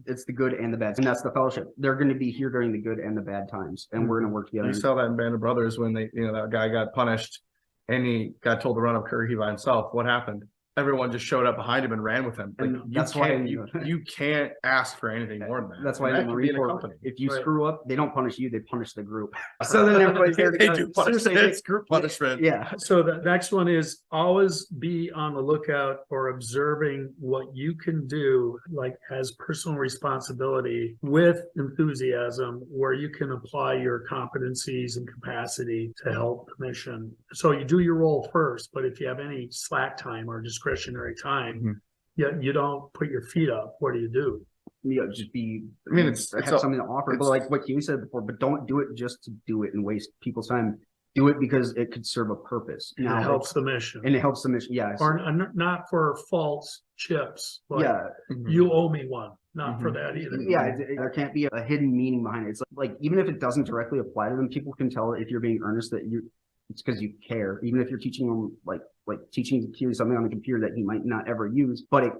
it's the good and the bad. And that's the fellowship. They're going to be here during the good and the bad times. And we're going to work together. You saw that in Band of Brothers when that guy got punished and he got told to run up Curry by himself. What happened? Everyone just showed up behind him and ran with him. Like, you can't ask for anything more than that. That's why in the Marine Corps, if you screw up, they don't punish you; they punish the group. So then everybody's there. They do punish. It's group punishment. Yeah. So the next one is always be on the lookout for observing what you can do, like as personal responsibility with enthusiasm, where you can apply your competencies and capacity to help the mission. So you do your role first, but if you have any slack time or discretionary time, you don't put your feet up. What do? Just be. I mean, it's something to offer, but like what you said before. But don't do it just to do it and waste people's time. Do it because it could serve a purpose. Now, it helps the mission. And it helps the mission. Yeah. Or not for false chips. Like, you owe me one. Not for that either. Yeah, there can't be a hidden meaning behind it. It's like even if it doesn't directly apply to them, people can tell if you're being earnest that it's because you care. Even if you're teaching them like teaching Killy something on the computer that he might not ever use, but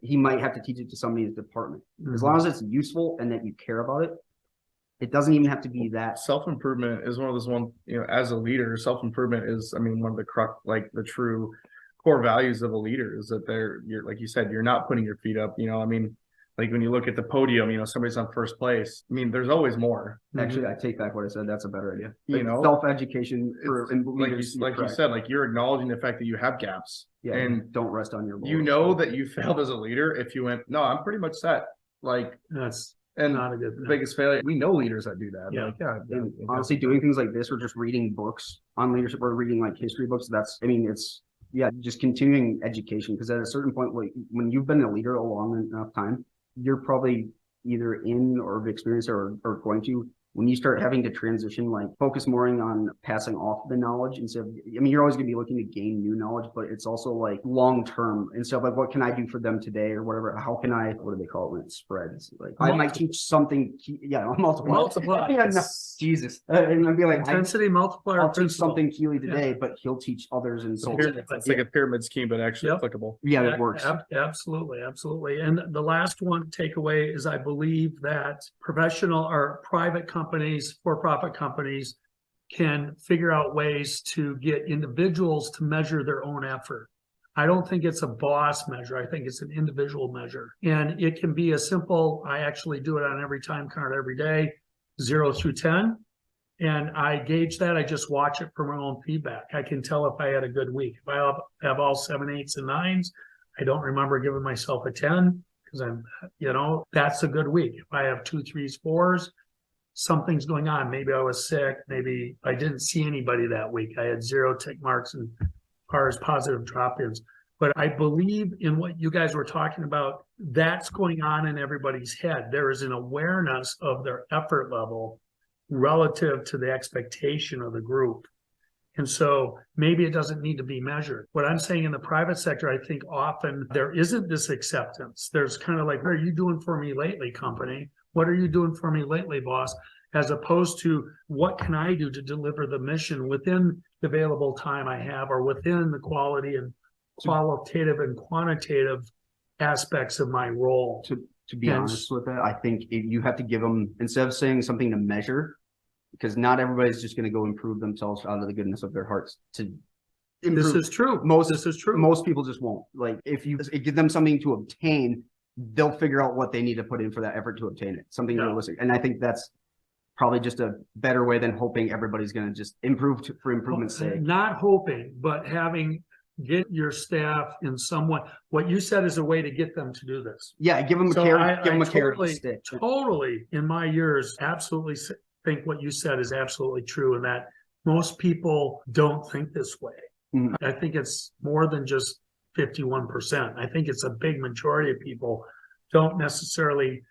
he might have to teach it to somebody in his department. As long as it's useful and that you care about it, it doesn't even have to be that. Self-improvement is one of those as a leader, self-improvement is, one of the true core values of a leader is that you're like you said, you're not putting your feet up, like when you look at the podium, somebody's on first place. There's always more. Actually, I take back what I said. That's a better idea. Self-education for leaders. Like you said, like you're acknowledging the fact that you have gaps. Yeah, and don't rest on your laurels. That you failed as a leader if you went, no, I'm pretty much set. Like that's not a good biggest failure. We know leaders that do that. Yeah. Honestly, doing things like this or just reading books on leadership or reading like history books, just continuing education. Because at a certain point, like when you've been a leader a long enough time, you're probably either in or have experienced or going to, when you start having to transition, like focus more on passing off the knowledge instead of, you're always going to be looking to gain new knowledge, but it's also like long-term instead of like, what can I do for them today or whatever? How can what do they call it when it spreads? Like I might teach something. Multiply. Yeah, no, Jesus. And I'd be like, Intensity Multiplier I'll teach something Killy today, but he'll teach others. And so it's like a pyramid scheme, but actually applicable. Yeah, it works. Absolutely. And the last one takeaway is I believe that professional or private companies, for-profit companies can figure out ways to get individuals to measure their own effort. I don't think it's a boss measure. I think it's an individual measure. And it can be a simple, I actually do it on every time card every day, 0 through 10. And I gauge that. I just watch it for my own feedback. I can tell if I had a good week. If I have all 7, 8s, and 9s, I don't remember giving myself a 10 because that's a good week. If I have 2, 3s, 4s, something's going on. Maybe I was sick. Maybe I didn't see anybody that week. I had 0 tick marks and far as positive drop-ins. But I believe in what you guys were talking about. That's going on in everybody's head. There is an awareness of their effort level relative to the expectation of the group. And so maybe it doesn't need to be measured. What I'm saying in the private sector, I think often there isn't this acceptance. There's kind of like, what are you doing for me lately, company? What are you doing for me lately, boss? As opposed to what can I do to deliver the mission within the available time I have or within the quality and qualitative and quantitative aspects of my role. To be honest with that, I think you have to give them, instead of saying something to measure, because not everybody's just going to go improve themselves out of the goodness of their hearts to improve. This is true. This is true. Most people just won't. Like if you give them something to obtain, they'll figure out what they need to put in for that effort to obtain it. Something realistic. And I think that's probably just a better way than hoping everybody's going to just improve for improvement's sake. Not hoping, but having get your staff in some way. What you said is a way to get them to do this. Yeah, give them a So carrot, give them a carrot totally, stick. totally, in my years, absolutely think what you said is absolutely true, and that most people don't think this way. Mhm. I think it's more than just 51%. I think it's a big majority of people don't necessarily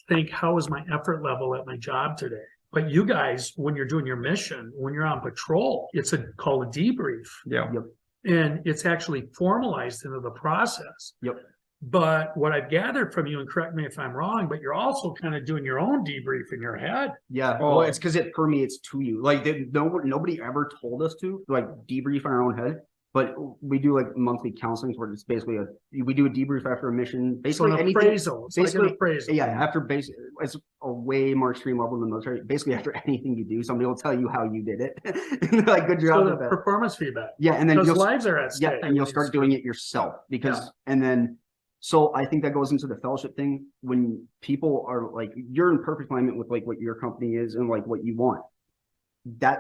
think, how is my effort level at my job today? But you guys, when you're doing your mission, when you're on patrol, it's called a debrief. Yeah. Yep. And it's actually formalized into the process. Yep. But what I've gathered from you, and correct me if I'm wrong, but you're also kind of doing your own debrief in your head. Yeah, Oh. well, it's because it permeates to you. Like nobody ever told us to like debrief in our own head, but we do like monthly counselings where it's basically we do a debrief after a mission. So Basically, an anything. appraisal. It's like Basically, an appraisal. yeah. After it's a way more extreme level than the military. Basically, after anything you do, somebody will tell you how you did it. And they're like, good So job the with that. performance feedback. Yeah, and then Those you'll lives are at stake. yeah, and you'll start doing it yourself because and then. So I think that goes into the fellowship thing when people are like, you're in perfect alignment with like what your company is and like what you want.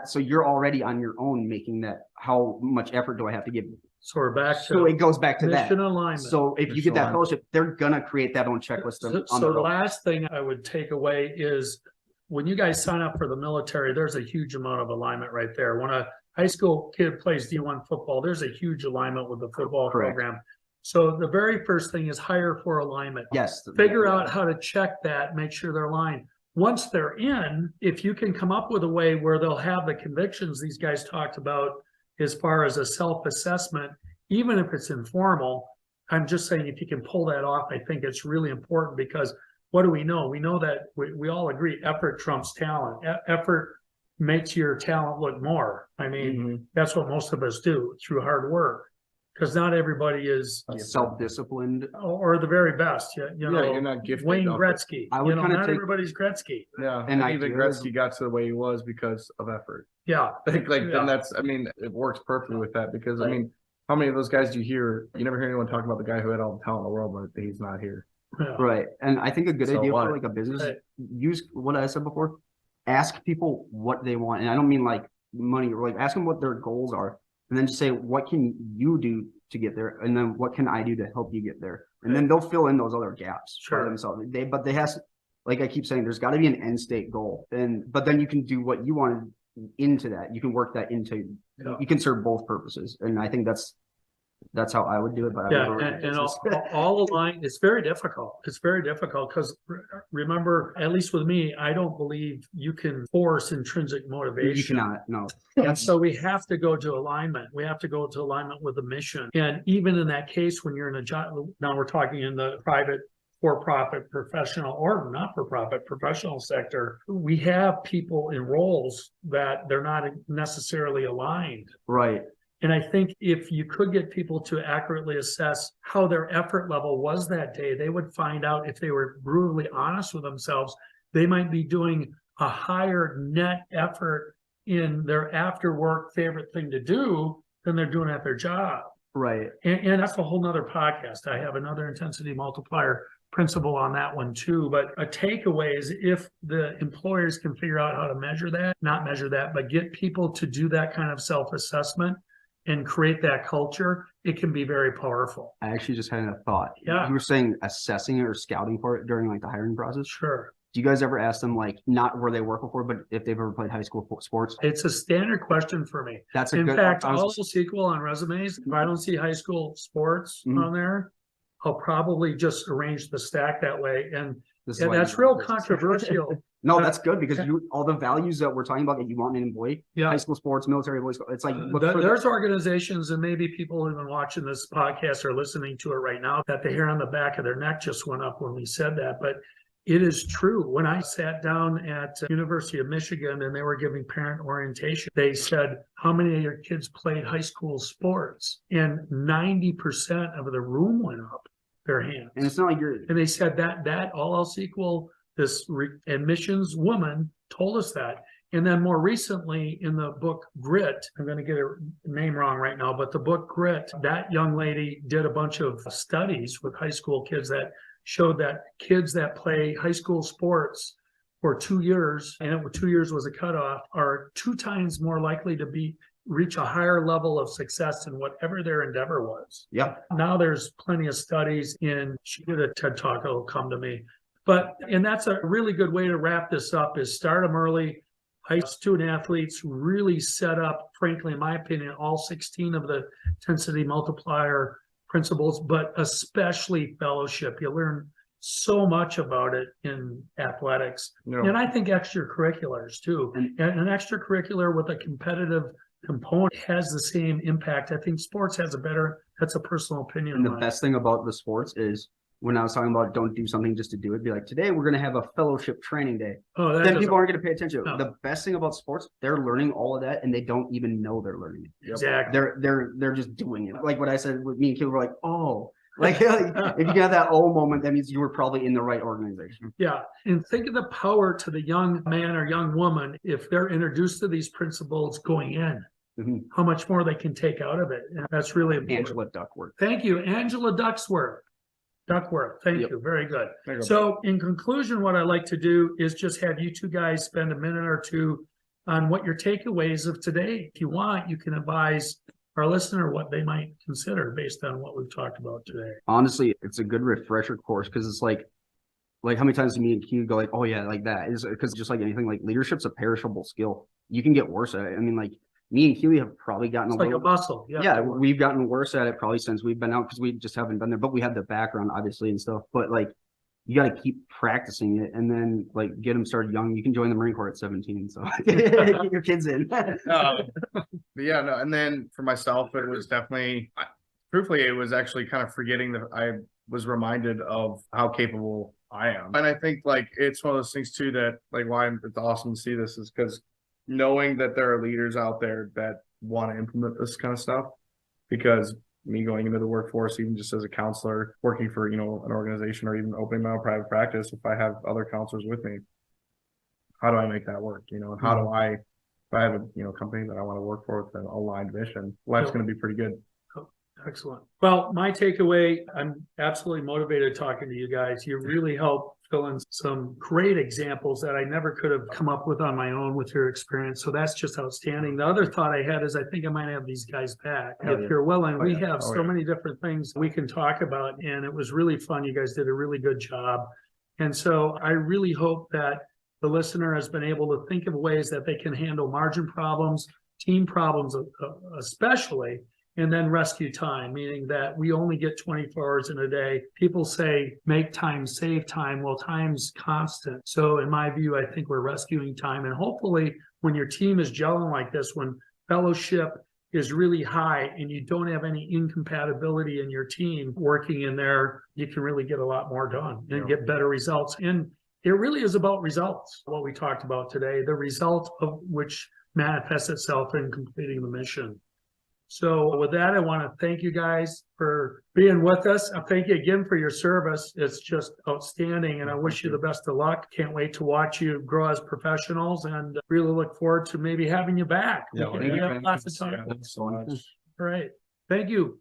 So you're already on your own making that. How much effort do I have to give? So we're back to So it goes back to that. mission alignment. So if you get that fellowship, they're gonna create that own checklist. So the last thing I would take away is when you guys sign up for the military, there's a huge amount of alignment right there. When a high school kid plays D1 football, there's a huge alignment with the football Correct. program. So the very first thing is hire for alignment. Yes. Figure out how to check that, make sure they're aligned. Once they're in, if you can come up with a way where they'll have the convictions these guys talked about as far as a self-assessment, even if it's informal, I'm just saying if you can pull that off, I think it's really important because what do we know? We know that we all agree effort trumps talent. Effort makes your talent look more. I mean, that's what most of us do through hard work. Because not everybody is self-disciplined or the very best. You know, you're not gifted. Wayne enough. Gretzky. I would not kinda take- everybody's Gretzky. Yeah, And and even ideas- Gretzky got to the way he was because of effort. Yeah. Like Yeah. then that's, I mean, it works perfectly with that because I mean, how many of those guys do you hear? You never hear anyone talk about the guy who had all the talent in the world, but he's not here. Yeah. Right. And I think a good So idea what? for like a business, Right. use what I said before, ask people what they want. And I don't mean like money, or like ask them what their goals are. And then just say, what can you do to get there? And then what can I do to help you get there? And then they'll fill in those other gaps Sure. for themselves. But they has, like I keep saying, there's got to be an end state goal. But then you can do what you want into that. You can work that into, Yeah. you can serve both purposes. And I think that's how I would do it. But Yeah, I would and all aligned. It's very difficult. It's very difficult because remember, at least with me, I don't believe you can force intrinsic you motivation. cannot, no. And so we have to go to alignment. We have to go to alignment with the mission. And even in that case, when you're in a job, now we're talking in the private for-profit professional or not-for-profit professional sector, we have people in roles that they're not necessarily aligned. Right. And I think if you could get people to accurately assess how their effort level was that day, they would find out if they were brutally honest with themselves, they might be doing a higher net effort in their after work favorite thing to do than they're doing at their job. Right. And that's a whole nother podcast. I have another intensity multiplier principle on that one too. But a takeaway is if the employers can figure out how to measure that, not measure that, but get people to do that kind of self-assessment and create that culture, it can be very powerful. I actually just had a thought. Yeah. You were saying assessing it or scouting for it during like the hiring process. Sure. Do you guys ever ask them like not where they work before, but if they've ever played high school sports? It's a standard question for me. That's a In good. fact, I was- all else equal on resumes, if I don't see high school sports Mhm. on there, I'll probably just arrange the stack that way. And this is why that's you- real controversial. No, that's good because all the values that we're talking about that you want in an employee, Yeah. high school sports, military, boys, it's like look for There's organizations, and maybe people even watching this podcast or listening to it right now, that the hair on the back of their neck just went up when we said that. But it is true. When I sat down at University of Michigan and they were giving parent orientation, they said, how many of your kids played high school sports? And 90% of the room went up their hands. And it's not like you're. And they said that all else equal, this admissions woman told us that. And then more recently in the book Grit, I'm going to get her name wrong right now, but the book Grit, that young lady did a bunch of studies with high school kids that showed that kids that play high school sports for 2 years, and 2 years was a cutoff, are 2 times more likely to be reach a higher level of success in whatever their endeavor was. Yeah. Now there's plenty of studies in, she did a TED Talk, it'll come to me. But, and that's a really good way to wrap this up, is start them early. High student athletes really set up, frankly, in my opinion, all 16 of the Intensity Multiplier Principles, but especially fellowship. You learn so much about it in athletics. And I think extracurriculars too. And an extracurricular with a competitive component has the same impact. I think sports has a better, that's a personal opinion. And the best thing about the sports is, when I was talking about don't do something just to do it, be like, today we're going to have a fellowship training day. Oh, then people aren't going to pay attention. No. The best thing about sports, they're learning all of that and they don't even know they're learning it. Exactly. They're just doing it. Like what I said with me and Killy, were like, oh, like if you got that oh moment, that means you were probably in the right organization. Yeah. And think of the power to the young man or young woman if they're introduced to these principles going in. Mm-hmm. How much more they can take out of it. And that's really important. Angela Duckworth. Thank you. Angela Duckworth. Thank you. Very good. So in conclusion, what I like to do is just have you two guys spend a minute or two on what your takeaways of today. If you want, you can advise our listener what they might consider based on what we've talked about today. Honestly, it's a good refresher course because it's like how many times do me and Q go like, oh yeah, like that is because just like anything, like leadership's a perishable skill. You can get worse at it. I mean, like me and Killy have probably gotten It's like a muscle. Yeah, we've gotten worse at it probably since we've been out because we just haven't been there, but we have the background obviously and stuff. But like, you got to keep practicing it and then like get them started young. You can join the Marine Corps at 17, so get your kids in. But yeah, no. And then for myself, it was definitely, truthfully, it was actually kind of forgetting that I was reminded of how capable I am. And I think like it's one of those things too that like why it's awesome to see this is because knowing that there are leaders out there that want to implement this kind of stuff, because me going into the workforce, even just as a counselor, working for, an organization or even opening my own private practice, if I have other counselors with me, how do I make that work? And how do I, if I have a, company that I want to work for with an aligned mission, life's going to be pretty good. Excellent. Well, my takeaway, I'm absolutely motivated talking to you guys. You really help fill in some great examples that I never could have come up with on my own with your experience. So that's just outstanding. The other thought I had is I think I might have these guys back. If you're willing, we have so many different things we can talk about. And it was really fun. You guys did a really good job. And so I really hope that the listener has been able to think of ways that they can handle margin problems, team problems especially, and then rescue time, meaning that we only get 24 hours in a day. People say, make time, save time. Well, time's constant. So in my view, I think we're rescuing time. And hopefully when your team is gelling like this, when fellowship is really high and you don't have any incompatibility in your team working in there, you can really get a lot more done and get better results. And it really is about results, what we talked about today, the result of which manifests itself in completing the mission. So with that, I want to thank you guys for being with us. I thank you again for your service. It's just outstanding, and I wish you the best of luck. Can't wait to watch you grow as professionals and really look forward to maybe having you back. Yeah, Lots of time. Thanks so much. All right. Thank you.